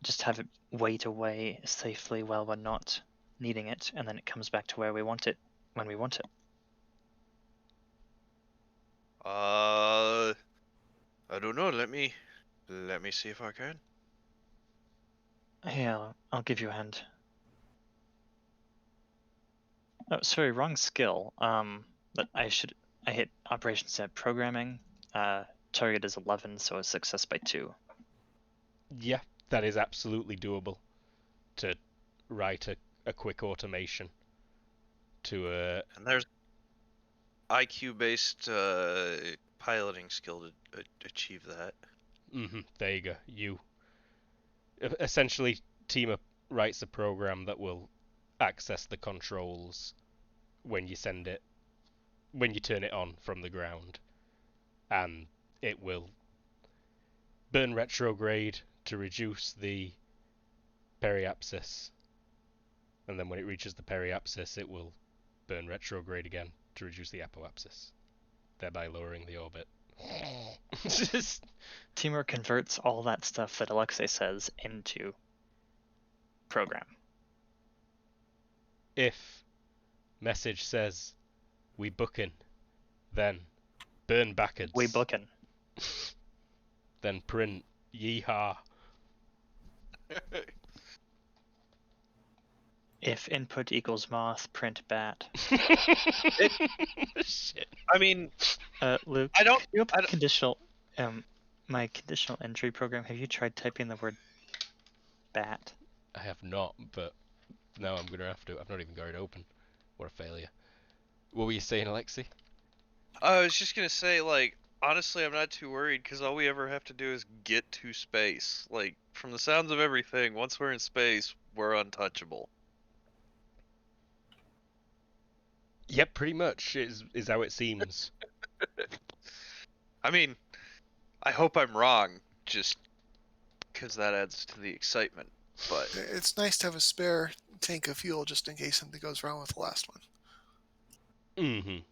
just have it wait away safely while we're not needing it, and then it comes back to where we want it when we want it. I don't know. Let me see if I can. Yeah, I'll give you a hand. Oh, sorry, wrong skill. But I hit operations at programming. Target is 11, so a success by 2. Yeah, that is absolutely doable. To write a quick automation to And there's IQ-based piloting skill to achieve that. there you go. You essentially Teamer writes a program that will access the controls when you turn it on from the ground, and it will burn retrograde to reduce the periapsis, and then when it reaches the periapsis it will burn retrograde again to reduce the apoapsis, thereby lowering the orbit. Just Teamwork converts all that stuff that Alexei says into program. if message says we bookin', then burn backwards. We bookin'. Then print yeehaw. If input equals moth, print bat. Shit. I mean, Luke, I don't. you open conditional. My conditional entry program. Have you tried typing the word bat? I have not, but now I'm gonna have to. I've not even got it open. What a failure. What were you saying, Alexi? I was just gonna say, like, honestly, I'm not too worried because all we ever have to do is get to space. Like, from the sounds of everything, once we're in space, we're untouchable. Yep, pretty much is how it seems. I mean, I hope I'm wrong, just because that adds to the excitement. But It's nice to have a spare tank of fuel just in case something goes wrong with the last one.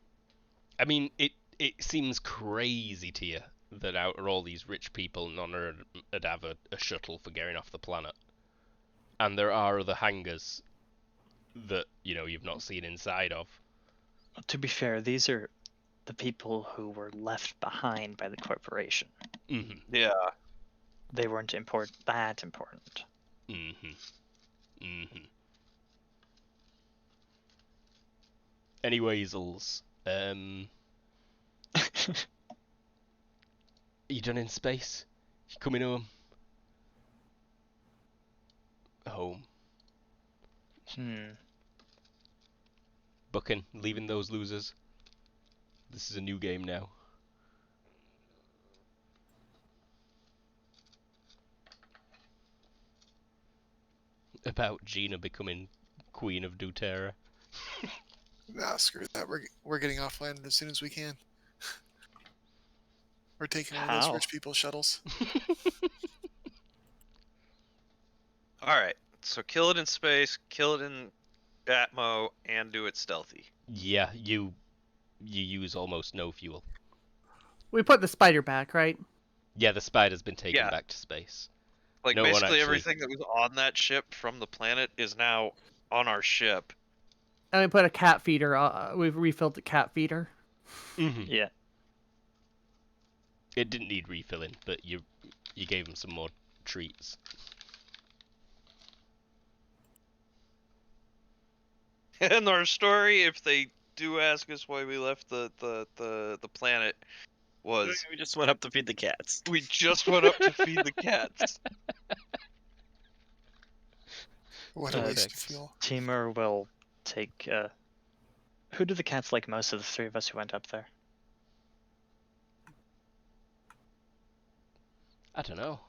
I mean, it seems crazy to you that out of all these rich people, none would have a shuttle for getting off the planet. And there are other hangars that, you've not seen inside of. To be fair, these are the people who were left behind by the corporation. yeah, They weren't that important. Anyways, are you done in space? You coming home? Home. Booking, leaving those losers. This is a new game now. About Gina becoming Queen of Doterra. Nah, screw that. We're getting offline as soon as we can. We're taking one of those How? rich people shuttles. alright. So kill it in space, kill it in Atmo, and do it stealthy. Yeah, you use almost no fuel. We put the spider back, right? Yeah, the spider's been taken Yeah. back to space. Like, No one basically actually- everything that was on that ship from the planet is now on our ship. And we put a cat feeder. We've refilled the cat feeder. Yeah. It didn't need refilling, but you gave him some more treats. And our story, if they do ask us why we left the planet, was We just went up to feed the cats. we just went up to feed the cats. What a waste of Perfect. fuel. Teamer will take. Who do the cats like most of the three of us who went up there? I don't know.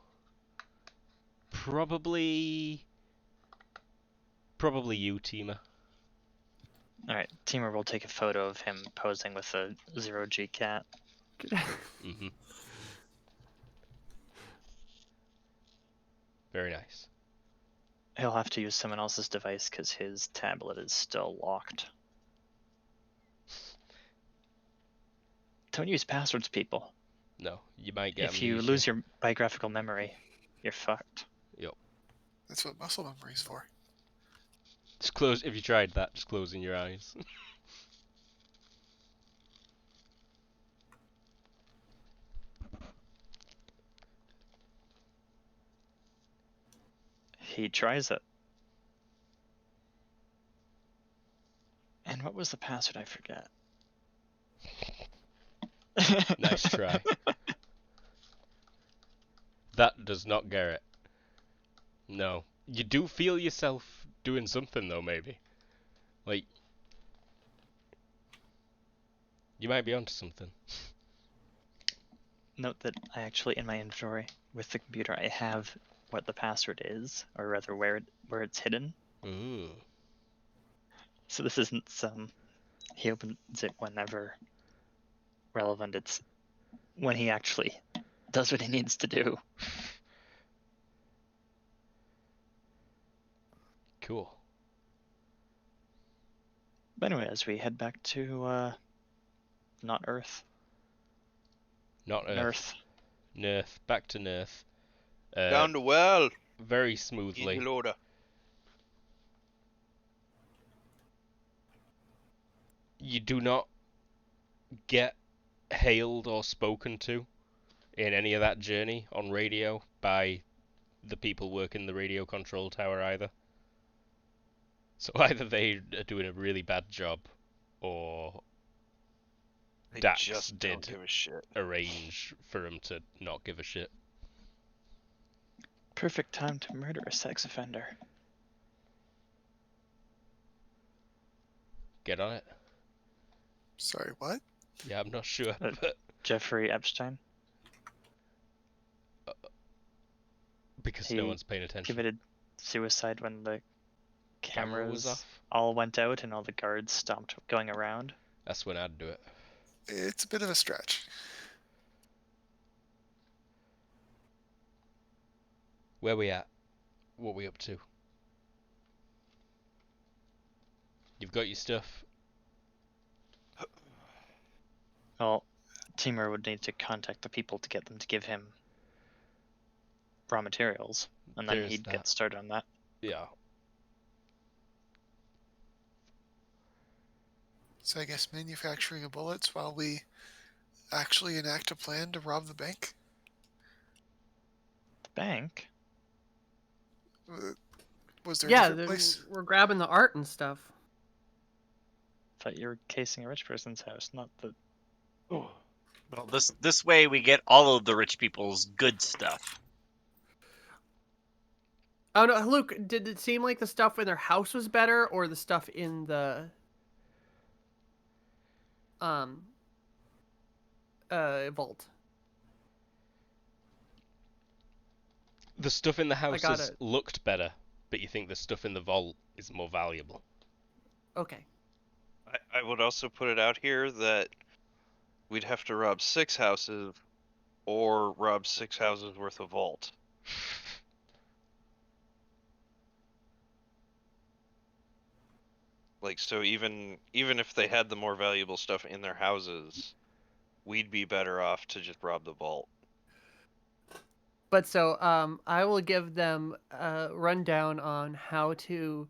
Probably you, Teamer. Alright, Teamer will take a photo of him posing with a 0G cat. Very nice. He'll have to use someone else's device because his tablet is still locked. Don't use passwords, people. No, you might get If you amnesia. lose your biographical memory, you're fucked. Yep. That's what muscle memory's for. Just close. If you tried that, just closing your eyes. He tries it. And what was the password? I forget. Nice try. That does not get it. No. You do feel yourself doing something though, maybe. Like, you might be onto something. Note that I actually, in my inventory with the computer, I have what the password is, or rather where it's hidden. Ooh. So this isn't some he opens it whenever relevant. It's when he actually does what he needs to do. Cool. But anyway, as we head back to not Earth, Not Earth. Nerth. Back to Nerth. Down the well. Very smoothly. Loader. You do not get hailed or spoken to in any of that journey on radio by the people working the radio control tower either. So either they are doing a really bad job, or They Dax just don't did give a shit. arrange for him to not give a shit. perfect time to murder a sex offender. Get on it. Sorry, what? Yeah, I'm not sure, Uh, but Jeffrey Epstein. because He no one's paying attention. Committed suicide when the Camera was cameras off. all went out and all the guards stopped going around. That's when I'd do it. It's a bit of a stretch. Where we at? What we up to? You've got your stuff. Well, Timur would need to contact the people to get them to give him raw materials, and then There's he'd that. get started on that. Yeah. So I guess manufacturing of bullets while we actually enact a plan to rob the bank? The bank? Was there a Yeah, different place? we're grabbing the art and stuff. Thought you were casing a rich person's house, not the. Well, this way we get all of the rich people's good stuff. Oh no, Luke, did it seem like the stuff in their house was better, or the stuff in the vault? The stuff in the house got has it. looked better, but you think the stuff in the vault is more valuable. Okay. I would also put it out here that we'd have to rob 6 houses or rob 6 houses worth of vault. Like, so even if they had the more valuable stuff in their houses, we'd be better off to just rob the vault. But so I will give them a rundown on how to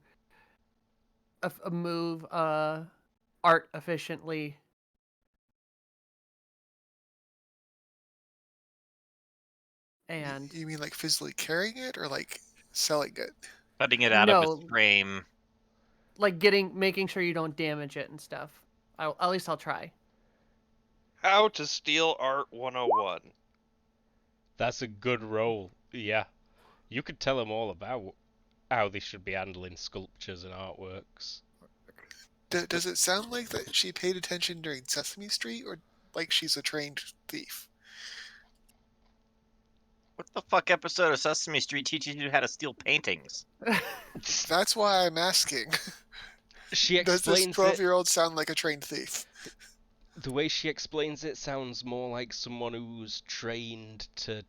move art efficiently. And You mean like physically carrying it or like selling it? Cutting it out of No. its frame. like making sure you don't damage it and stuff. At least I'll try. How to steal art 101. That's a good role. Yeah. You could tell them all about how they should be handling sculptures and artworks. Does it sound like that she paid attention during Sesame Street, or like she's a trained thief? What the fuck episode of Sesame Street teaches you how to steal paintings? That's why I'm asking. She Does this explains it. 12-year-old sound like a trained thief? The way she explains it sounds more like someone who's trained to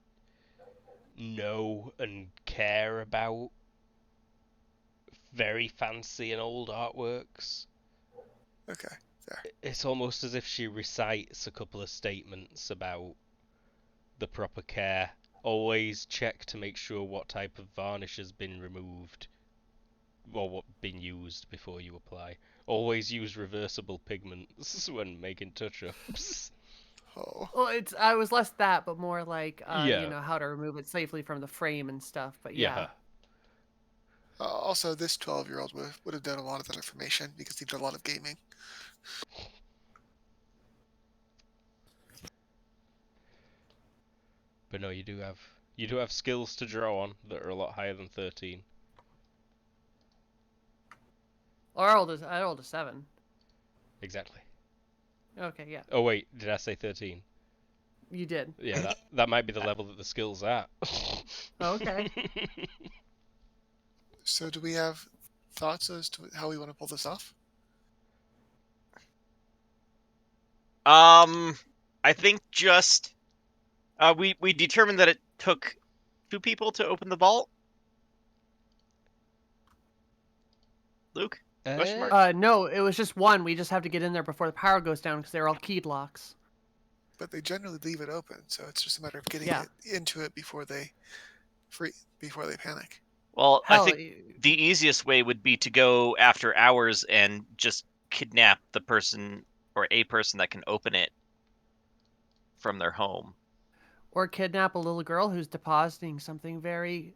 know and care about very fancy and old artworks. Okay, there. It's almost as if she recites a couple of statements about the proper care Always check to make sure what type of varnish has been removed or what been used before you apply. Always use reversible pigments when making touch-ups. Oh, Well, I was less that, but more like Yeah. how to remove it safely from the frame and stuff. But Yeah. also, this 12-year-old would have done a lot of that information because he did a lot of gaming. But no, you do have skills to draw on that are a lot higher than 13. Or I rolled a 7. Exactly. Okay, yeah, Oh wait, did I say 13? you did. Yeah, that might be the level that the skill's at. Okay. So, do we have thoughts as to how we want to pull this off? I think just we determined that it took 2 people to open the vault. Luke? Question mark? No, it was just one. We just have to get in there before the power goes down because they're all keyed locks. But they generally leave it open, so it's just a matter of getting Yeah. it into it before they panic. Well, Hell, I think the easiest way would be to go after hours and just kidnap the person or a person that can open it from their home. or kidnap a little girl who's depositing something very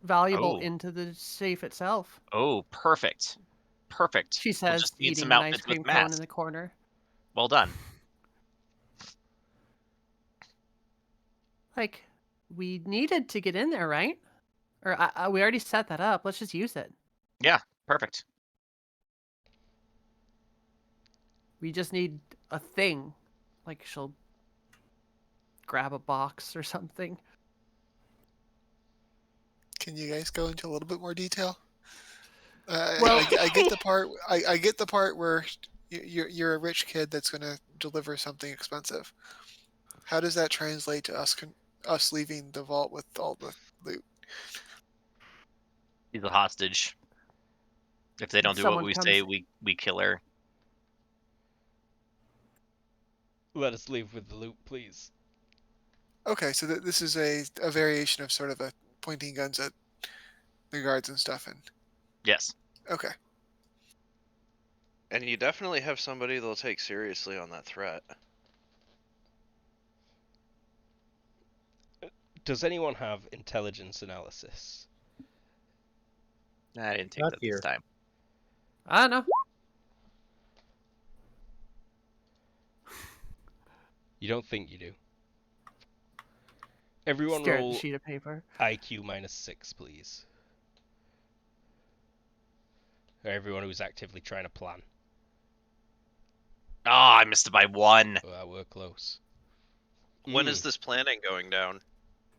valuable Oh. into the safe itself. Oh, perfect. Perfect. She We'll says, just need eating some an ice outfits cream with cone in masks. the corner. Well done. Like, we needed to get in there, right? Or we already set that up. Let's just use it. Yeah, perfect. We just need a thing. Like, she'll grab a box or something. Can you guys go into a little bit more detail? Well- I get the part. I get the part where you're a rich kid that's going to deliver something expensive. How does that translate to us leaving the vault with all the loot? He's a hostage. If they don't do Someone what we comes- say, we kill her. Let us leave with the loot, please. Okay, so this is a variation of sort of a pointing guns at the guards and stuff. And Yes. okay, And you definitely have somebody they'll take seriously on that threat. Does anyone have intelligence analysis? I didn't take Not that here. this time. I don't know. You don't think you do. Everyone Stare at roll the sheet of paper. IQ -6, please. Or everyone who's actively trying to plan. Oh, I missed it by 1. Oh, we're close. When is this planning going down?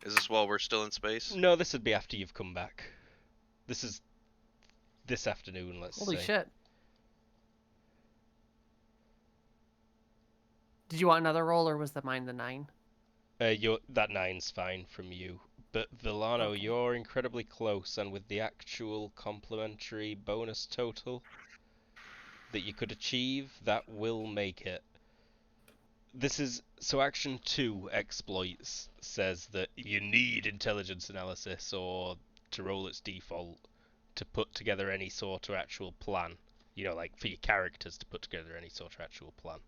Is this while we're still in space? No, this would be after you've come back. This is this afternoon, let's Holy say. shit. Did you want another roll, or was mine the 9? That 9's fine from you. But Villano, Okay. you're incredibly close, and with the actual complementary bonus total that you could achieve, that will make it. This is so action 2 exploits says that you need intelligence analysis or to roll its default to put together any sort of actual plan. You know, like for your characters to put together any sort of actual plan.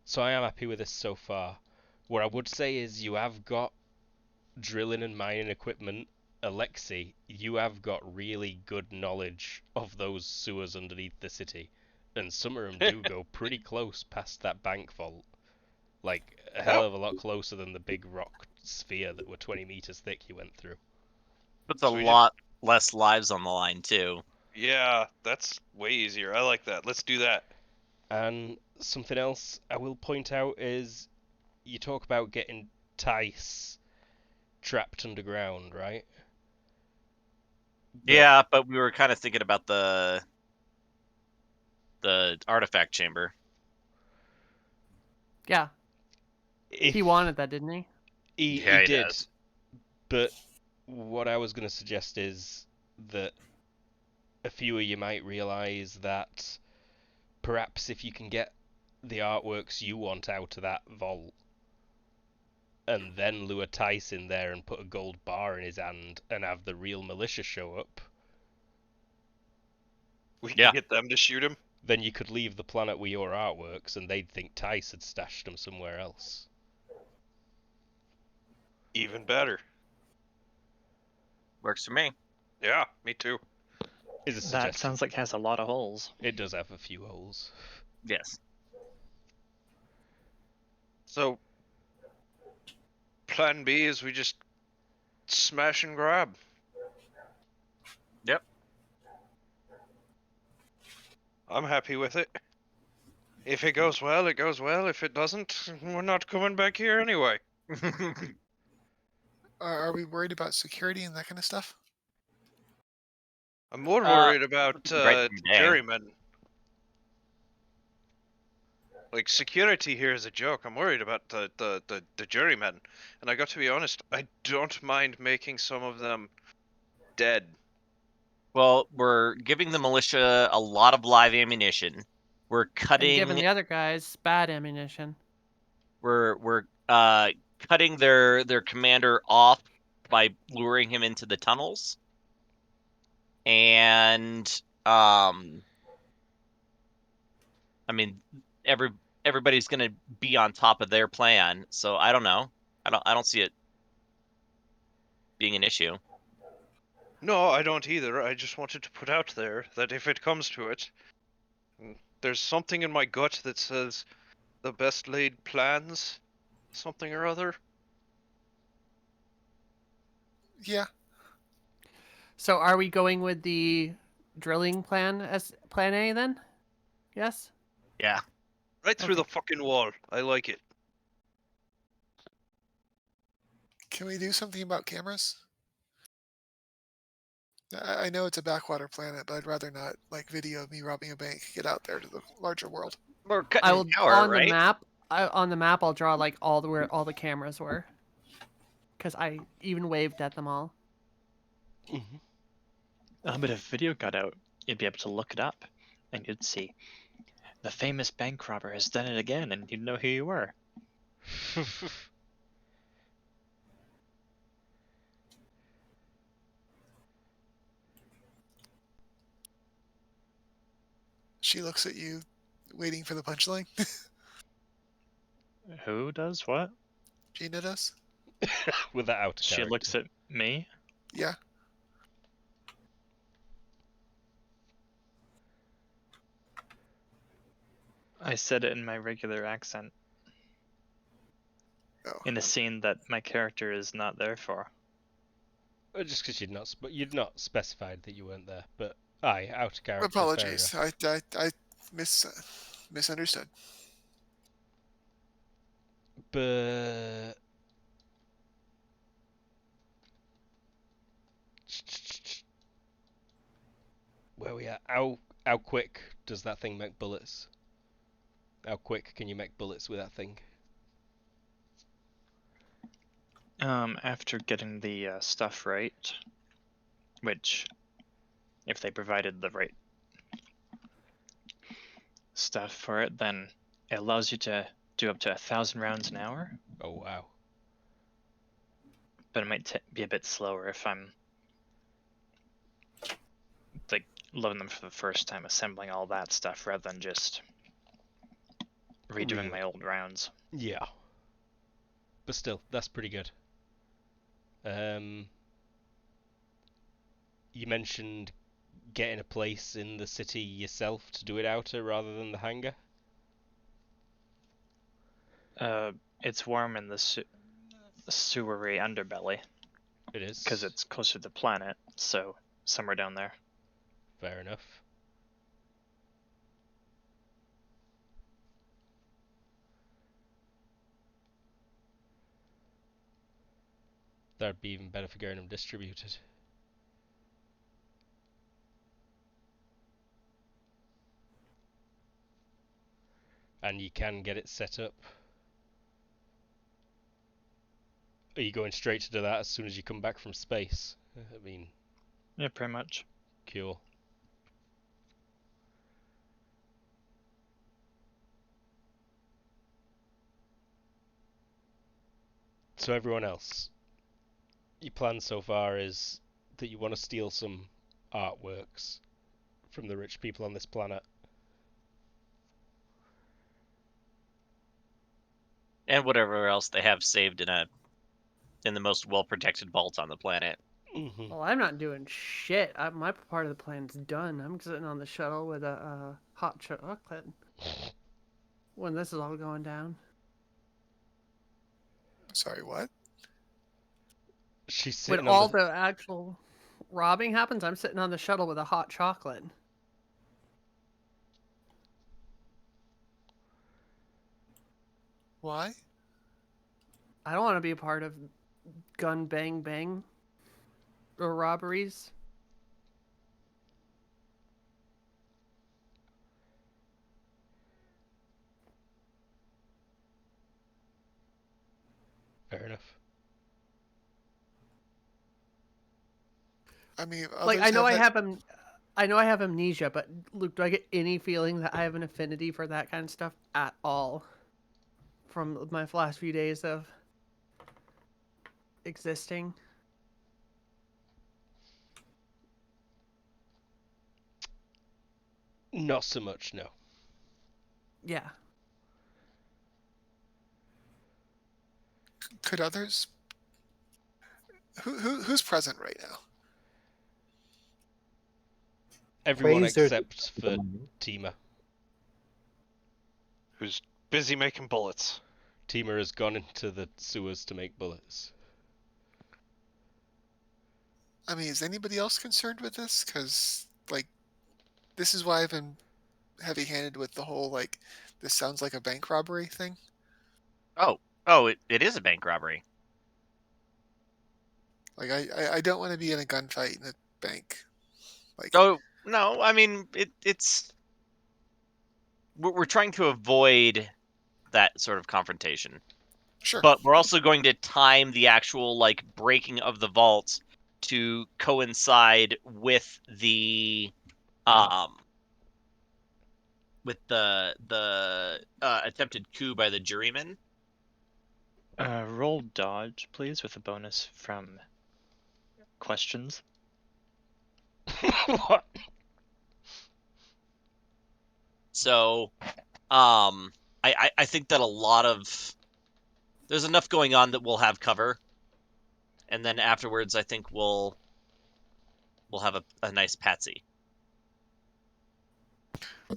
So I am happy with this so far. What I would say is you have got drilling and mining equipment. Alexei, you have got really good knowledge of those sewers underneath the city. And some of them do go pretty close past that bank vault. Like, a hell of a lot closer than the big rock sphere that were 20 meters thick you went through. Puts a So we lot less lives on the line, too. Yeah, that's way easier. I like that. Let's do that. And something else I will point out is you talk about getting Tice trapped underground, right? But Yeah, but we were kind of thinking about the artifact chamber. Yeah, if he wanted that, didn't he? Yeah, he did. does. But what I was going to suggest is that a few of you might realise that perhaps if you can get the artworks you want out of that vault, and then lure Tice in there and put a gold bar in his hand and have the real militia show up, We can Yeah. get them to shoot him. then you could leave the planet with your artworks and they'd think Tice had stashed them somewhere else. Even better. Works for me. Yeah, me too. Is a That suggestion. sounds like it has a lot of holes. It does have a few holes. Yes. So, plan B is we just smash and grab. Yep. I'm happy with it. If it goes well, it goes well. If it doesn't, we're not coming back here anyway. Are we worried about security and that kind of stuff? I'm more Uh, worried about right through day. jurymen. Like, security here is a joke. I'm worried about the jurymen. And I got to be honest, I don't mind making some of them dead. Well, we're giving the militia a lot of live ammunition. We're And cutting. giving the other guys bad ammunition. We're cutting their commander off by luring him into the tunnels. And I mean, everybody's gonna be on top of their plan, so I don't know. I don't see it being an issue. No, I don't either. I just wanted to put out there that if it comes to it, there's something in my gut that says the best laid plans, something or other. Yeah. So are we going with the drilling plan as plan A then? Yes? Yeah. Right through Okay. the fucking wall. I like it. Can we do something about cameras? I know it's a backwater planet, but I'd rather not like video of me robbing a bank get out there to the larger world. We're I cutting will power, on right? the map. On the map, I'll draw like where all the cameras were, because I even waved at them all. Mm-hmm. But if video got out, you'd be able to look it up, and you'd see the famous bank robber has done it again, and you'd know who you were. She looks at you, waiting for the punchline. Who does what? Gina does. With that out She looks at me. Yeah. I said it in my regular accent, Oh. in a scene that my character is not there for. Just because you'd not specified that you weren't there, but aye, out of character. Apologies. Fair enough. I misunderstood. But where we at? How quick does that thing make bullets? How quick can you make bullets with that thing? After getting the stuff right, which, if they provided the right stuff for it, then it allows you to do up to 1,000 rounds an hour. Oh wow. But it might be a bit slower if I'm like loading them for the first time, assembling all that stuff rather than just redoing my old rounds. Yeah. But still, that's pretty good. You mentioned getting a place in the city yourself to do it out of rather than the hangar. It's warm in the sewery underbelly It is. because it's closer to the planet, so somewhere down there. Fair enough. That'd be even better for getting them distributed. And you can get it set up. Are you going straight to do that as soon as you come back from space? I mean, Yeah, pretty much. cool. So everyone else, your plan so far is that you want to steal some artworks from the rich people on this planet. And whatever else they have saved in the most well-protected vault on the planet. Mm-hmm. Well, I'm not doing shit. My part of the plan's done. I'm sitting on the shuttle with a hot chocolate when this is all going down. Sorry, what? She's When sitting all on the... the actual robbing happens, I'm sitting on the shuttle with a hot chocolate. Why? I don't want to be a part of gun bang bang or robberies. Fair enough. I mean, Like others have that. I know I have amnesia, but Luke, do I get any feeling that I have an affinity for that kind of stuff at all from my last few days of existing? Not so much, no. Yeah. Could others? Who's present right now? Everyone Quay's there except at the for moment. Tima. Who's busy making bullets? Tima has gone into the sewers to make bullets. I mean, is anybody else concerned with this? Because, like, this is why I've been heavy-handed with the whole, like, this sounds like a bank robbery thing. Oh, it is a bank robbery. Like, I don't want to be in a gunfight in a bank. Like, Oh no, I mean it's we're trying to avoid that sort of confrontation, sure. but we're also going to time the actual like breaking of the vault to coincide with the attempted coup by the jurymen. Roll dodge, please, with a bonus from questions. What? So, I think that a lot of there's enough going on that we'll have cover, and then afterwards, I think we'll have a nice patsy.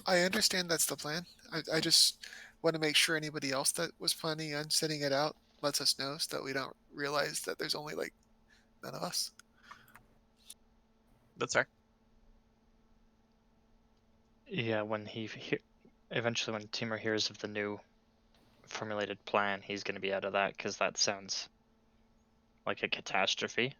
I understand that's the plan. I just want to make sure anybody else that was planning on sitting it out lets us know so that we don't realize that there's only, like, none of us. That's fair. Yeah, eventually when Timur hears of the new formulated plan, he's going to be out of that because that sounds like a catastrophe.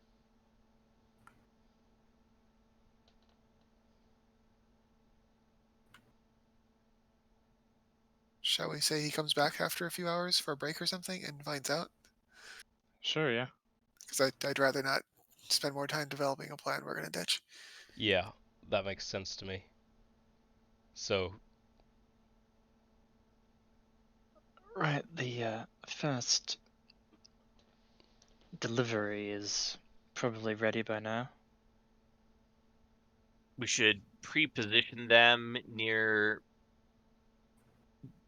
Shall we say he comes back after a few hours for a break or something and finds out? Sure, yeah. Because I'd rather not spend more time developing a plan we're going to ditch. Yeah, that makes sense to me. So, Right, the first delivery is probably ready by now. We should pre-position them near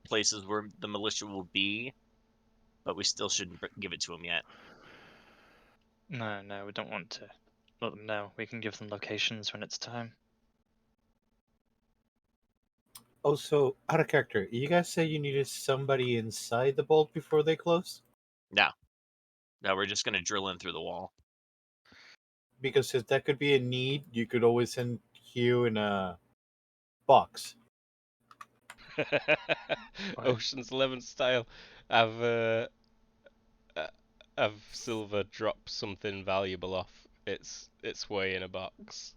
places where the militia will be, but we still shouldn't give it to them yet. No, we don't want to let them know. We can give them locations when it's time. Also, out of character, you guys say you needed somebody inside the bolt before they close? No, we're just gonna drill in through the wall. Because if that could be a need, you could always send Hugh in a box. Ocean's 11 style. Have Silver drop something valuable off its way in a box.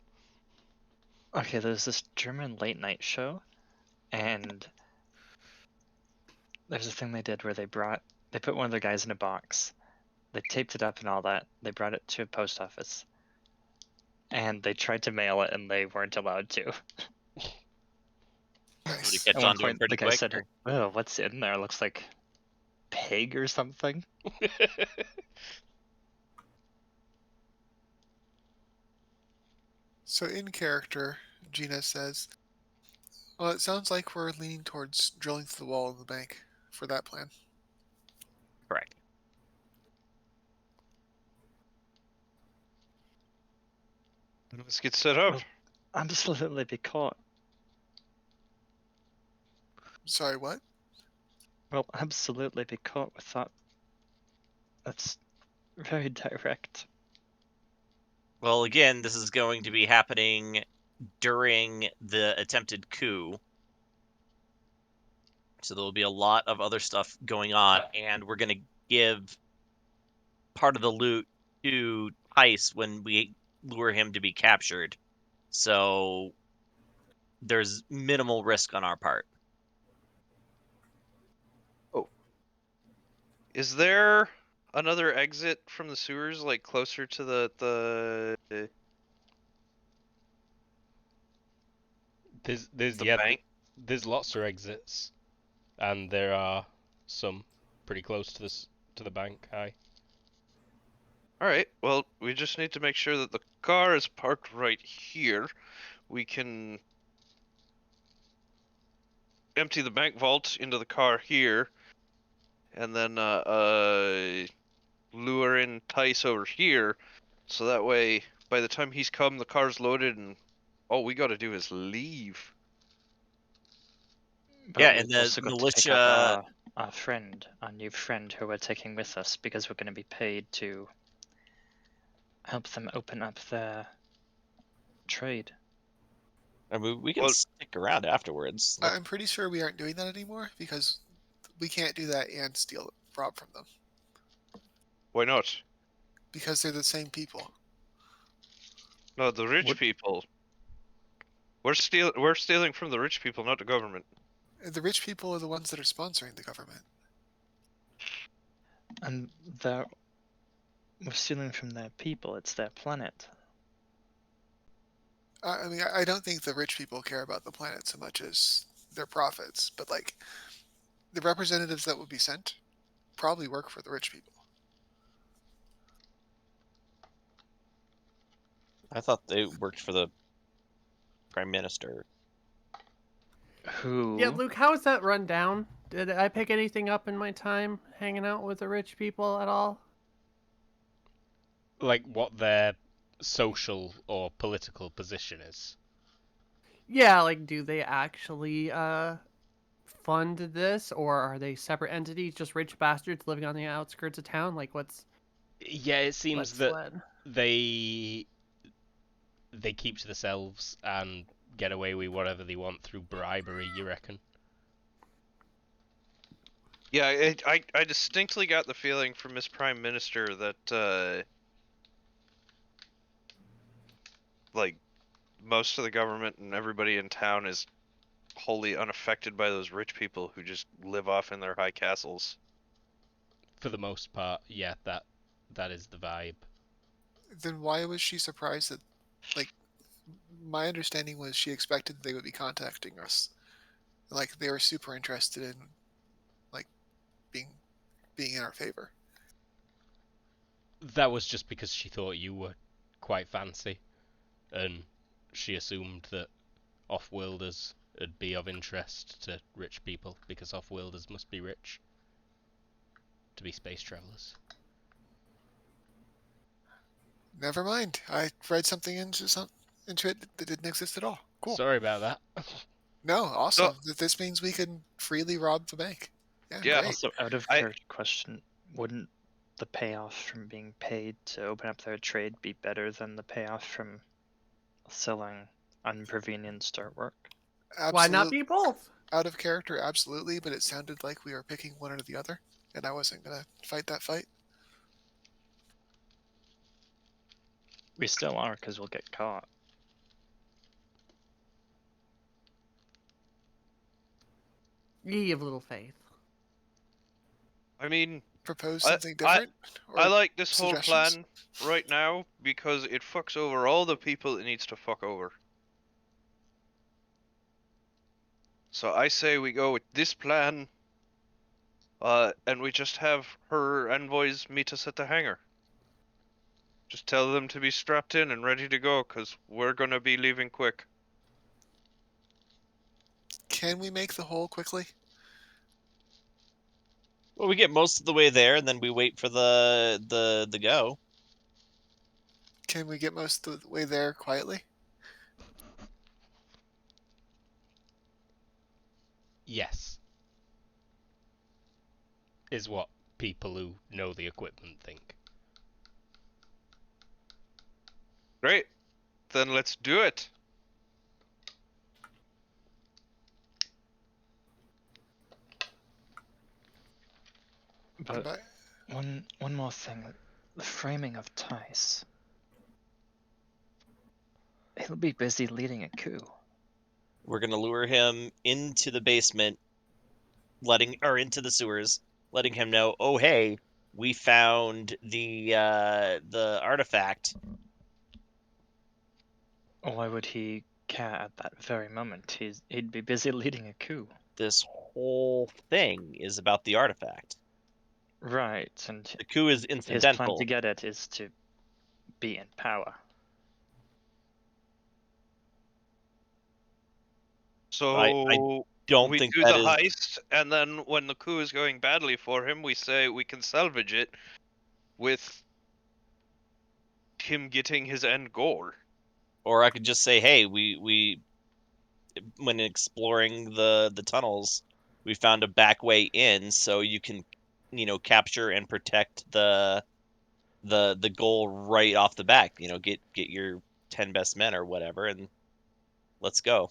Okay, there's this German late night show, and there's a thing they did where they put one of their guys in a box, they taped it up and all that, they brought it to a post office, and they tried to mail it and they weren't allowed to. Would Nice. it catch At on one to him point, pretty the guy quick? said, or- "Oh, what's in there? Looks like pig or something." So in character, Gina says, "Well, it sounds like we're leaning towards drilling through the wall of the bank for that plan." Correct. Let's get set up. Well, absolutely be caught. Sorry, what? Well, absolutely be caught with that. That's very direct. Well, again, this is going to be happening during the attempted coup. So there will be a lot of other stuff going on, and we're going to give part of the loot to Tice when we lure him to be captured. So there's minimal risk on our part. Is there another exit from the sewers, like closer to the There's bank? there's lots of exits, and there are some pretty close to the bank. Aye. All right. Well, we just need to make sure that the car is parked right here. We can empty the bank vault into the car here, and then lure in Tice over here, so that way by the time he's come, the car's loaded, and all we got to do is leave. But Yeah, we've and the also got to pick militia. up our new friend who we're taking with us because we're going to be paid to help them open up their trade. I mean, we can Well- stick around afterwards. I'm pretty sure we aren't doing that anymore because we can't do that and rob from them Why not? because they're the same people. No, the rich What- people. We're stealing from the rich people, not the government. The rich people are the ones that are sponsoring the government. And we're stealing from their people, it's their planet. I mean, I don't think the rich people care about the planet so much as their profits, but like the representatives that would be sent probably work for the rich people. I thought they worked for the prime minister. Who? Yeah, Luke, how is that run down? Did I pick anything up in my time hanging out with the rich people at all? Like what their social or political position is. Yeah, like do they actually fund this, or are they separate entities, just rich bastards living on the outskirts of town? Like what's Yeah, it seems what's that what? they keep to themselves and get away with whatever they want through bribery. You reckon? Yeah, I distinctly got the feeling from Miss Prime Minister that like most of the government and everybody in town is wholly unaffected by those rich people who just live off in their high castles. For the most part, yeah, that is the vibe. Then why was she surprised that, like, my understanding was she expected they would be contacting us. Like, they were super interested in, like, being in our favor. That was just because she thought you were quite fancy, and she assumed that off-worlders would be of interest to rich people, because off-worlders must be rich to be space travelers. Never mind. I read something into it that didn't exist at all. Cool. Sorry about that. No, awesome. This means we can freely rob the bank. Yeah, Yeah. great. Also, out of character question, wouldn't the payoff from being paid to open up their trade be better than the payoff from selling unprovenienced artwork? Why not be both? Out of character, absolutely, but it sounded like we were picking one or the other, and I wasn't gonna fight that fight. We still are, because we'll get caught. Ye of little faith. I mean, Propose I- something different? I Or like this whole suggestions? plan right now because it fucks over all the people it needs to fuck over. So I say we go with this plan, and we just have her envoys meet us at the hangar. Just tell them to be strapped in and ready to go, because we're going to be leaving quick. Can we make the hole quickly? Well, we get most of the way there, and then we wait for the go. Can we get most of the way there quietly? Yes. Is what people who know the equipment think. Great. Then let's do it. But But one more thing. The framing of Tice. He'll be busy leading a coup. We're gonna lure him into the basement, into the sewers, letting him know, oh hey, we found the artifact. Why would he care at that very moment? He'd be busy leading a coup. This whole thing is about the artifact. Right, and The coup is his plan incidental. to get it is to be in power. So I don't we think do that the is heist, and then when the coup is going badly for him, we say we can salvage it with him getting his end goal. or I could just say, hey, we when exploring the tunnels, we found a back way in, so you can, capture and protect the goal right off the bat. Get your 10 best men or whatever, and let's go.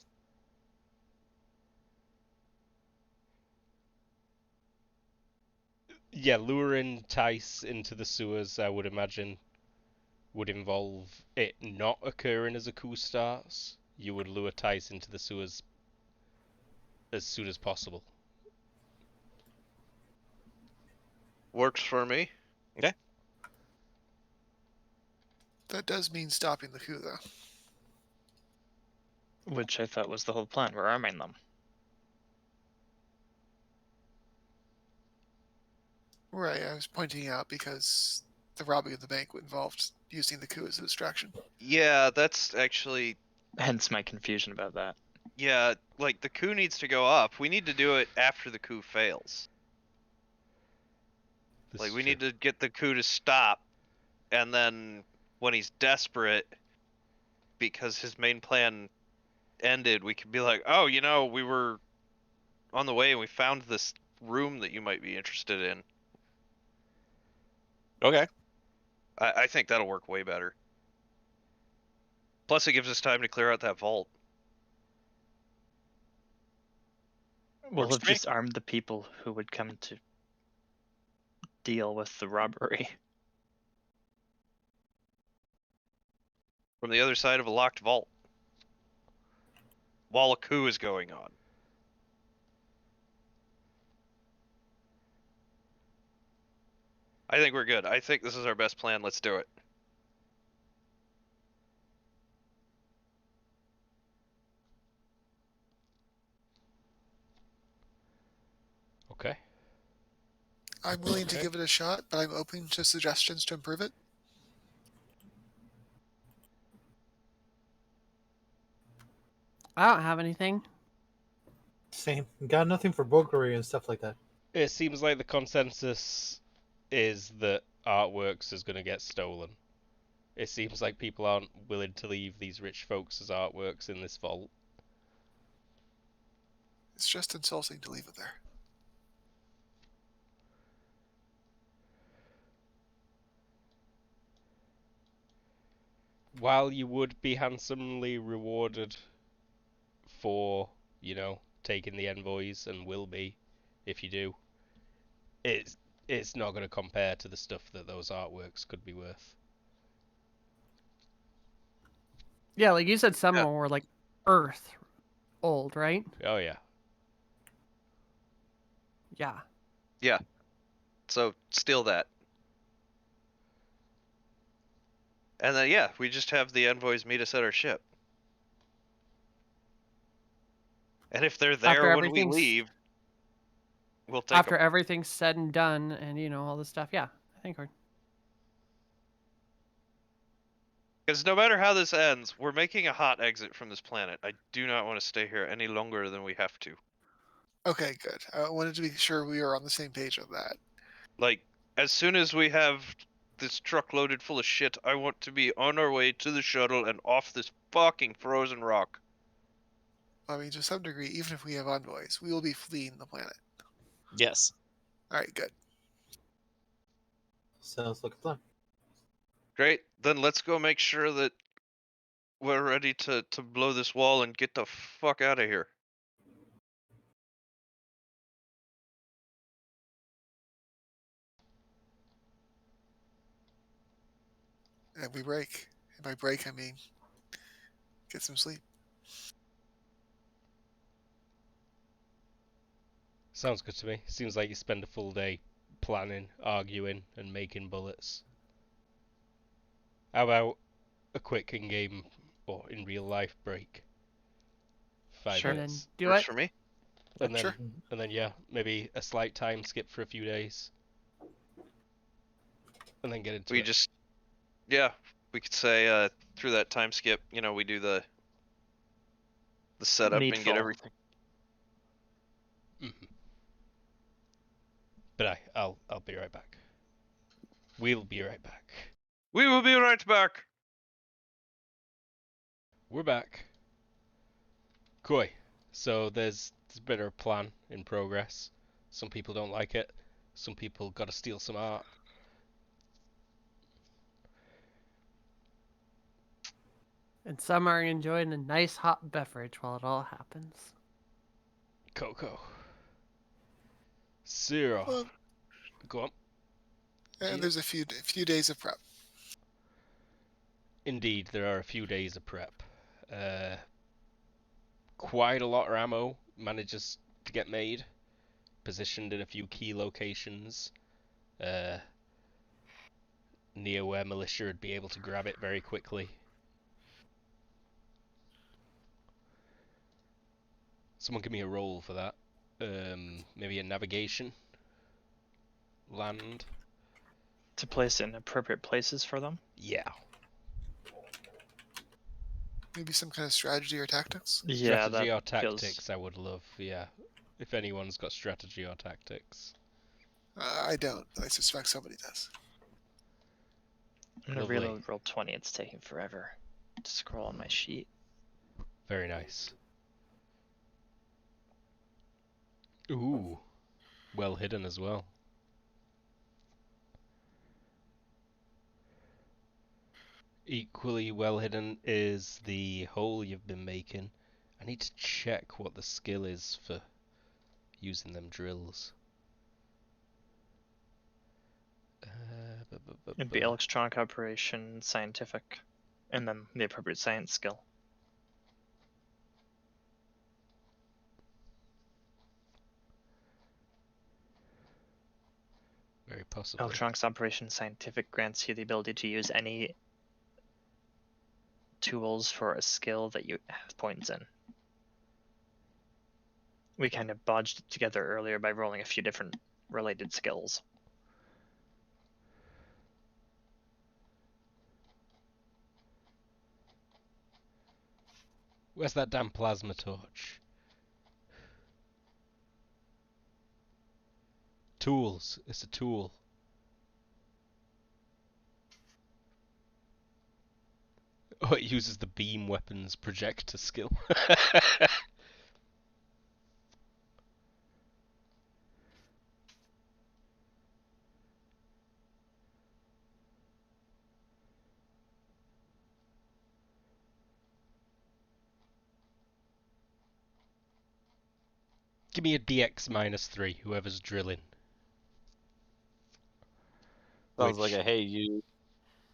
Yeah, luring Tice into the sewers, I would imagine, would involve it not occurring as a coup starts. You would lure Tice into the sewers as soon as possible. Works for me. that does mean stopping the coup, though. Which I thought was the whole plan. We're arming them. Right, I was pointing out because the robbing of the bank involved using the coup as a distraction. Yeah, that's actually... Hence my confusion about that. Yeah, like, the coup needs to go up. We need to do it after the coup fails. This We need to get the coup to stop, and then when he's desperate, because his main plan ended, we can be like, oh, we were on the way and we found this room that you might be interested in. Okay. I think that'll work way better. Plus, it gives us time to clear out that vault. We'll Works have for me. just armed the people who would come to deal with the robbery. From the other side of a locked vault. While a coup is going on. I think we're good. I think this is our best plan. Let's do it. Okay. I'm willing to Okay. give it a shot, but I'm open to suggestions to improve it. I don't have anything. Same. Got nothing for burglary and stuff like that. It seems like the consensus is that artworks is going to get stolen. It seems like people aren't willing to leave these rich folks' artworks in this vault. It's just insulting to leave it there. While you would be handsomely rewarded for, taking the envoys, and will be if you do, it's not going to compare to the stuff that those artworks could be worth. Yeah, like you said, some of them were like Earth old, right? Oh yeah. Yeah. Yeah. So, steal that. And then, yeah, we just have the envoys meet us at our ship. And if they're there when we everything's- leave, we'll take After them. everything's said and done, and all this stuff, yeah, I think we're. Because no matter how this ends, we're making a hot exit from this planet. I do not want to stay here any longer than we have to. Okay, good. I wanted to be sure we were on the same page on that. Like, as soon as we have this truck loaded full of shit, I want to be on our way to the shuttle and off this fucking frozen rock. I mean, to some degree, even if we have envoys, we will be fleeing the planet. Yes. All right, good. Sounds like a plan. Great, then let's go make sure that we're ready to blow this wall and get the fuck out of here. And we break. And by break, I mean get some sleep. Sounds good to me. Seems like you spend a full day planning, arguing, and making bullets. How about a quick in-game or in real life break? 5 Sure. And then minutes. do Works it. for me. And then, Sure. and then yeah, maybe a slight time skip for a few days. And then get into We it. just, yeah, we could say through that time skip, we do the setup and get Needful. everything. Mhm. But I'll be right back. We'll be right back. We will be right back. We're back. Koi. So there's been a plan in progress. Some people don't like it. Some people gotta steal some art. And some are enjoying a nice hot beverage while it all happens. Coco. Zero. Well, Go on. and Yeah. there's a few days of prep. Indeed, there are a few days of prep. Quite a lot of ammo manages to get made. Positioned in a few key locations. Near where militia would be able to grab it very quickly. Someone give me a roll for that. Maybe a navigation. Land. To place it in appropriate places for them. Yeah. Maybe some kind of strategy or tactics. Yeah, Strategy that or tactics, feels... I would love. Yeah. If anyone's got strategy or tactics. I don't, but I suspect somebody does. I'm gonna Lovely. reload roll 20. It's taking forever to scroll on my sheet. Very nice. Ooh. Well hidden as well. Equally well hidden is the hole you've been making. I need to check what the skill is for using them drills. It'd be electronic operation, scientific, and then the appropriate science skill. Very possibly. Electronics operation scientific grants you the ability to use any tools for a skill that you have points in. We kind of bodged it together earlier by rolling a few different related skills. Where's that damn plasma torch? Tools. It's a tool. Oh, it uses the beam weapons projector skill. Give me a DX -3, whoever's drilling. Sounds Which like a hey you.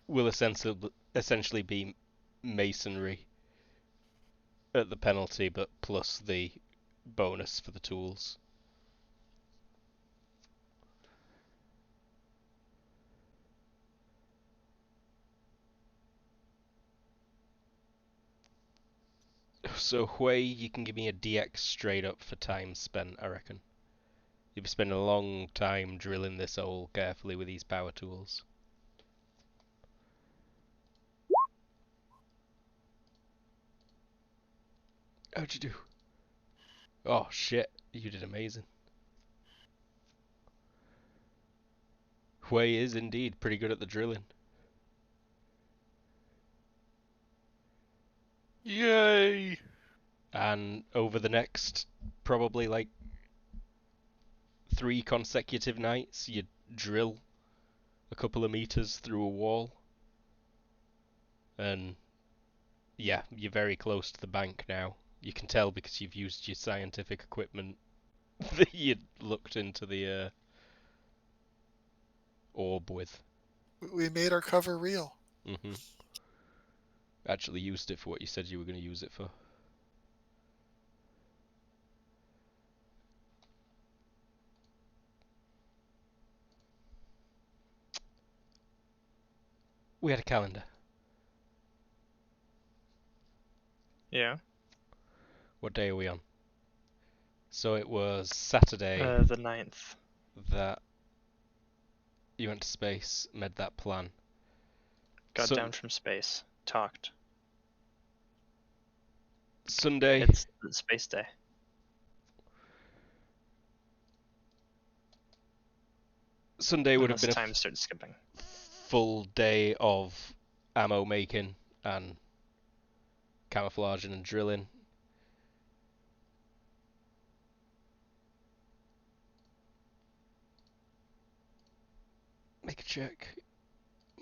will essentially be masonry at the penalty, but plus the bonus for the tools. So Hui, you can give me a DX straight up for time spent, I reckon. You'll be spending a long time drilling this hole carefully with these power tools. How'd you do? Oh shit, you did amazing. Hui is indeed pretty good at the drilling. Yay! And over the next probably like 3 consecutive nights, you'd drill a couple of meters through a wall. And yeah, you're very close to the bank now. You can tell because you've used your scientific equipment that you'd looked into the orb with. We made our cover real. Mm-hmm. Actually used it for what you said you were going to use it for. We had a calendar. Yeah. What day are we on? So it was Saturday The 9th. that you went to space, made that plan. Got Sun- down from space. Talked. Sunday. It's the space day. Sunday would have Unless been time starts skipping. full day of ammo making and camouflaging and drilling. Make a check.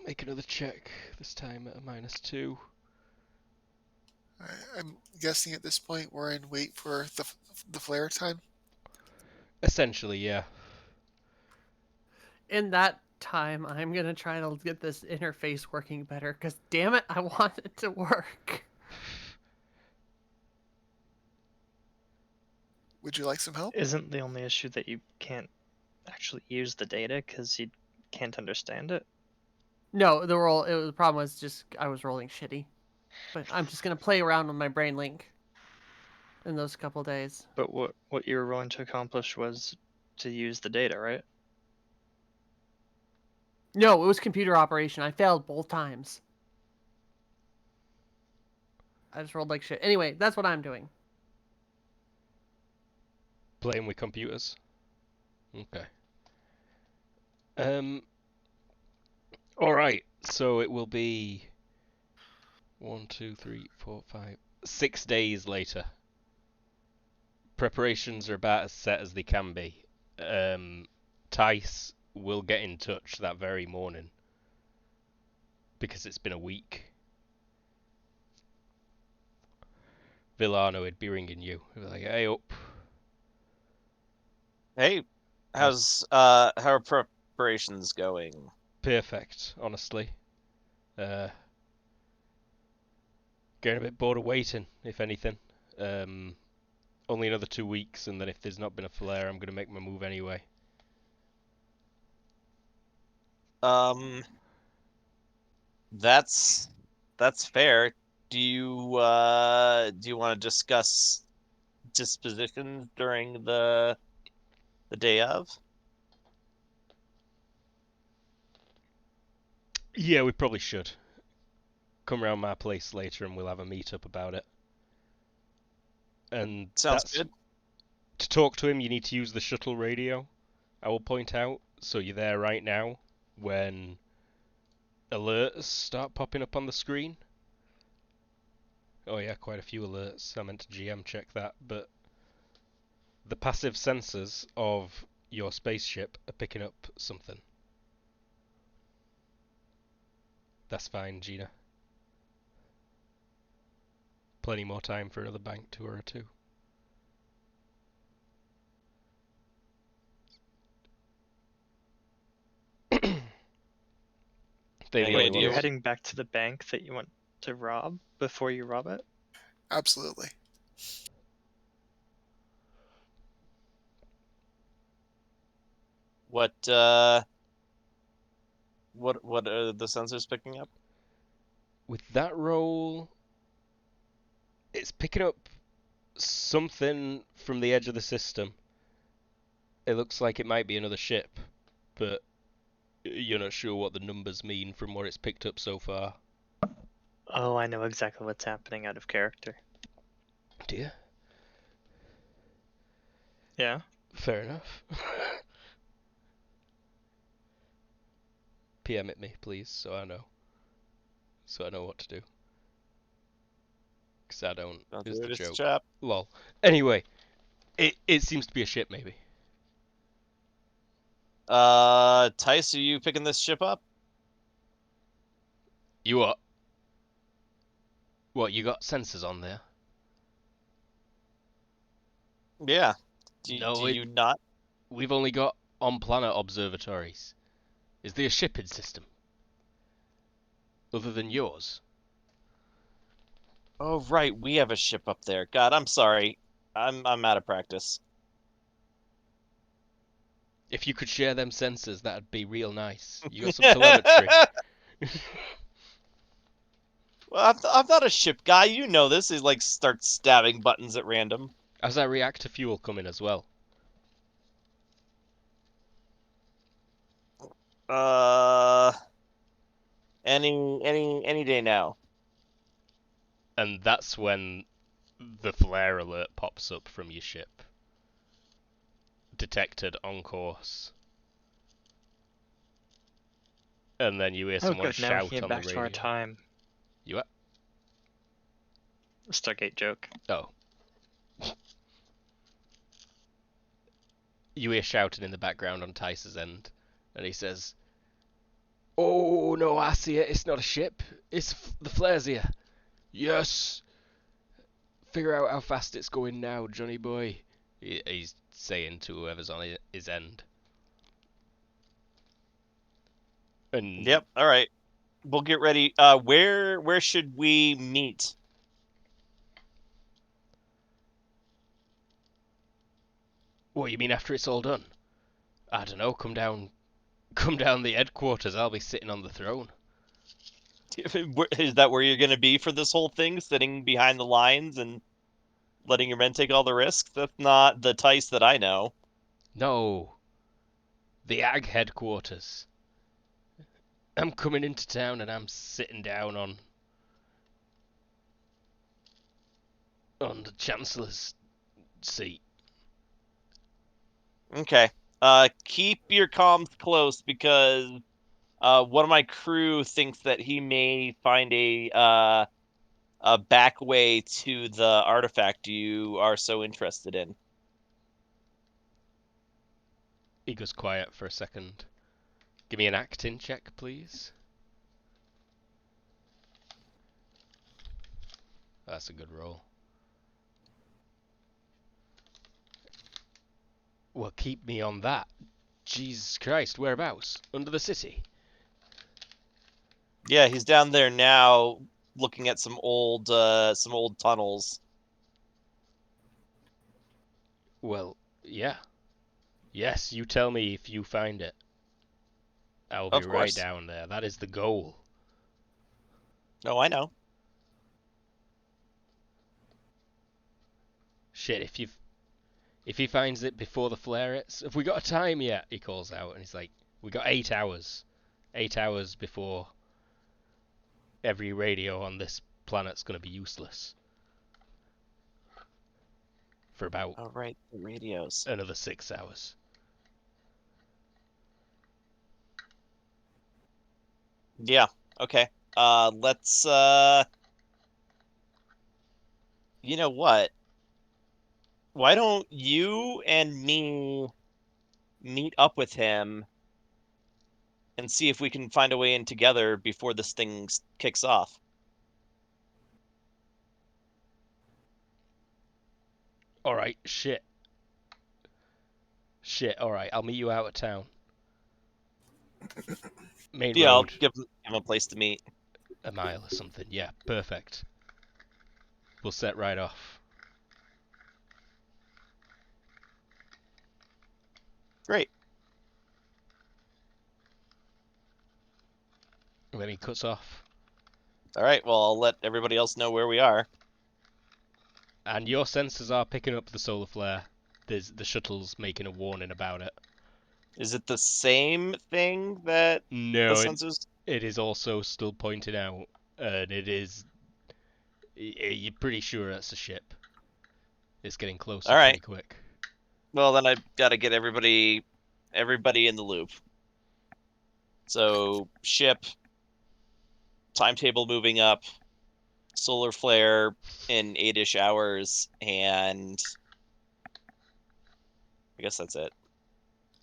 Make another check, this time at a -2. I'm guessing at this point we're in wait for the flare time. Essentially, yeah. In that time, I'm gonna try to get this interface working better. Cause damn it, I want it to work. Would you like some help? Isn't the only issue that you can't actually use the data because you can't understand it? No, the problem was just I was rolling shitty. But I'm just gonna play around with my brain link in those couple days. But what you were willing to accomplish was to use the data, right? No, it was computer operation. I failed both times. I just rolled like shit. Anyway, that's what I'm doing. Playing with computers. Okay. Alright, so it will be 1, 2, 3, 4, 5, 6 days later. Preparations are about as set as they can be. Tice will get in touch that very morning because it's been a week. Villano would be ringing you. He'd be like, hey up. Hey, how are preparations going? Perfect, honestly. Getting a bit bored of waiting, if anything. Only another 2 weeks, and then if there's not been a flare, I'm going to make my move anyway. That's fair. Do you want to discuss dispositions during the day of? Yeah, we probably should. Come round my place later and we'll have a meet-up about it. And Sounds that's good. to talk to him, you need to use the shuttle radio, I will point out. So you're there right now when alerts start popping up on the screen. Oh yeah, quite a few alerts. I meant to GM check that, but the passive sensors of your spaceship are picking up something. That's fine, Gina. Plenty more time for another bank tour or two. They Any the only idea You're ones. heading back to the bank that you want to rob before you rob it? Absolutely. what are the sensors picking up? With that roll, it's picking up something from the edge of the system. It looks like it might be another ship, but you're not sure what the numbers mean from what it's picked up so far. Oh, I know exactly what's happening out of character. Dear? Yeah. Fair enough. PM at me, please, so I know. So I know what to do. Because I don't. Don't Is do the it, it's a joke. trap. Lol. Anyway, it seems to be a ship, maybe. Tice, are you picking this ship up? You what? What, you got sensors on there? Yeah. Do No, you not? we've only got on-planet observatories. Is there a shipping system? Other than yours? Oh, right, we have a ship up there. God, I'm sorry. I'm out of practice. If you could share them sensors, that'd be real nice. You got some telemetry. Well, I'm not a ship guy. You know this. He like starts stabbing buttons at random. How's that reactor fuel coming as well? Uh, any day now. And that's when the flare alert pops up from your ship. Detected on course. And then you hear Oh, someone good. Now we shout can get on the back to our radio. time. You what? Stargate joke. Oh. You hear shouting in the background on Tice's end, and he says, "Oh no, I see it. It's not a ship. It's the flares here. Yes. Figure out how fast it's going now, Johnny boy." He's saying to whoever's on his end. And Yep. All right. We'll get ready. Where should we meet? what you mean after it's all done? I don't know. Come down the headquarters. I'll be sitting on the throne. Is that where you're gonna be for this whole thing, sitting behind the lines and letting your men take all the risks? That's not the Tice that I know. No, the Ag headquarters. I'm coming into town and I'm sitting down on the Chancellor's seat. Okay. Keep your comms close because one of my crew thinks that he may find a back way to the artifact you are so interested in. He goes quiet for a second. Give me an acting check, please. That's a good roll. Well, keep me on that. Jesus Christ, whereabouts? Under the city? Yeah, he's down there now, looking at some old tunnels. Well, yeah. Yes, you tell me if you find it. I'll be Of right course. down there. That is the goal. No, I know. Shit, if he finds it before the flare hits, have we got a time yet? He calls out, and he's like, we got 8 hours. 8 hours before every radio on this planet's gonna be useless. For about Oh, right, the radios. another 6 hours. Yeah, okay. Let's, you know what? Why don't you and me meet up with him and see if we can find a way in together before this thing kicks off? Alright, shit. Shit, alright, I'll meet you out of town. Main Yeah, I'll road, give him a place to meet. a mile or something. Yeah, perfect. We'll set right off. Great. And then he cuts off. All right, well, I'll let everybody else know where we are. And your sensors are picking up the solar flare. There's the shuttle's making a warning about it. Is it the same thing that the No, sensors? it is also still pointing out, and it is. You're pretty sure that's a ship. It's getting closer All right. pretty quick. Well, then I've got to get everybody in the loop. So ship, timetable moving up, solar flare in 8-ish hours, and I guess that's it.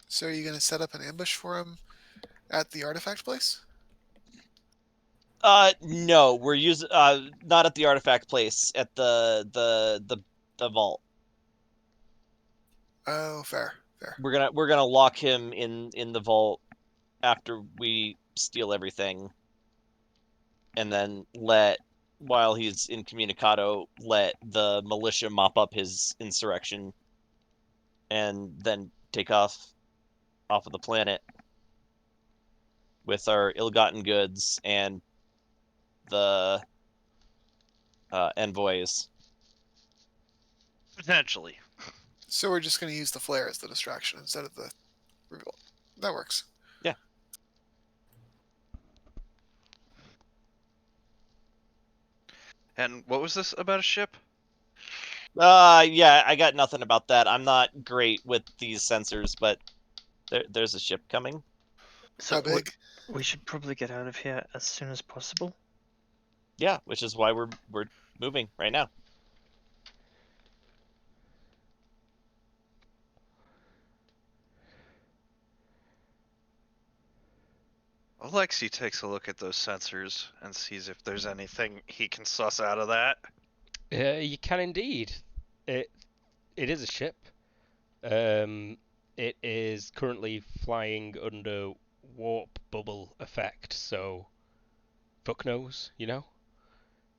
So are you going to set up an ambush for him at the artifact place? No, we're using not at the artifact place, at the vault. Oh, fair. We're gonna lock him in the vault after we steal everything, and then while he's incommunicado, let the militia mop up his insurrection, and then take off of the planet with our ill-gotten goods and the envoys. Potentially. So we're just going to use the flare as the distraction instead of the reveal. That works. Yeah. And what was this about a ship? Yeah, I got nothing about that. I'm not great with these sensors, but there's a ship coming. So How big? we should probably get out of here as soon as possible. Yeah, which is why we're moving right now. Alexi takes a look at those sensors and sees if there's anything he can suss out of that. You can indeed. It is a ship. It is currently flying under warp bubble effect, so fuck knows, you know?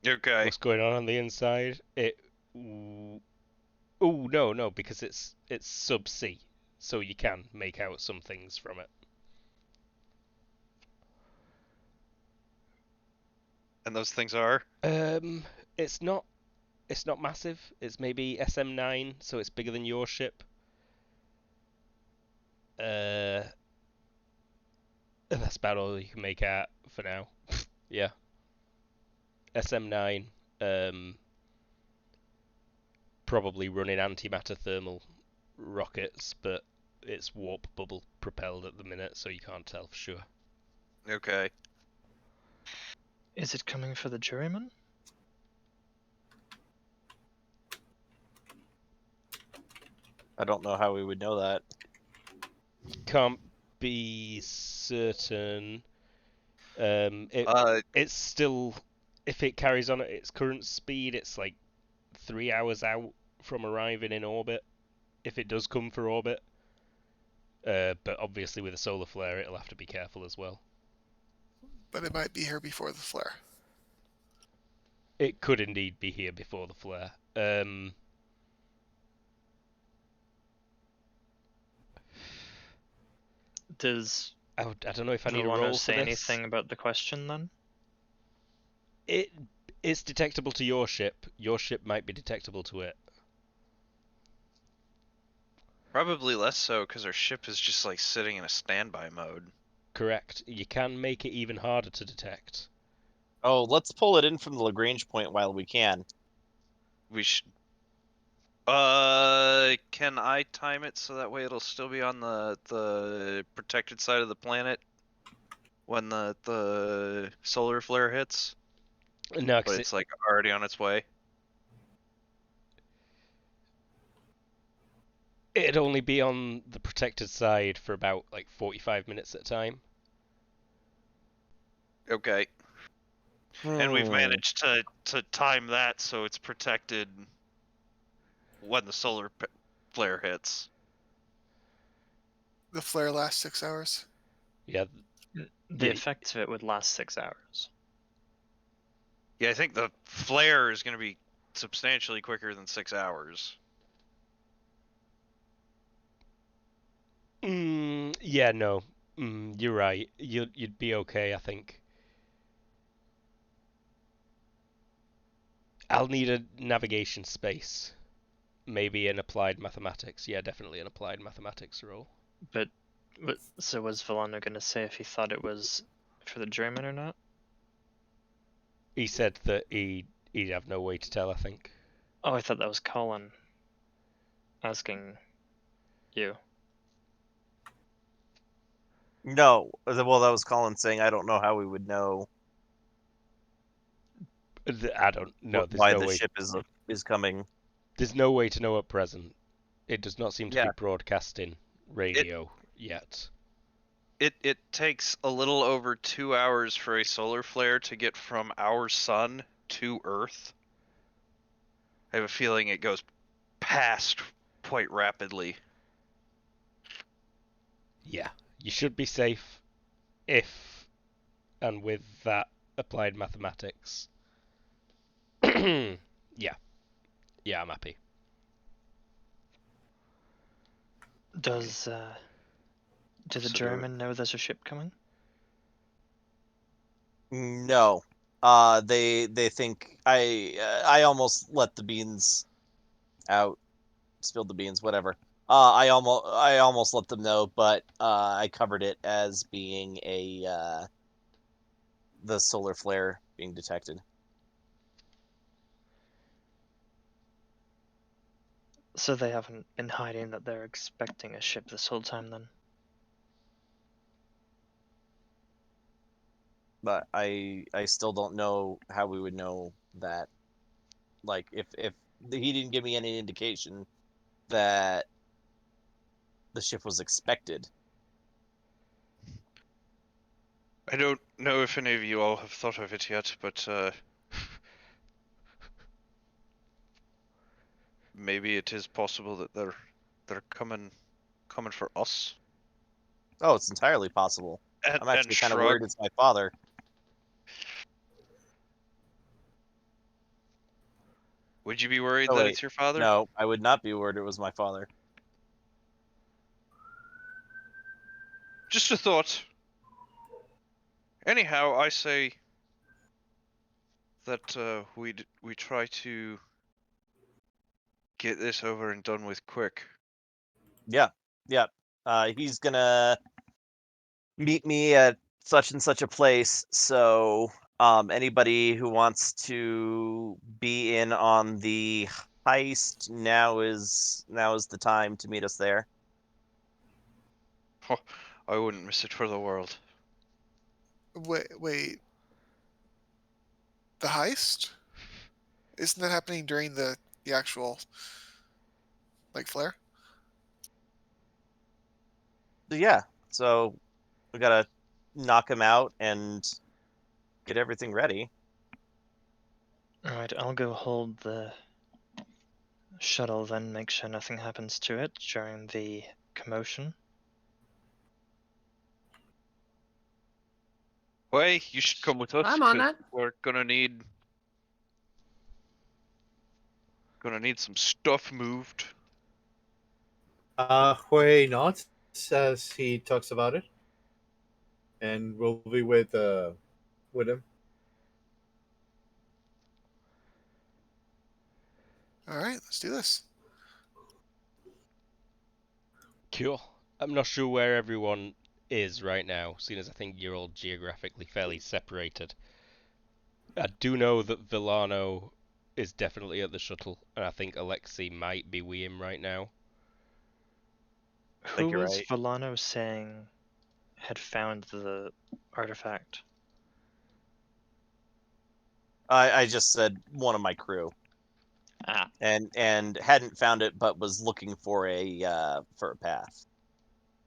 Okay. What's going on the inside? Oh no, because it's sub-sea, so you can make out some things from it. And those things are? It's not massive. It's maybe SM9, so it's bigger than your ship. That's about all you can make out for now. Yeah. SM9, probably running antimatter thermal rockets, but it's warp bubble propelled at the minute, so you can't tell for sure. Okay. Is it coming for the juryman? I don't know how we would know that. Can't be certain. It's still, if it carries on at its current speed, it's like 3 hours out from arriving in orbit. If it does come for orbit, but obviously with a solar flare, it'll have to be careful as well. But it might be here before the flare. It could indeed be here before the flare. Does I don't know if I need a Villano roll say for this. anything about the question then? It's detectable to your ship. Your ship might be detectable to it. Probably less so, because our ship is just like sitting in a standby mode. Correct. You can make it even harder to detect. Oh, let's pull it in from the Lagrange point while we can. We should. Can I time it so that way it'll still be on the protected side of the planet when the solar flare hits? No, But it's like already on its way. it'd only be on the protected side for about like 45 minutes at a time. Okay. And we've managed to time that so it's protected when the solar flare hits. The flare lasts 6 hours. Yeah. The Yeah. effects of it would last 6 hours. Yeah, I think the flare is going to be substantially quicker than 6 hours. Yeah, no. You're right. You'd be okay, I think. I'll need a navigation space. Maybe an applied mathematics. Yeah, definitely an applied mathematics role. But so was Villano going to say if he thought it was for the juryman or not? He said that he'd have no way to tell, I think. Oh, I thought that was Colin asking. You. No. Well, that was Colin saying, I don't know how we would know I don't know. There's why no the way. ship is coming. There's no way to know at present. It does not seem to be Yeah. broadcasting radio yet. It takes a little over 2 hours for a solar flare to get from our sun to Earth. I have a feeling it goes past quite rapidly. Yeah, you should be safe if and with that applied mathematics. Yeah. Yeah, I'm happy. Does do the So jurymen know there's a ship coming? No. They think I almost let the beans out, spilled the beans, whatever. I almost let them know, but I covered it as being the solar flare being detected. So they haven't been hiding that they're expecting a ship this whole time then? But I still don't know how we would know that. Like if he didn't give me any indication that the ship was expected. I don't know if any of you all have thought of it yet, but maybe it is possible that they're coming for us. Oh, it's entirely possible. And I'm actually kind of Shrug, worried it's my father. would you be worried Oh that wait, it's your father? no, I would not be worried it was my father. Just a thought. Anyhow, I say that we try to get this over and done with quick. Yeah. He's gonna meet me at such and such a place. So, anybody who wants to be in on the heist, now is the time to meet us there. Oh, I wouldn't miss it for the world. Wait. The heist? Isn't that happening during the actual flare? So, yeah. So we gotta knock him out and get everything ready. Alright, I'll go hold the shuttle then, make sure nothing happens to it during the commotion. Way, you should come with us. I'm on 'Cause that. we're gonna need some stuff moved. Hui nods as he talks about it, and we'll be with him. All right, let's do this. Cool. I'm not sure where everyone is right now, seeing as I think you're all geographically fairly separated. I do know that Villano is definitely at the shuttle, and I think Alexei might be with him right now. Who you're was right. Volano saying had found the artifact? I just said one of my crew. Ah, And hadn't found it, but was looking for a path.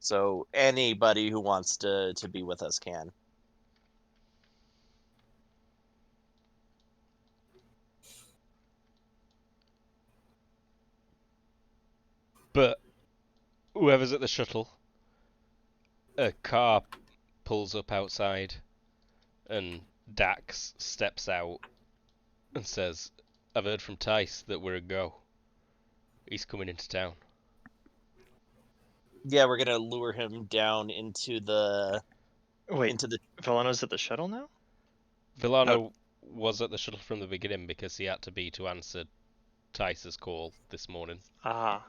So anybody who wants to be with us can. But whoever's at the shuttle, a car pulls up outside, and Dax steps out and says, "I've heard from Tice that we're a go. He's coming into town." Yeah, we're gonna lure him down into the wait, the. Volano's at the shuttle now? Villano was at the shuttle from the beginning because he had to be to answer Tice's call this morning. Ah,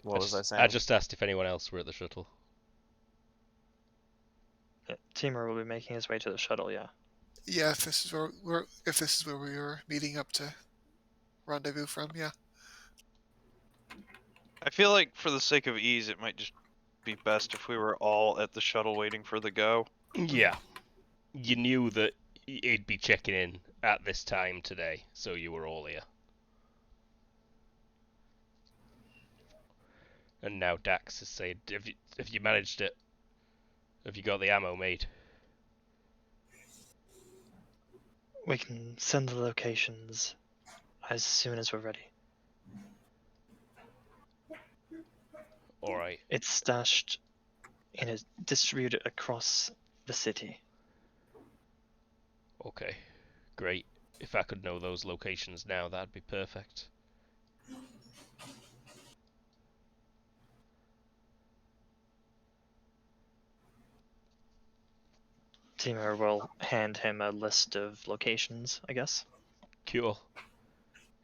What was I I saying? just asked if anyone else were at the shuttle. yeah, Timur will be making his way to the shuttle, yeah. Yeah, if this is where we were meeting up to rendezvous from, yeah. I feel like for the sake of ease, it might just be best if we were all at the shuttle waiting for the go. Yeah. You knew that he'd be checking in at this time today, so you were all here. And now Dax has said, have you managed it? Have you got the ammo made? We can send the locations as soon as we're ready. Alright. It's stashed distributed across the city. Okay. Great. If I could know those locations now, that'd be perfect. Timur will hand him a list of locations, I guess. Cool.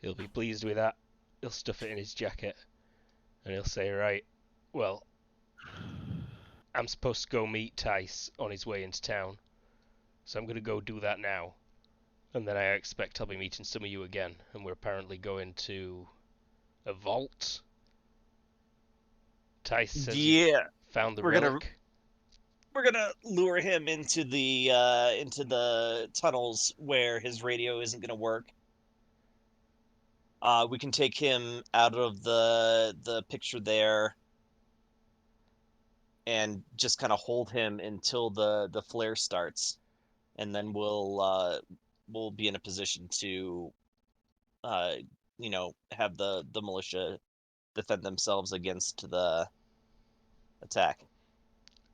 He'll be pleased with that. He'll stuff it in his jacket. And he'll say, right, well, I'm supposed to go meet Tice on his way into town. So I'm going to go do that now. And then I expect I'll be meeting some of you again. And we're apparently going to a vault. Tice says you Yeah, found the we're gonna relic. we're gonna lure him into the tunnels where his radio isn't gonna work. We can take him out of the picture there and just kind of hold him until the flare starts, and then we'll be in a position to have the militia defend themselves against the attack.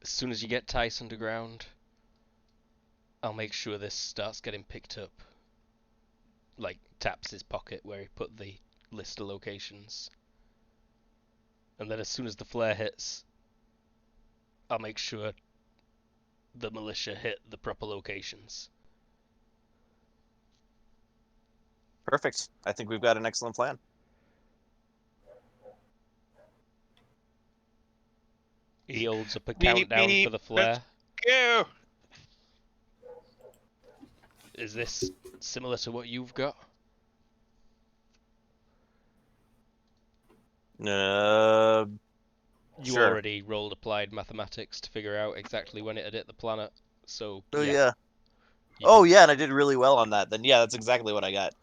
As soon as you get Tice underground, I'll make sure this starts getting picked up. Like, taps his pocket where he put the list of locations. And then as soon as the flare hits, I'll make sure the militia hit the proper locations. Perfect. I think we've got an excellent plan. He holds up a Beep, countdown for beep, the let's flare. go! Is this similar to what you've got? You Sure. already rolled applied mathematics to figure out exactly when it had hit the planet, so Oh yeah. yeah. You Oh can- yeah, and I did really well on that. Then yeah, that's exactly what I got.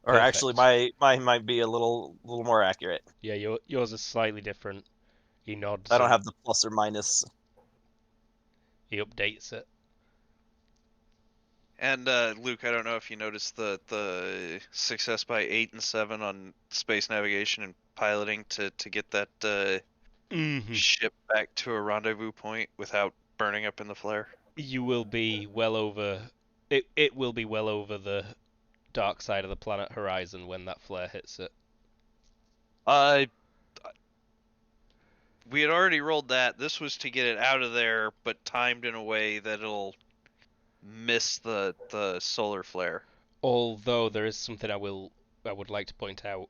Or actually, Perfect. mine might be a little more accurate. Yeah, yours is slightly different. He nods I don't and have the plus or minus. he updates it. And Luke, I don't know if you noticed the success by 8 and 7 on space navigation and piloting to get that ship back to a rendezvous point without burning up in the flare. You will be well over. It will be well over the dark side of the planet horizon when that flare hits it. We had already rolled that. This was to get it out of there, but timed in a way that it'll miss the solar flare. Although there is something I would like to point out.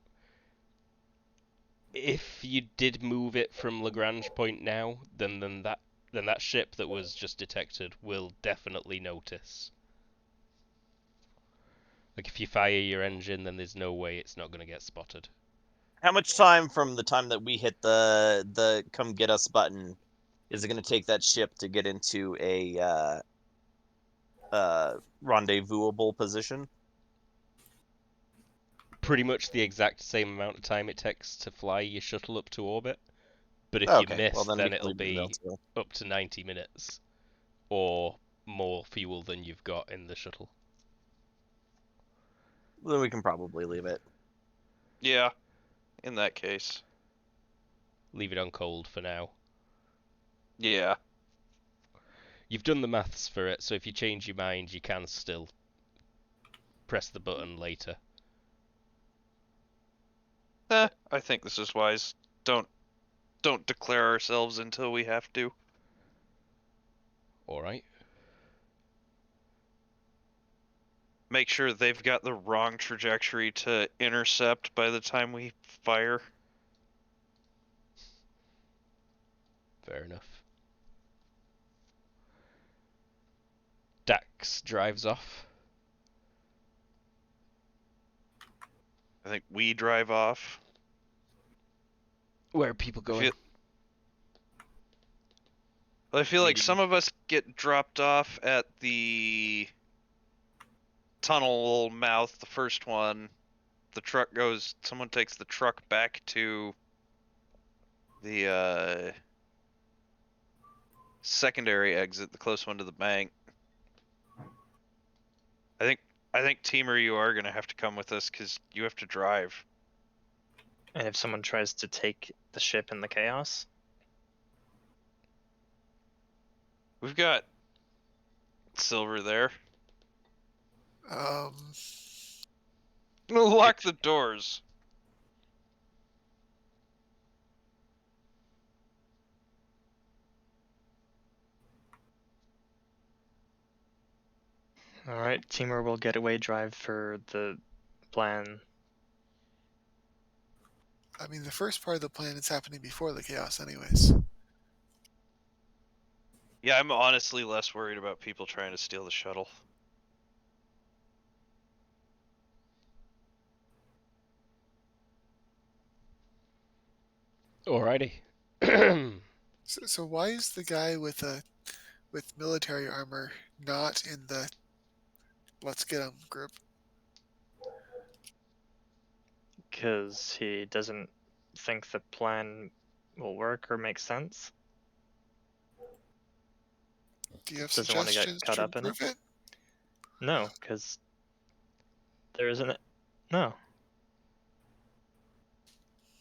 If you did move it from Lagrange point now, then that ship that was just detected will definitely notice. Like if you fire your engine, then there's no way it's not going to get spotted. How much time from the time that we hit the come get us button is it going to take that ship to get into a rendezvousable position? Pretty much the exact same amount of time it takes to fly your shuttle up to orbit. But if you Okay, well miss, then we then can it'll leave it be available. up to 90 minutes. Or more fuel than you've got in the shuttle. Then we can probably leave it. Yeah, in that case. Leave it on cold for now. Yeah. You've done the maths for it, so if you change your mind, you can still press the button later. I think this is wise. Don't declare ourselves until we have to. Alright. Make sure they've got the wrong trajectory to intercept by the time we fire. Fair enough. Dax drives off. I think we drive off. Where are people going? I feel like Maybe. some of us get dropped off at the tunnel mouth, the first one. The truck goes. Someone takes the truck back to the secondary exit, the close one to the bank. I think Teamer, you are gonna have to come with us because you have to drive. And if someone tries to take the ship in the chaos, We've got Silver there. We'll lock the doors. all right, Teamer will get away drive for the plan. I mean, the first part of the plan is happening before the chaos, anyways. Yeah, I'm honestly less worried about people trying to steal the shuttle. Alrighty. So why is the guy with military armor not in the let's get him group? Because he doesn't think the plan will work or make sense. Do you have Doesn't want to get suggestions caught to up in it. improve it? No, because there isn't. No.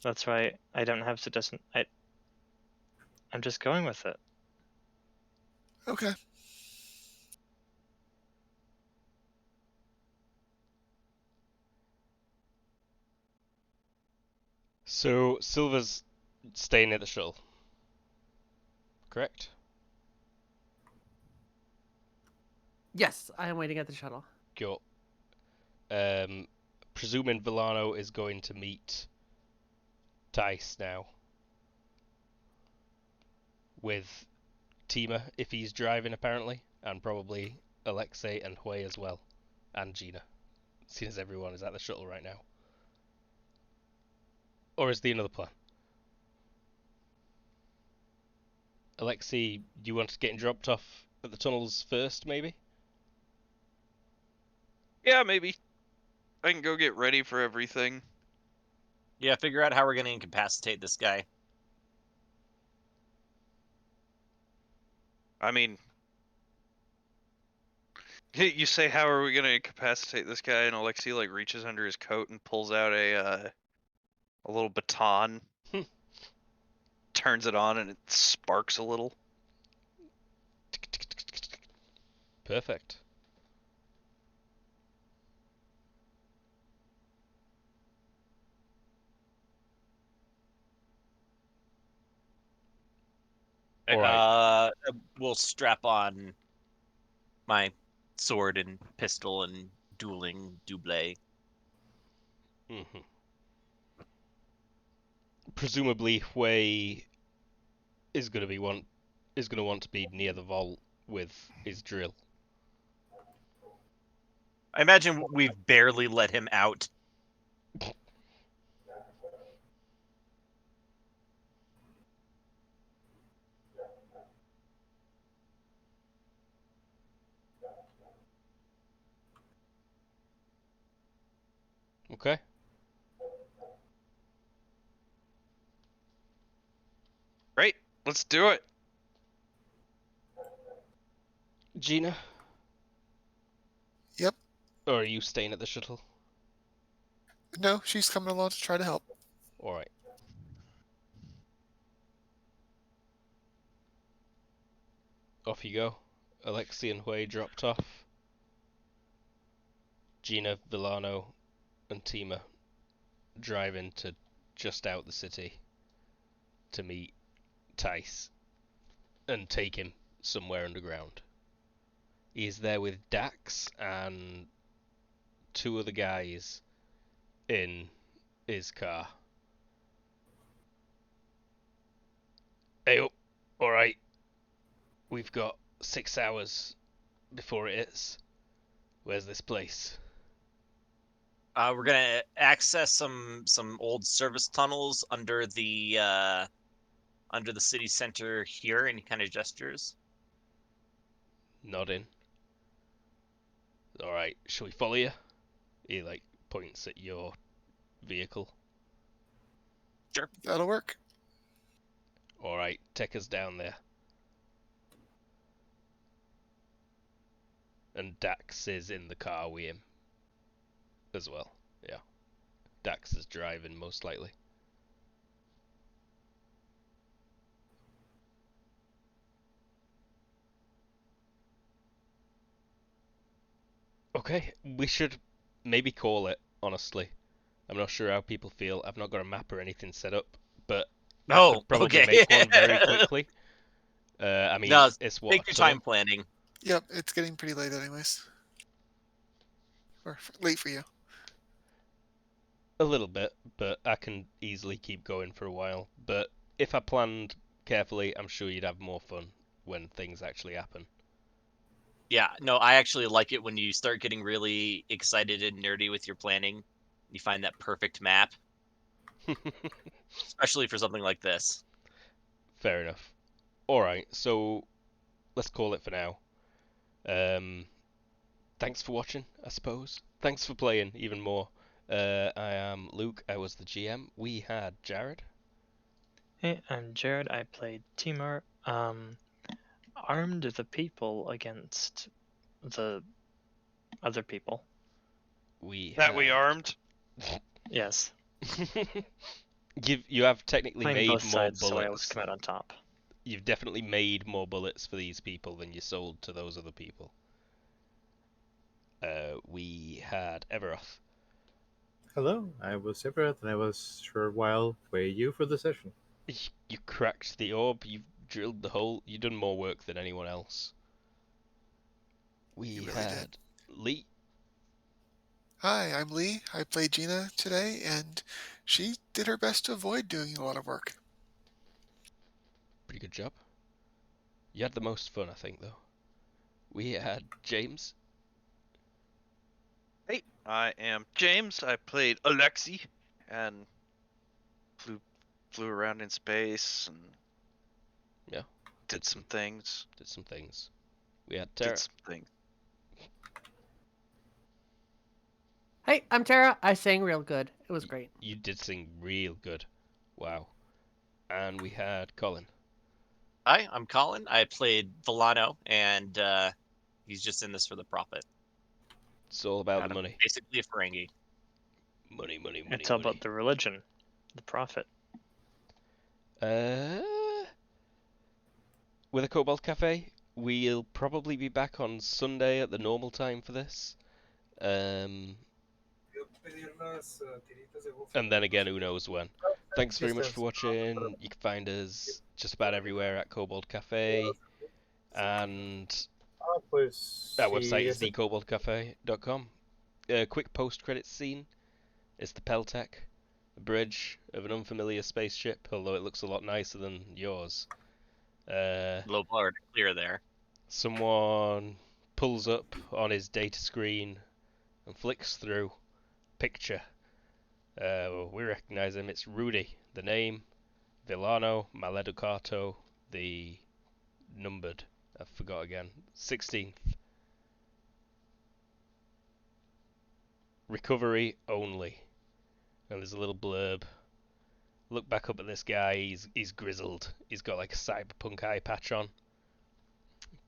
That's why I don't have suggestion. I'm just going with it. Okay. So Silver's staying at the shuttle, correct? Yes, I am waiting at the shuttle. Cool. Presuming Villano is going to meet Tice now with Tima if he's driving apparently, and probably Alexei and Hui as well, and Gina, seeing as everyone is at the shuttle right now. Or is there another plan? Alexei, do you want to get dropped off at the tunnels first, maybe? Yeah, maybe. I can go get ready for everything. Yeah, figure out how we're gonna incapacitate this guy. I mean, you say, how are we gonna incapacitate this guy? And Alexei like reaches under his coat and pulls out a little baton, turns it on, and it sparks a little. Perfect. All right. We'll strap on my sword and pistol and dueling double. Mm-hmm. Presumably, Hui is going to want to be near the vault with his drill. I imagine we've barely let him out. Okay. Right, let's do it. Gina? Yep. Or are you staying at the shuttle? No, she's coming along to try to help. Alright. Off you go. Alexei and Hui dropped off. Gina, Villano, and Tima drive into just out the city to meet Tice and take him somewhere underground. He's there with Dax and two other guys in his car. Hey up, alright. We've got 6 hours before it hits. Where's this place? We're gonna access some old service tunnels under the city center here, and he kind of gestures. Nodding. Alright, shall we follow you? He like points at your vehicle. That'll work. Alright, take us down there. And Dax is in the car with him as well. Yeah. Dax is driving most likely. Okay, we should maybe call it, honestly. I'm not sure how people feel. I've not got a map or anything set up, but I Oh, could probably okay. make one very quickly. I mean, No, it's what, take a your tunnel? time planning. Yep, it's getting pretty late anyways. Or late for you. A little bit, but I can easily keep going for a while. But if I planned carefully, I'm sure you'd have more fun when things actually happen. Yeah, no, I actually like it when you start getting really excited and nerdy with your planning. You find that perfect map, especially for something like this. Fair enough. Alright, so let's call it for now. Thanks for watching, I suppose. Thanks for playing even more. I am Luke, I was the GM. We had Jared. Hey, I'm Jared. I played Timur. Armed the people against the other people. We armed. Yes. You have technically Playing made both more sides, so I always bullets. come out on top. You've definitely made more bullets for these people than you sold to those other people. We had Everoth. Hello, I was Sephiroth, and I was for a while with you for the session. You cracked the orb, you've drilled the hole, you've done more work than anyone else. We You really had did. Lee. Hi, I'm Lee. I played Gina today, and she did her best to avoid doing a lot of work. Pretty good job. You had the most fun, I think, though. We had James. Hey, I am James. I played Alexi and flew around in space and Yeah. did some things. Did some things. We had Tara. Did some things. Hey, I'm Tara. I sang real good. It was great. You did sing real good. Wow. And we had Colin. Hi, I'm Colin. I played Volano, and he's just in this for the profit. It's all about the I'm money. basically a Ferengi. Money, money, money, It's all money. about the religion, the prophet. With a Cobalt Cafe, we'll probably be back on Sunday at the normal time for this. And then again, who knows when. Thanks very much for watching. You can find us just about everywhere at Cobalt Cafe. And our website is thecobaltcafe.com. Quick post-credits scene. It's the Peltec, a bridge of an unfamiliar spaceship, although it looks a lot nicer than yours. Low bar to clear there. Someone pulls up on his data screen and flicks through picture. We recognize him. It's Rudy. The name, Villano, Maleducato, the numbered. I forgot again. 16th. Recovery only. And there's a little blurb. Look back up at this guy. He's grizzled. He's got like a cyberpunk eye patch on.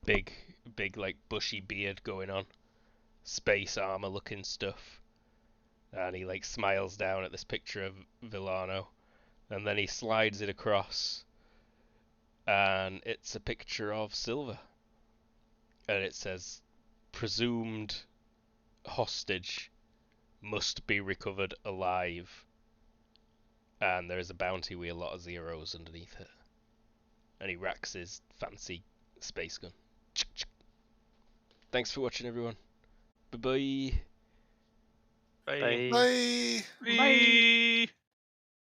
Big like bushy beard going on. Space armor looking stuff. And he like smiles down at this picture of Villano. And then he slides it across. And it's a picture of Silver. And it says, presumed hostage must be recovered alive. And there is a bounty with a lot of zeros underneath it. And he racks his fancy space gun. Thanks for watching, everyone. Bye-bye. Bye. Bye. Bye! Bye.